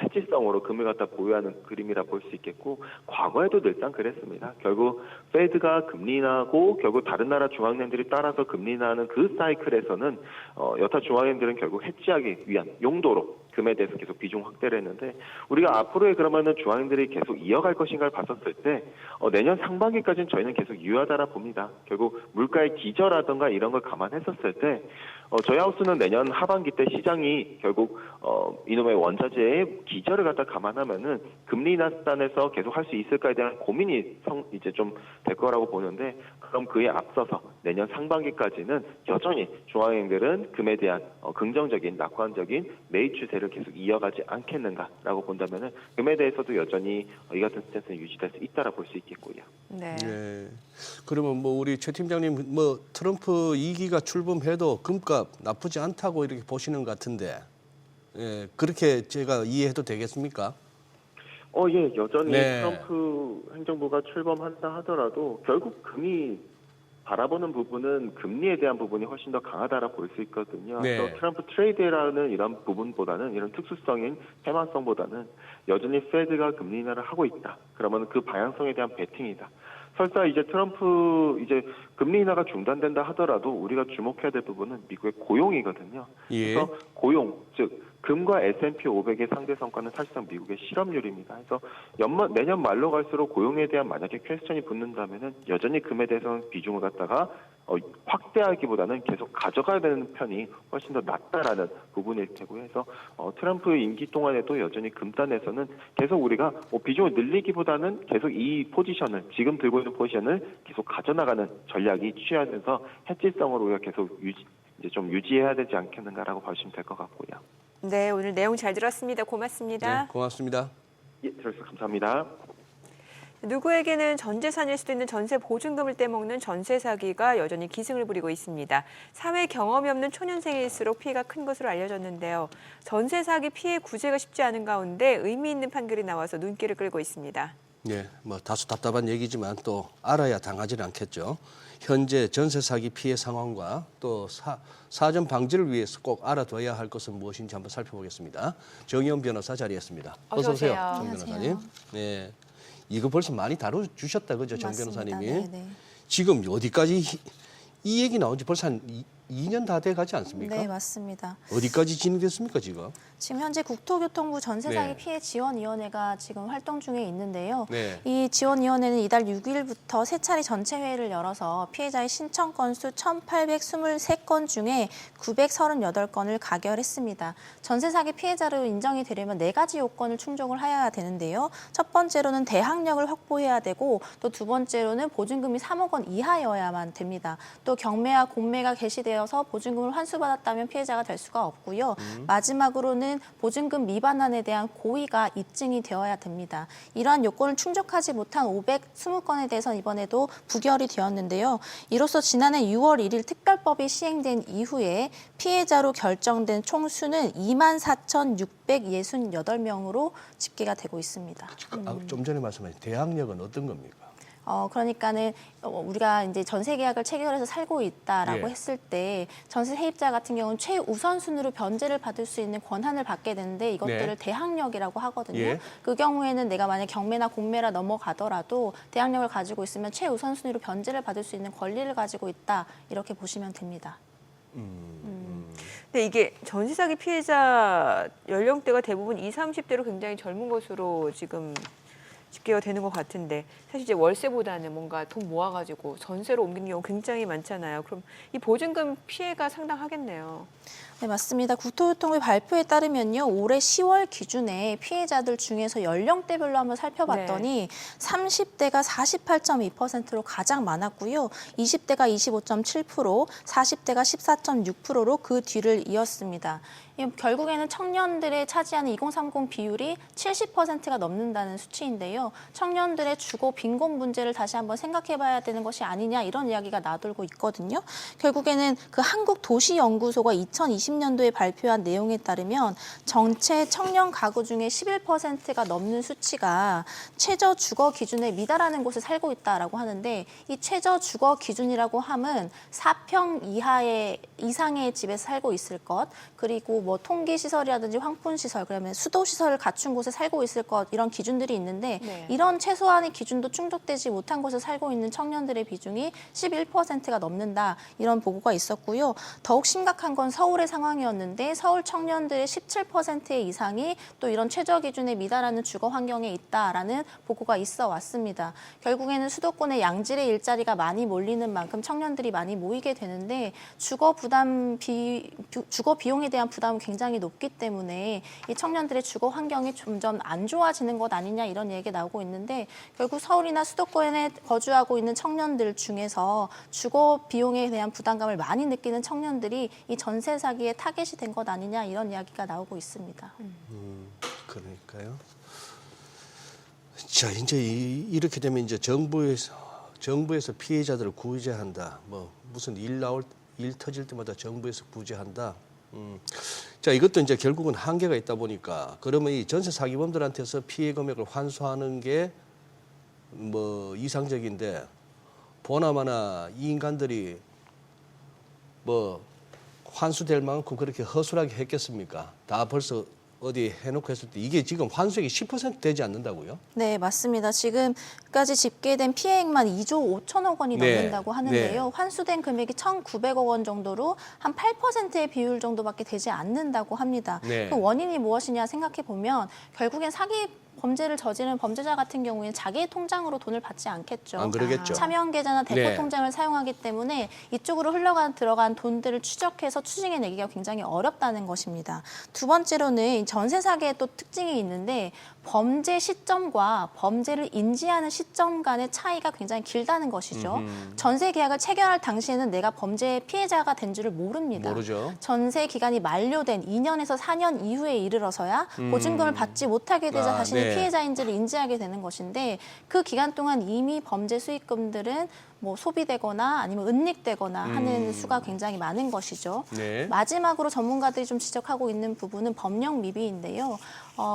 해지성으로 금을 갖다 보유하는 그림이라 볼 수 있겠고, 과거에도 늘상 그랬습니다. 결국 페드가 금리 인하하고 결국 다른 나라 중앙은행들이 따라서 금리 인하하는 그 사이클에서는 여타 중앙은행들은 결국 해지하기 위한 용도로 금에 대해서 계속 비중 확대를 했는데, 우리가 앞으로의 그러면은 중앙은행들이 계속 이어갈 것인가를 봤었을 때 내년 상반기까지는 저희는 계속 유효하다라 봅니다. 결국 물가의 기저라든가 이런 걸 감안했었을 때 저희 하우스는 내년 하반기 때 시장이 결국 이놈의 원자재의 기저를 갖다 감안하면은 금리 인하 수단에서 계속 할 수 있을까에 대한 고민이 이제 좀 될 거라고 보는데, 그럼 그에 앞서서 내년 상반기까지는 여전히 중앙은행들은 금에 대한 긍정적인 낙관적인 매입 추세를 계속 이어가지 않겠는가라고 본다면은 금에 대해서도 여전히 이 같은 스탠스는 유지될 수 있다라 볼 수 있겠고요. 네. 네. 그러면 뭐 우리 최 팀장님 뭐 트럼프 2기가 출범해도 금값 나쁘지 않다고 이렇게 보시는 것 같은데, 예, 그렇게 제가 이해해도 되겠습니까? 예, 여전히 네. 트럼프 행정부가 출범한다 하더라도 결국 금이 바라보는 부분은 금리에 대한 부분이 훨씬 더 강하다라 볼 수 있거든요. 네. 그래서 트럼프 트레이드라는 이런 부분보다는, 이런 특수성인 테마성보다는 여전히 페드가 금리 인하를 하고 있다. 그러면 그 방향성에 대한 베팅이다. 설사 이제 트럼프 금리 인하가 중단된다 하더라도 우리가 주목해야 될 부분은 미국의 고용이거든요. 예. 그래서 고용, 즉 금과 S&P 500의 상대 성과는 사실상 미국의 실업률입니다. 그래서 내년 말로 갈수록 고용에 대한 만약에 퀘스천이 붙는다면은 여전히 금에 대해서는 비중을 갖다가 확대하기보다는 계속 가져가야 되는 편이 훨씬 더 낫다라는 부분일 테고요. 그래서 트럼프 임기 동안에도 여전히 금단에서는 계속 우리가 비중을 늘리기보다는 계속 이 포지션을, 지금 들고 있는 포지션을 계속 가져나가는 전략이 취하면서 해지성으로 우리가 계속 유지해야 되지 않겠는가라고 보시면 될 것 같고요. 네, 오늘 내용 잘 들었습니다. 고맙습니다. 네, 고맙습니다. 예, 들어주셔서 감사합니다. 누구에게는 전 재산일 수도 있는 전세 보증금을 떼먹는 전세 사기가 여전히 기승을 부리고 있습니다. 사회 경험이 없는 초년생일수록 피해가 큰 것으로 알려졌는데요. 전세 사기 피해 구제가 쉽지 않은 가운데 의미 있는 판결이 나와서 눈길을 끌고 있습니다. 네, 뭐 다소 답답한 얘기지만 또 알아야 당하지는 않겠죠. 현재 전세 사기 피해 상황과 또 사전 방지를 위해서 꼭 알아둬야 할 것은 무엇인지 한번 살펴보겠습니다. 정의원 변호사 자리했습니다. 어서 오세요, 정 변호사님. 네, 이거 벌써 많이 다뤄주셨다, 그죠, 정 변호사님이? 네네. 지금 어디까지 이 얘기 나온 지 벌써 한 2년 다 돼 가지 않습니까? 네, 맞습니다. 어디까지 진행됐습니까, 지금? 지금 현재 국토교통부 전세사기 네. 피해 지원위원회가 지금 활동 중에 있는데요. 네. 이 지원위원회는 이달 6일부터 세 차례 전체 회의를 열어서 피해자의 신청 건수 1,823건 중에 938건을 가결했습니다. 전세사기 피해자로 인정이 되려면 4가지 요건을 충족을 해야 되는데요. 첫 번째로는 대학력을 확보해야 되고 또 두 번째로는 보증금이 3억 원 이하여야만 됩니다. 또 경매와 공매가 개시되어서 보증금을 환수받았다면 피해자가 될 수가 없고요. 마지막으로는 보증금 미반환에 대한 고의가 입증이 되어야 됩니다. 이러한 요건을 충족하지 못한 520건에 대해서는 이번에도 부결이 되었는데요. 이로써 지난해 6월 1일 특별법이 시행된 이후에 피해자로 결정된 총수는 24,668명으로 집계가 되고 있습니다. 좀 전에 말씀하신 대학력은 어떤 겁니까? 그러니까는 우리가 이제 전세 계약을 체결해서 살고 있다라고 예. 했을 때 전세 세입자 같은 경우는 최우선순위로 변제를 받을 수 있는 권한을 받게 되는데 이것들을 네. 대학력이라고 하거든요. 예. 그 경우에는 내가 만약 경매나 공매라 넘어가더라도 대학력을 가지고 있으면 최우선순위로 변제를 받을 수 있는 권리를 가지고 있다 이렇게 보시면 됩니다. 근데 이게 전세 사기 피해자 연령대가 대부분 20, 30대로 굉장히 젊은 것으로 지금 집계가 되는 것 같은데 사실 이제 월세보다는 뭔가 돈 모아가지고 전세로 옮기는 경우 굉장히 많잖아요. 그럼 이 보증금 피해가 상당하겠네요. 네, 맞습니다. 국토교통부 발표에 따르면요. 올해 10월 기준에 피해자들 중에서 연령대별로 한번 살펴봤더니 30대가 48.2%로 가장 많았고요. 20대가 25.7%, 40대가 14.6%로 그 뒤를 이었습니다. 결국에는 청년들의 차지하는 2030 비율이 70%가 넘는다는 수치인데요. 청년들의 주거 빈곤 문제를 다시 한번 생각해봐야 되는 것이 아니냐 이런 이야기가 나돌고 있거든요. 결국에는 그 한국도시연구소가 2020년도에 발표한 내용에 따르면 전체 청년 가구 중에 11%가 넘는 수치가 최저 주거 기준에 미달하는 곳에 살고 있다라고 하는데 이 최저 주거 기준이라고 함은 4평 이상의 집에서 살고 있을 것 그리고 뭐 통기시설이라든지 황푼시설, 그러면 수도시설을 갖춘 곳에 살고 있을 것 이런 기준들이 있는데 네. 이런 최소한의 기준도 충족되지 못한 곳에 살고 있는 청년들의 비중이 11%가 넘는다 이런 보고가 있었고요. 더욱 심각한 건 서울의 상황이었는데 서울 청년들의 17% 이상이 또 이런 최저 기준에 미달하는 주거 환경에 있다라는 보고가 있어 왔습니다. 결국에는 수도권의 양질의 일자리가 많이 몰리는 만큼 청년들이 많이 모이게 되는데 주거 비용에 대한 부담은 굉장히 높기 때문에 이 청년들의 주거 환경이 점점 안 좋아지는 것 아니냐 이런 얘기가 나오고 있는데 결국 서울이나 수도권에 거주하고 있는 청년들 중에서 주거 비용에 대한 부담감을 많이 느끼는 청년들이 이 전세 사기에 타겟이 된 것 아니냐 이런 이야기가 나오고 있습니다. 그러니까요. 자, 이제 이렇게 되면 이제 정부에서 피해자들을 구제한다. 뭐 무슨 일 터질 때마다 정부에서 구제한다. 자, 이것도 이제 결국은 한계가 있다 보니까 그러면 이 전세 사기범들한테서 피해 금액을 환수하는 게 뭐 이상적인데 보나마나 이 인간들이 뭐 환수될 만큼 그렇게 허술하게 했겠습니까? 다 벌써 어디 해놓고 했을 때 이게 지금 환수액이 10% 되지 않는다고요? 네, 맞습니다. 지금까지 집계된 피해액만 2조 5천억 원이 네. 넘는다고 하는데요. 네. 환수된 금액이 1,900억 원 정도로 한 8%의 비율 정도밖에 되지 않는다고 합니다. 네. 그 원인이 무엇이냐 생각해 보면 결국엔 사기 범죄를 저지른 범죄자 같은 경우에는 자기의 통장으로 돈을 받지 않겠죠. 안 그러겠죠. 차명 계좌나 대포 네. 통장을 사용하기 때문에 이쪽으로 들어간 돈들을 추적해서 추징해내기가 굉장히 어렵다는 것입니다. 두 번째로는 전세 사기의 또 특징이 있는데 범죄 시점과 범죄를 인지하는 시점 간의 차이가 굉장히 길다는 것이죠. 전세 계약을 체결할 당시에는 내가 범죄 피해자가 된 줄을 모릅니다. 모르죠. 전세 기간이 만료된 2년에서 4년 이후에 이르러서야 보증금을 받지 못하게 되자 자신이 네. 피해자인지를 인지하게 되는 것인데 그 기간 동안 이미 범죄 수익금들은 뭐 소비되거나 아니면 은닉되거나 하는 수가 굉장히 많은 것이죠. 네. 마지막으로 전문가들이 좀 지적하고 있는 부분은 법령 미비인데요.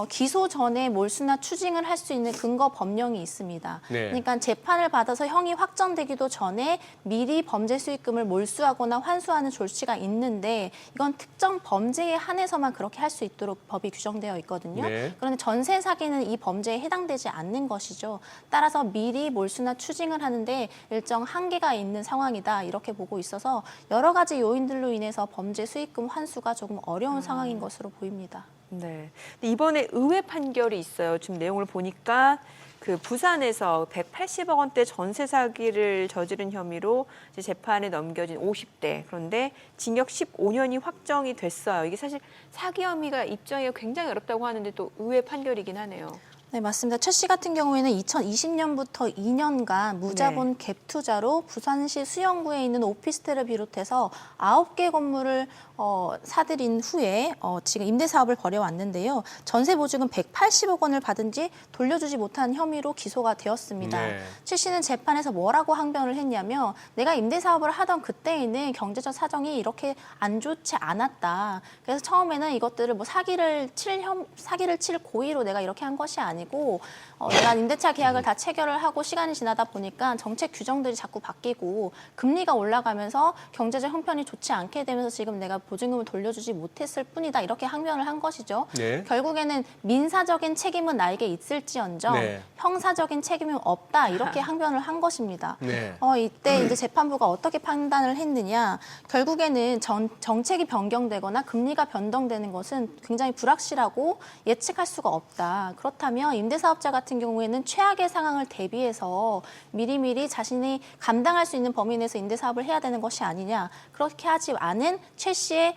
기소 전에 몰수나 추징을 할 수 있는 근거 법령이 있습니다. 네. 그러니까 재판을 받아서 형이 확정되기도 전에 미리 범죄 수익금을 몰수하거나 환수하는 조치가 있는데 이건 특정 범죄에 한해서만 그렇게 할 수 있도록 법이 규정되어 있거든요. 네. 그런데 전세 사기는 이 범죄에 해당되지 않는 것이죠. 따라서 미리 몰수나 추징을 하는데 일정 한계가 있는 상황이다 이렇게 보고 있어서 여러 가지 요인들로 인해서 범죄 수익금 환수가 조금 어려운 상황인 것으로 보입니다. 네. 근데 이번에 의회 판결이 있어요. 지금 내용을 보니까 그 부산에서 180억 원대 전세 사기를 저지른 혐의로 이제 재판에 넘겨진 50대. 그런데 징역 15년이 확정이 됐어요. 이게 사실 사기 혐의가 입증하기가 굉장히 어렵다고 하는데 또 의회 판결이긴 하네요. 네, 맞습니다. 최 씨 같은 경우에는 2020년부터 2년간 무자본 갭 투자로 부산시 수영구에 있는 오피스텔을 비롯해서 9개 건물을 사들인 후에 지금 임대 사업을 벌여왔는데요. 전세 보증금 180억 원을 받은 뒤 돌려주지 못한 혐의로 기소가 되었습니다. 네. 최 씨는 재판에서 뭐라고 항변을 했냐면 내가 임대 사업을 하던 그때에는 경제적 사정이 이렇게 안 좋지 않았다. 그래서 처음에는 이것들을 뭐 사기를 칠 고의로 내가 이렇게 한 것이 아니고 내가 임대차 계약을 다 체결을 하고 시간이 지나다 보니까 정책 규정들이 자꾸 바뀌고 금리가 올라가면서 경제적 형편이 좋지 않게 되면서 지금 내가 보증금을 돌려주지 못했을 뿐이다. 이렇게 항변을 한 것이죠. 네. 결국에는 민사적인 책임은 나에게 있을지언정 네. 형사적인 책임은 없다. 이렇게 항변을 한 것입니다. 네. 이때 이제 재판부가 어떻게 판단을 했느냐. 결국에는 정책이 변경되거나 금리가 변동되는 것은 굉장히 불확실하고 예측할 수가 없다. 그렇다면 임대사업자 같은 경우에는 최악의 상황을 대비해서 미리미리 자신이 감당할 수 있는 범위 내에서 임대사업을 해야 되는 것이 아니냐. 그렇게 하지 않은 최 씨의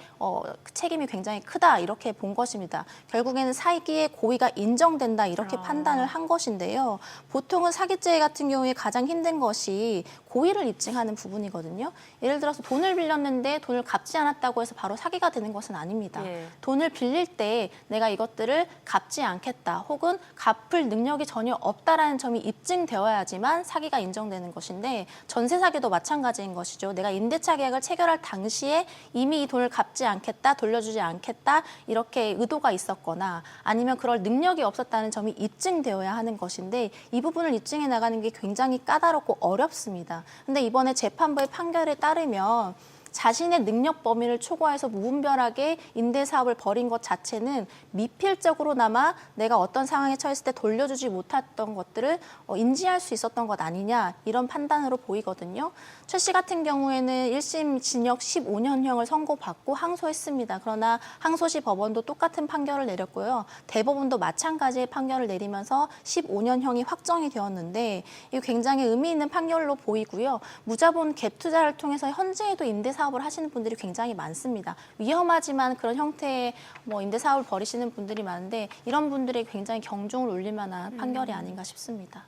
책임이 굉장히 크다. 이렇게 본 것입니다. 결국에는 사기의 고의가 인정된다. 이렇게 판단을 한 것인데요. 보통은 사기죄 같은 경우에 가장 힘든 것이 고의를 입증하는 부분이거든요. 예를 들어서 돈을 빌렸는데 돈을 갚지 않았다고 해서 바로 사기가 되는 것은 아닙니다. 예. 돈을 빌릴 때 내가 이것들을 갚지 않겠다 혹은 갚을 능력이 전혀 없다라는 점이 입증되어야지만 사기가 인정되는 것인데 전세 사기도 마찬가지인 것이죠. 내가 임대차 계약을 체결할 당시에 이미 이 돈을 갚지 않겠다, 돌려주지 않겠다 이렇게 의도가 있었거나 아니면 그럴 능력이 없었다는 점이 입증되어야 하는 것인데 이 부분을 입증해 나가는 게 굉장히 까다롭고 어렵습니다. 근데 이번에 재판부의 판결에 따르면 자신의 능력 범위를 초과해서 무분별하게 임대 사업을 벌인 것 자체는 미필적으로나마 내가 어떤 상황에 처했을 때 돌려주지 못했던 것들을 인지할 수 있었던 것 아니냐 이런 판단으로 보이거든요. 최 씨 같은 경우에는 1심 징역 15년형을 선고받고 항소했습니다. 그러나 항소시 법원도 똑같은 판결을 내렸고요. 대법원도 마찬가지의 판결을 내리면서 15년형이 확정이 되었는데 이거 굉장히 의미 있는 판결로 보이고요. 무자본 갭 투자를 통해서 현재에도 임대 사업을 하시는 분들이 굉장히 많습니다. 위험하지만 그런 형태의 임대 사업을 벌이시는 분들이 많은데 이런 분들이 굉장히 경종을 울릴 만한 판결이 아닌가 싶습니다.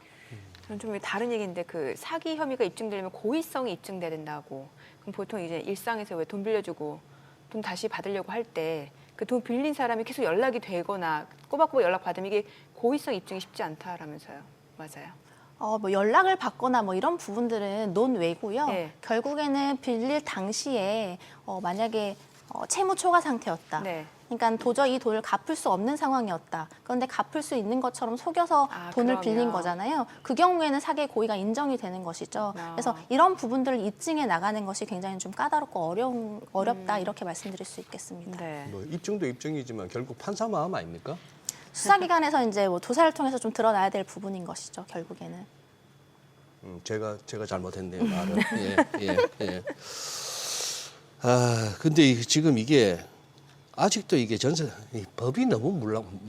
저는 좀 다른 얘기인데 그 사기 혐의가 입증되려면 고의성이 입증돼야 된다고. 그럼 보통 이제 일상에서 왜 돈 빌려주고 돈 다시 받으려고 할 때 그 돈 빌린 사람이 계속 연락이 되거나 꼬박꼬박 연락 받으면 이게 고의성 입증이 쉽지 않다라면서요. 맞아요. 연락을 받거나 이런 부분들은 논외고요. 네. 결국에는 빌릴 당시에 만약에 채무 초과 상태였다. 네. 그러니까 도저히 이 돈을 갚을 수 없는 상황이었다. 그런데 갚을 수 있는 것처럼 속여서 돈을 그러면. 빌린 거잖아요. 그 경우에는 사기의 고의가 인정이 되는 것이죠. 그래서 이런 부분들을 입증해 나가는 것이 굉장히 좀 까다롭고 어렵다 이렇게 말씀드릴 수 있겠습니다. 네. 입증도 입증이지만 결국 판사 마음 아닙니까? 수사기관에서 이제 조사를 통해서 좀 드러나야 될 부분인 것이죠. 결국에는. 제가 잘못했네요, 말을. 예. 근데 지금 이게 아직도 이게 법이 너무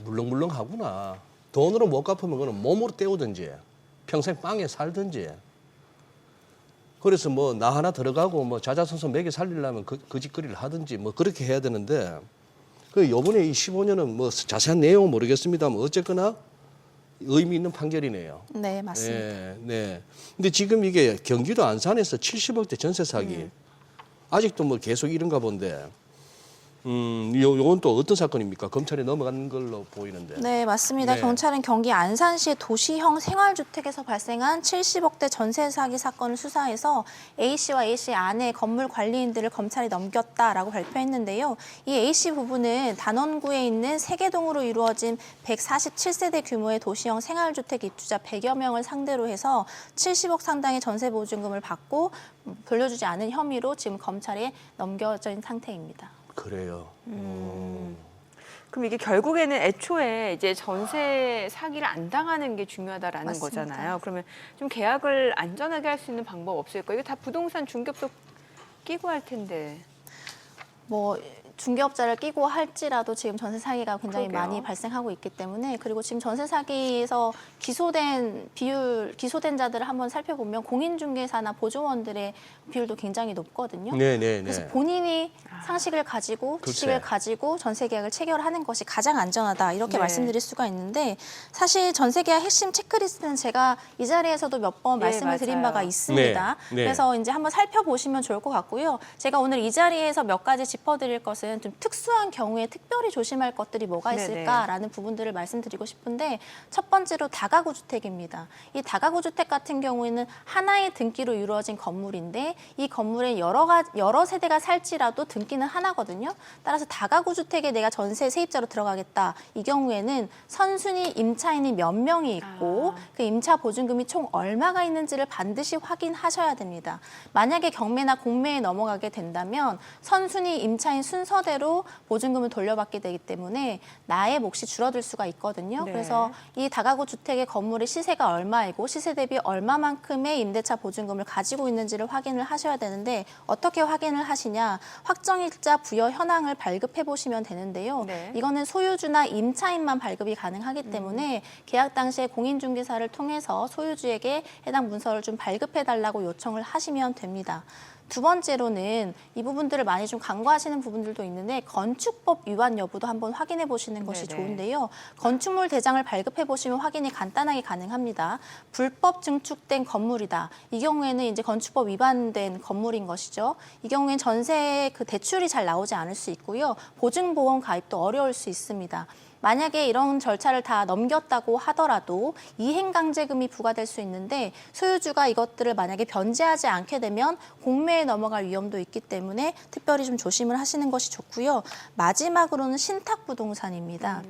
물렁물렁하구나. 돈으로 못 갚으면 그는 몸으로 때우든지 평생 빵에 살든지. 그래서 나 하나 들어가고 자자손손 먹여 살리려면 그 짓거리를 하든지 그렇게 해야 되는데 요번에 이 15년은 자세한 내용은 모르겠습니다만 어쨌거나 의미 있는 판결이네요. 네, 맞습니다. 네. 근데 지금 이게 경기도 안산에서 70억대 전세 사기. 아직도 계속 이런가 본데 요건 또 어떤 사건입니까? 검찰에 넘어간 걸로 보이는데. 네, 맞습니다. 네. 경찰은 경기 안산시의 도시형 생활주택에서 발생한 70억대 전세 사기 사건을 수사해서 A씨와 A씨의 아내 건물 관리인들을 검찰에 넘겼다라고 발표했는데요. 이 A씨 부부는 단원구에 있는 세계동으로 이루어진 147세대 규모의 도시형 생활주택 입주자 100여 명을 상대로 해서 70억 상당의 전세 보증금을 받고 돌려주지 않은 혐의로 지금 검찰에 넘겨진 상태입니다. 그래요. 그럼 이게 결국에는 애초에 이제 전세 사기를 안 당하는 게 중요하다라는 맞습니다. 거잖아요. 그러면 좀 계약을 안전하게 할 수 있는 방법 없을까요? 이게 다 부동산 중개업소 끼고 할 텐데. 뭐 중개업자를 끼고 할지라도 지금 전세 사기가 굉장히 그러게요. 많이 발생하고 있기 때문에 그리고 지금 전세 사기에서 기소된 자들을 한번 살펴보면 공인중개사나 보조원들의 비율도 굉장히 높거든요. 네네네. 그래서 본인이 상식을 가지고 글쎄. 지식을 가지고 전세 계약을 체결하는 것이 가장 안전하다 이렇게 네. 말씀드릴 수가 있는데 사실 전세 계약 핵심 체크리스트는 제가 이 자리에서도 몇 번 네, 말씀을 드린 맞아요. 바가 있습니다. 네, 네. 그래서 이제 한번 살펴보시면 좋을 것 같고요. 제가 오늘 이 자리에서 몇 가지 짚어드릴 것은 좀 특수한 경우에 특별히 조심할 것들이 뭐가 네네. 있을까라는 부분들을 말씀드리고 싶은데 첫 번째로 다가구 주택입니다. 이 다가구 주택 같은 경우에는 하나의 등기로 이루어진 건물인데 이 건물에 여러 세대가 살지라도 등기는 하나거든요. 따라서 다가구 주택에 내가 전세 세입자로 들어가겠다. 이 경우에는 선순위 임차인이 몇 명이 있고 그 임차 보증금이 총 얼마가 있는지를 반드시 확인하셔야 됩니다. 만약에 경매나 공매에 넘어가게 된다면 선순위 임차인 순서대로 보증금을 돌려받게 되기 때문에 나의 몫이 줄어들 수가 있거든요. 네. 그래서 이 다가구 주택의 건물의 시세가 얼마이고 시세 대비 얼마만큼의 임대차 보증금을 가지고 있는지를 확인을 하셔야 되는데 어떻게 확인을 하시냐. 확정일자 부여 현황을 발급해 보시면 되는데요. 네. 이거는 소유주나 임차인만 발급이 가능하기 때문에 계약 당시에 공인중개사를 통해서 소유주에게 해당 문서를 좀 발급해 달라고 요청을 하시면 됩니다. 두 번째로는 이 부분들을 많이 좀 간과하시는 부분들도 있는데 건축법 위반 여부도 한번 확인해 보시는 것이 네네. 좋은데요. 건축물 대장을 발급해 보시면 확인이 간단하게 가능합니다. 불법 증축된 건물이다. 이 경우에는 이제 건축법 위반된 건물인 것이죠. 이 경우에는 전세 그 대출이 잘 나오지 않을 수 있고요. 보증보험 가입도 어려울 수 있습니다. 만약에 이런 절차를 다 넘겼다고 하더라도 이행강제금이 부과될 수 있는데 소유주가 이것들을 만약에 변제하지 않게 되면 공매에 넘어갈 위험도 있기 때문에 특별히 좀 조심을 하시는 것이 좋고요. 마지막으로는 신탁부동산입니다.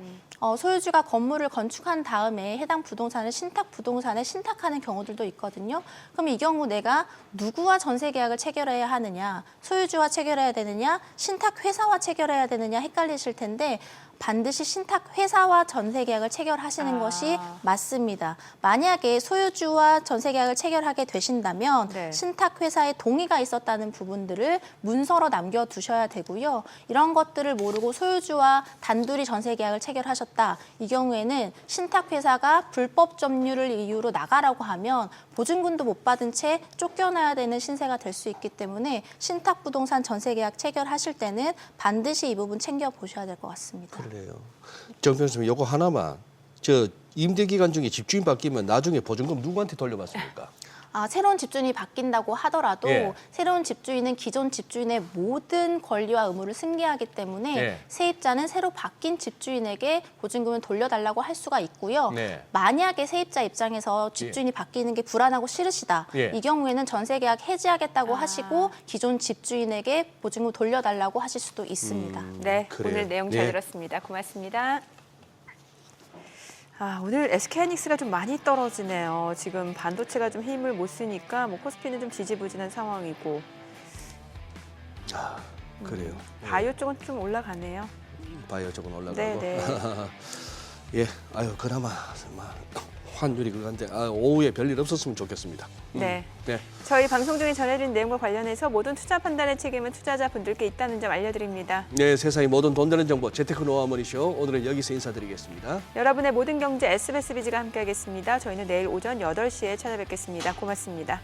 소유주가 건물을 건축한 다음에 해당 부동산을 신탁부동산에 신탁하는 경우들도 있거든요. 그럼 이 경우 내가 누구와 전세 계약을 체결해야 하느냐, 소유주와 체결해야 되느냐, 신탁회사와 체결해야 되느냐 헷갈리실 텐데 반드시 신탁회사와 전세계약을 체결하시는 것이 맞습니다. 만약에 소유주와 전세계약을 체결하게 되신다면 네. 신탁회사의 동의가 있었다는 부분들을 문서로 남겨두셔야 되고요. 이런 것들을 모르고 소유주와 단둘이 전세계약을 체결하셨다. 이 경우에는 신탁회사가 불법 점유를 이유로 나가라고 하면 보증금도 못 받은 채 쫓겨나야 되는 신세가 될 수 있기 때문에 신탁부동산 전세계약 체결하실 때는 반드시 이 부분 챙겨보셔야 될 것 같습니다. 그래요. 정 변호사님, 요거 하나만. 저 임대 기간 중에 집주인 바뀌면 나중에 보증금 누구한테 돌려받습니까? 새로운 집주인이 바뀐다고 하더라도 예. 새로운 집주인은 기존 집주인의 모든 권리와 의무를 승계하기 때문에 예. 세입자는 새로 바뀐 집주인에게 보증금을 돌려달라고 할 수가 있고요. 네. 만약에 세입자 입장에서 집주인이 바뀌는 게 불안하고 싫으시다. 예. 이 경우에는 전세계약 해지하겠다고 하시고 기존 집주인에게 보증금 돌려달라고 하실 수도 있습니다. 네, 그래요. 오늘 내용 잘 네. 들었습니다. 고맙습니다. 오늘 SK하이닉스가 좀 많이 떨어지네요. 지금 반도체가 좀 힘을 못 쓰니까 뭐 코스피는 좀 지지부진한 상황이고 그래요. 바이오 쪽은 좀 올라가네요. 바이오 쪽은 올라가고. 네네. 예, 그나마 환율이 그건데 오후에 별일 없었으면 좋겠습니다. 네. 네. 저희 방송 중에 전해드린 내용과 관련해서 모든 투자 판단의 책임은 투자자분들께 있다는 점 알려드립니다. 네, 세상의 모든 돈 되는 정보 재테크 노하우 머니쇼 오늘은 여기서 인사드리겠습니다. 여러분의 모든 경제 SBS 비즈가 함께하겠습니다. 저희는 내일 오전 8시에 찾아뵙겠습니다. 고맙습니다.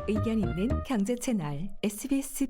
의견 있는 경제 채널 SBS